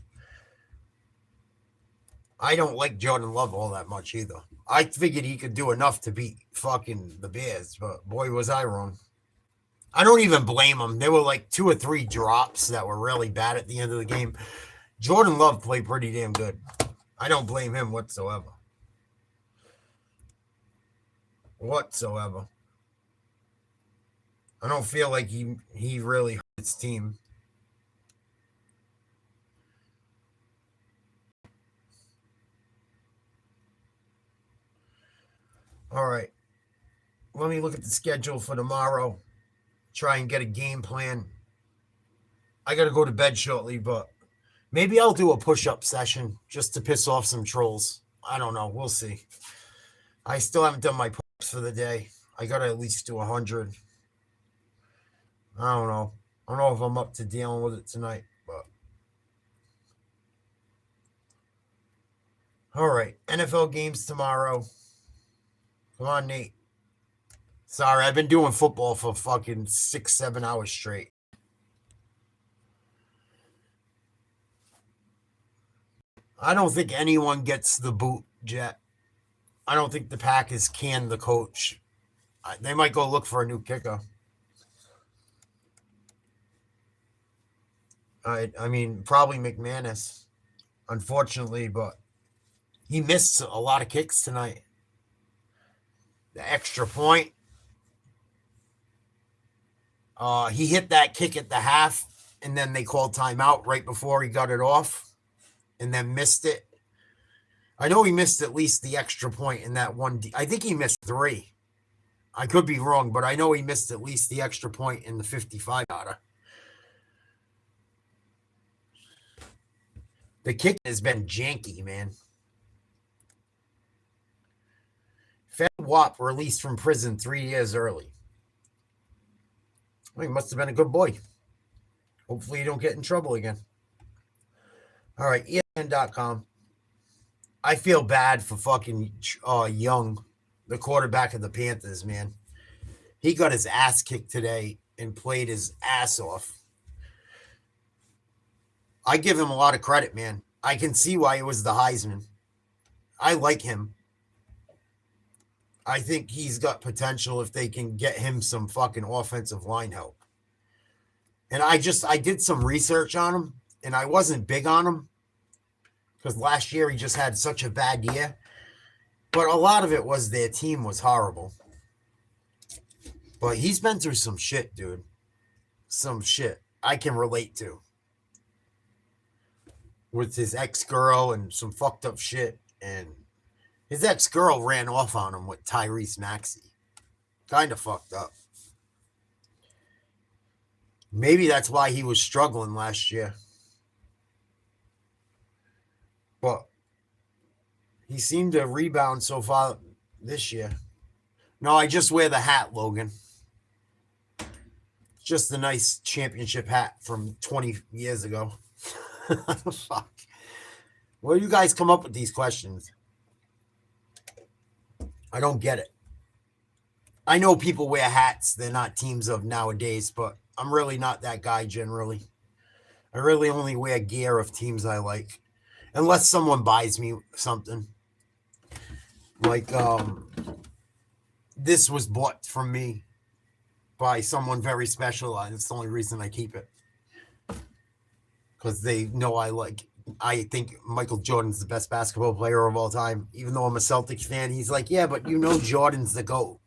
I don't like Jordan Love all that much either. I figured he could do enough to beat fucking the Bears, but boy, was I wrong. I don't even blame him. There were like 2 or 3 drops that were really bad at the end of the game. Jordan Love played pretty damn good. I don't blame him whatsoever. Whatsoever. I don't feel like he really hurt his team. All right. Let me look at the schedule for tomorrow. Try and get a game plan. I got to go to bed shortly, but maybe I'll do a push-up session just to piss off some trolls. I don't know. We'll see. I still haven't done my push-ups for the day. I got to at least do 100. I don't know. I don't know if I'm up to dealing with it tonight, but. All right. NFL games tomorrow. Come on, Nate. Sorry, I've been doing football for fucking 6-7 hours straight. I don't think anyone gets the boot, Jet. I don't think the Packers can the coach. They might go look for a new kicker. I mean, probably McManus, unfortunately, but he missed a lot of kicks tonight. The extra point. He hit that kick at the half, and then they called timeout right before he got it off, and then missed it. I know he missed at least the extra point in that one. I think he missed 3. I could be wrong, but I know he missed at least the extra point in the 55-yarder. The kick has been janky, man. Fed Wap released from prison 3 years early. Well, he must have been a good boy. Hopefully you don't get in trouble again. All right, ESPN.com. I feel bad for fucking Young, the quarterback of the Panthers, man. He got his ass kicked today and played his ass off. I give him a lot of credit, man. I can see why he was the Heisman. I like him. I think he's got potential if they can get him some fucking offensive line help. And I did some research on him, and I wasn't big on him because last year he just had such a bad year. But a lot of it was their team was horrible. But he's been through some shit, dude. Some shit I can relate to. With his ex-girl and some fucked up shit. And his ex-girl ran off on him with Tyrese Maxey. Kind of fucked up. Maybe that's why he was struggling last year. But he seemed to rebound so far this year. No, I just wear the hat, Logan. Just a nice championship hat from 20 years ago. Fuck. Where do you guys come up with these questions? I don't get it. I know people wear hats. They're not teams of nowadays, but I'm really not that guy generally. I really only wear gear of teams I like. Unless someone buys me something. Like, this was bought from me by someone very special. It's the only reason I keep it. Because they know I think Michael Jordan's the best basketball player of all time. Even though I'm a Celtics fan, he's like, yeah, but you know Jordan's the GOAT.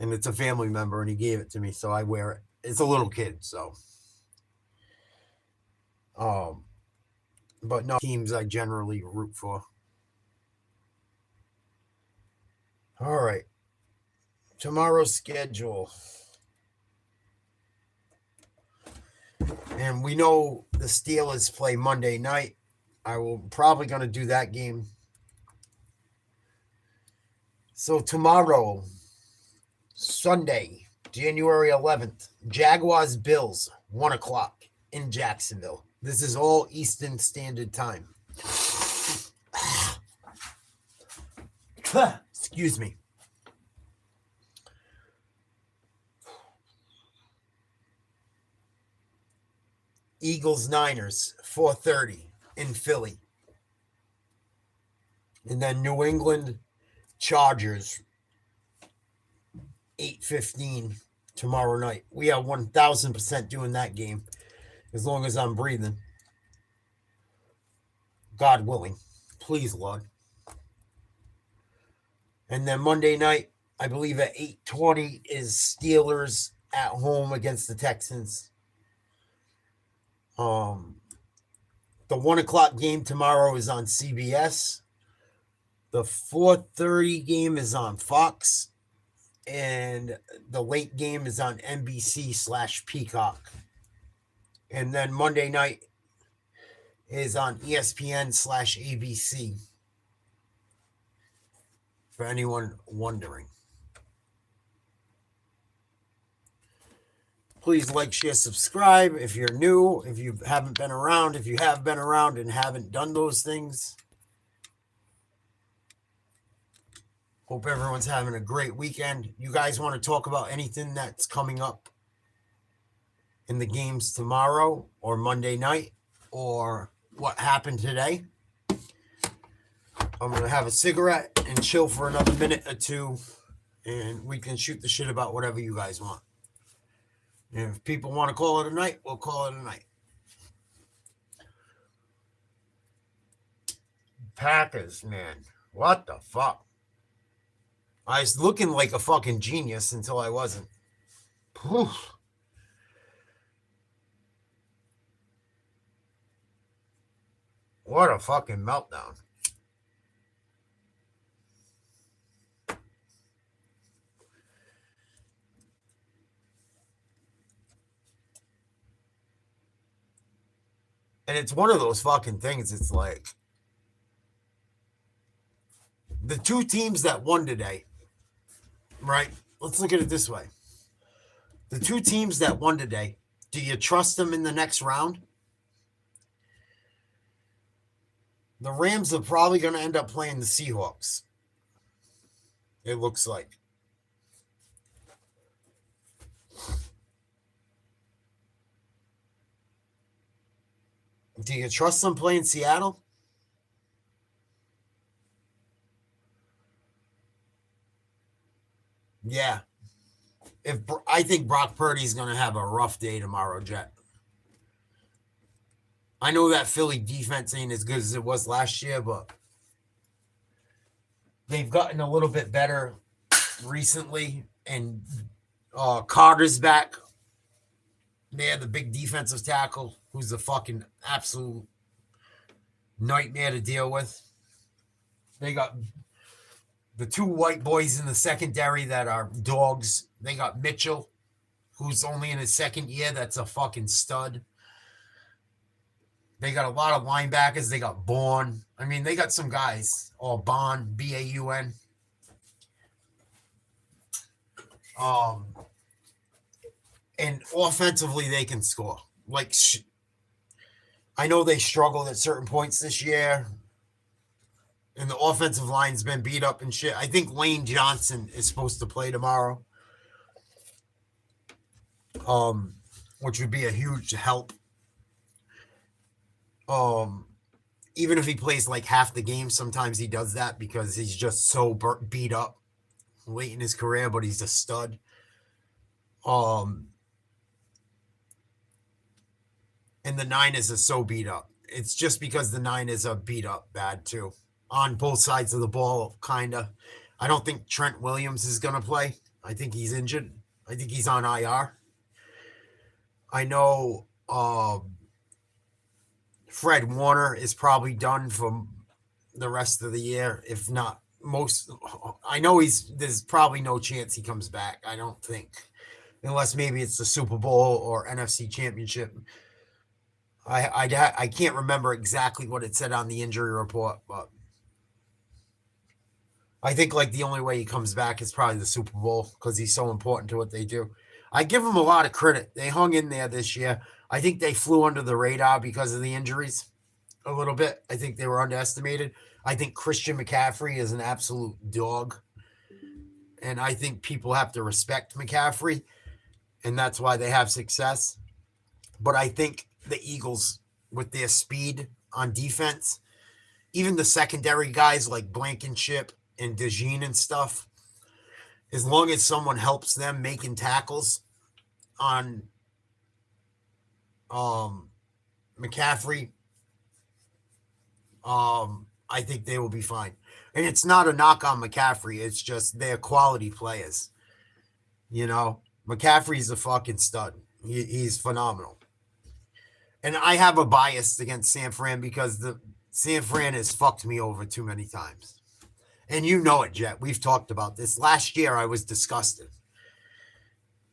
And it's a family member, and he gave it to me, so I wear it. It's a little kid, so. But no teams I generally root for. All right. Tomorrow's schedule. And we know the Steelers play Monday night. I will probably going to do that game. So tomorrow, Sunday, January 11th, Jaguars Bills, 1 o'clock in Jacksonville. This is all Eastern Standard Time. Excuse me. Eagles-Niners, 4:30 in Philly. And then New England Chargers, 8:15 tomorrow night. We are 1,000% doing that game as long as I'm breathing. God willing. Please, Lord. And then Monday night, I believe at 8:20 is Steelers at home against the Texans. The 1 o'clock game tomorrow is on CBS. The 4:30 game is on Fox. And the late game is on NBC/Peacock. And then Monday night is on ESPN/ABC. For anyone wondering. Please like, share, subscribe if you're new, if you haven't been around, if you have been around and haven't done those things. Hope everyone's having a great weekend. You guys want to talk about anything that's coming up in the games tomorrow or Monday night or what happened today? I'm going to have a cigarette and chill for another minute or two, and we can shoot the shit about whatever you guys want. And if people want to call it a night, we'll call it a night. Packers, man. What the fuck? I was looking like a fucking genius until I wasn't. Whew. What a fucking meltdown. And it's one of those fucking things. It's like the two teams that won today, right? Let's look at it this way. The two teams that won today, do you trust them in the next round? The Rams are probably going to end up playing the Seahawks. It looks like. Do you trust them playing Seattle? Yeah. I think Brock Purdy's going to have a rough day tomorrow, Jet. I know that Philly defense ain't as good as it was last year, but they've gotten a little bit better recently. And Carter's back. They had the big defensive tackle who's a fucking absolute nightmare to deal with. They got the two white boys in the secondary that are dogs. They got Mitchell, who's only in his second year. That's a fucking stud. They got a lot of linebackers. They got Bourne. I mean, they got some guys. Or Baun, B-A-U-N. And offensively, they can score. Like, I know they struggled at certain points this year. And the offensive line's been beat up and shit. I think Lane Johnson is supposed to play tomorrow. Which would be a huge help. Even if he plays like half the game, sometimes he does that because he's just so beat up late in his career, but he's a stud. And the Niners are so beat up. It's just because the Niners are beat up bad too. On both sides of the ball, kind of. I don't think Trent Williams is going to play. I think he's injured. I think he's on IR. I know Fred Warner is probably done for the rest of the year. If not, I know there's probably no chance he comes back. I don't think. Unless maybe it's the Super Bowl or NFC Championship. I can't remember exactly what it said on the injury report, but I think like the only way he comes back is probably the Super Bowl because he's so important to what they do. I give him a lot of credit. They hung in there this year. I think they flew under the radar because of the injuries a little bit. I think they were underestimated. I think Christian McCaffrey is an absolute dog. And I think people have to respect McCaffrey. And that's why they have success. But I think the Eagles with their speed on defense. Even the secondary guys like Blankenship and DeJean and stuff, as long as someone helps them making tackles on McCaffrey, I think they will be fine. And it's not a knock on McCaffrey. It's just they're quality players. You know, McCaffrey's a fucking stud. He's phenomenal. And I have a bias against San Fran because the San Fran has fucked me over too many times. And you know it, Jet. We've talked about this. Last year, I was disgusted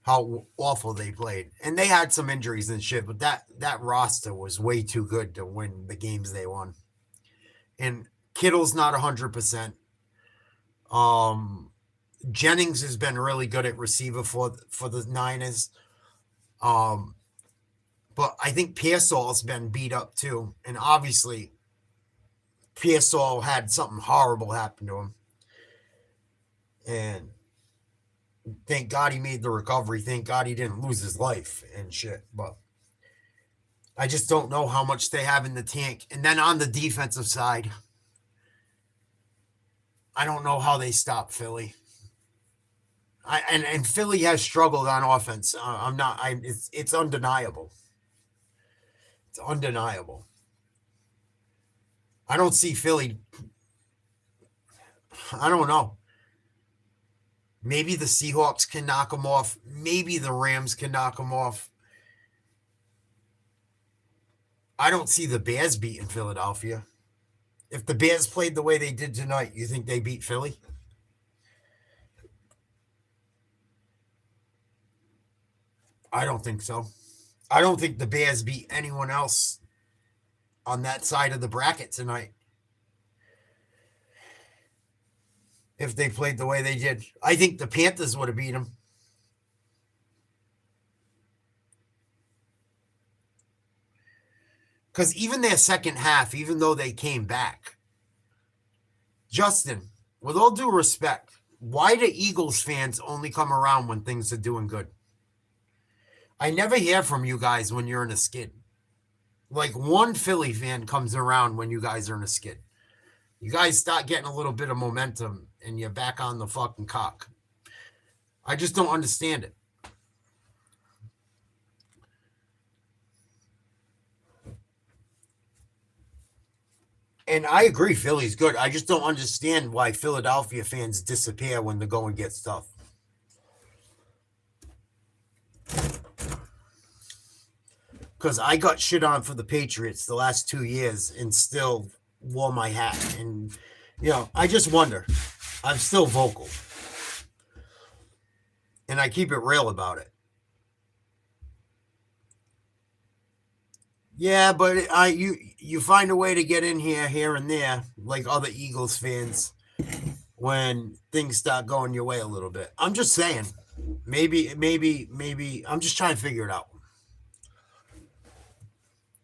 how awful they played. And they had some injuries and shit, but that roster was way too good to win the games they won. And Kittle's not 100%. Jennings has been really good at receiver for the Niners. But I think Pearsall's been beat up too. And obviously, Pearsall had something horrible happen to him. And thank God he made the recovery. Thank God he didn't lose his life and shit. But I just don't know how much they have in the tank. And then on the defensive side, I don't know how they stop Philly. And Philly has struggled on offense. It's undeniable. It's undeniable. I don't see Philly. I don't know. Maybe the Seahawks can knock them off. Maybe the Rams can knock them off. I don't see the Bears beating Philadelphia. If the Bears played the way they did tonight, you think they beat Philly? I don't think so. I don't think the Bears beat anyone else on that side of the bracket tonight. If they played the way they did. I think the Panthers would have beat them. Because even their second half, even though they came back, Justin, with all due respect, why do Eagles fans only come around when things are doing good? I never hear from you guys when you're in a skid. Like one Philly fan comes around when you guys are in a skid. You guys start getting a little bit of momentum and you're back on the fucking cock. I just don't understand it. And I agree, Philly's good. I just don't understand why Philadelphia fans disappear when the going gets tough. Because I got shit on for the Patriots the last 2 years and still wore my hat. And, you know, I just wonder. I'm still vocal. And I keep it real about it. Yeah, but you find a way to get in here and there, like other Eagles fans, when things start going your way a little bit. I'm just saying, maybe, I'm just trying to figure it out.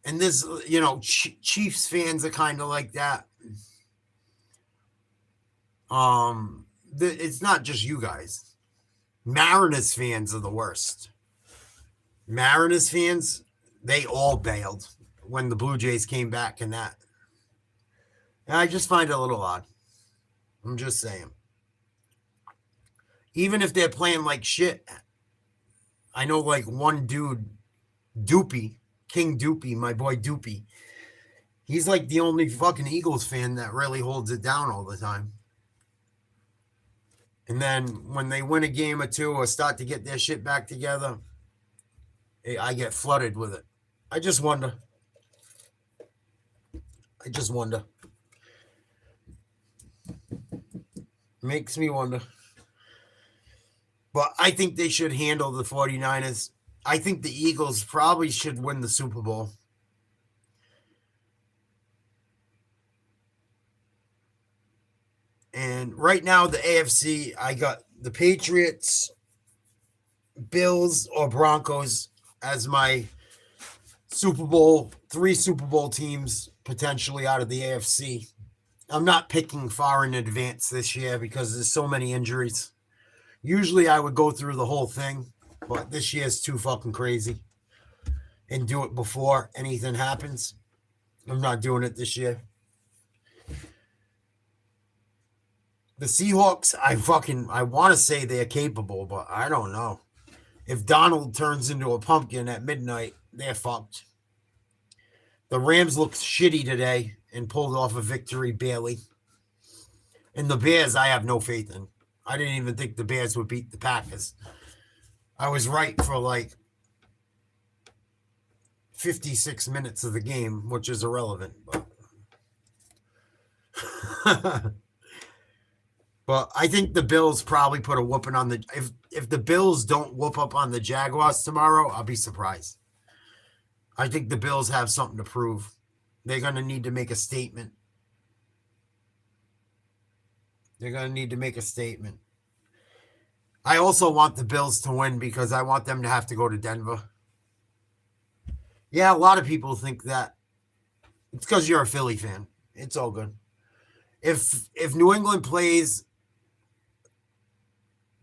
And this, you know, Chiefs fans are kind of like that. It's not just you guys. Mariners fans are the worst. Mariners fans, they all bailed when the Blue Jays came back and that. And I just find it a little odd. I'm just saying. Even if they're playing like shit, I know like one dude, Doopy, King Doopy, my boy Doopy, he's like the only fucking Eagles fan that really holds it down all the time. And then when they win a game or two or start to get their shit back together, I get flooded with it. I just wonder. Makes me wonder. But I think they should handle the 49ers. I think the Eagles probably should win the Super Bowl. And right now, the AFC, I got the Patriots, Bills, or Broncos as my Super Bowl, 3 Super Bowl teams potentially out of the AFC. I'm not picking far in advance this year because there's so many injuries. Usually I would go through the whole thing, but this year's too fucking crazy. and do it before anything happens. I'm not doing it this year. The Seahawks, I want to say they're capable, but I don't know. If Donald turns into a pumpkin at midnight, they're fucked. The Rams looked shitty today and pulled off a victory barely. And the Bears, I have no faith in. I didn't even think the Bears would beat the Packers. I was right for like 56 minutes of the game, which is irrelevant. But I think the Bills probably put a whooping on the... If the Bills don't whoop up on the Jaguars tomorrow, I'll be surprised. I think the Bills have something to prove. They're going to need to make a statement. I also want the Bills to win because I want them to have to go to Denver. Yeah, a lot of people think that. It's because you're a Philly fan. It's all good. If New England plays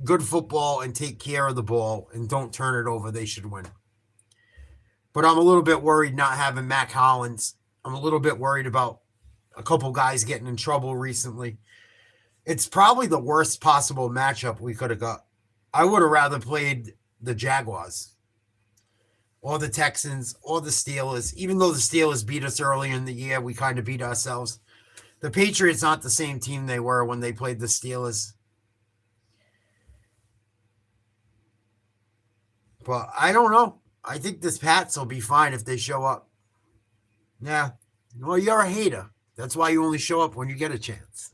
good football and take care of the ball and don't turn it over, they should win. But I'm a little bit worried not having Mac Hollins. I'm a little bit worried about a couple guys getting in trouble recently. It's probably the worst possible matchup we could have got. I would have rather played the Jaguars or the Texans or the Steelers. Even though the Steelers beat us early in the year, we kind of beat ourselves. The Patriots aren't the same team they were when they played the Steelers. But I don't know. I think this Pats will be fine if they show up. Yeah. Well, you're a hater. That's why you only show up when you get a chance.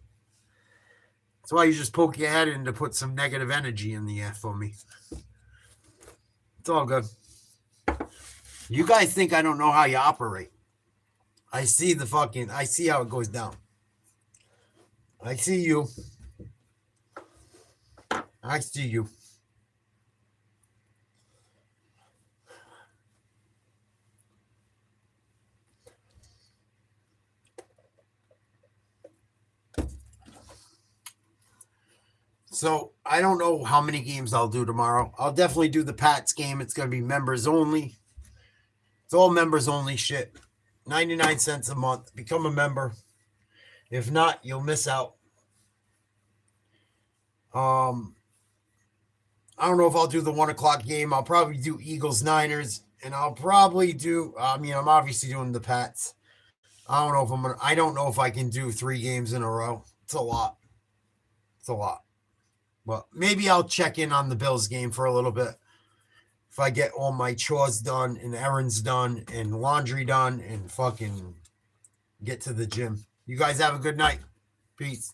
That's why you just poke your head in to put some negative energy in the air for me. It's all good. You guys think I don't know how you operate. I see how it goes down. I see you. So I don't know how many games I'll do tomorrow. I'll definitely do the Pats game. It's going to be members only. It's all members only shit. 99 cents a month. Become a member. If not, you'll miss out. I don't know if I'll do the 1 o'clock game. I'll probably do Eagles Niners, and I'll probably do. I'm obviously doing the Pats. I don't know if I can do 3 games in a row. It's a lot. But maybe I'll check in on the Bills game for a little bit. If I get all my chores done and errands done and laundry done and fucking get to the gym. You guys have a good night. Peace.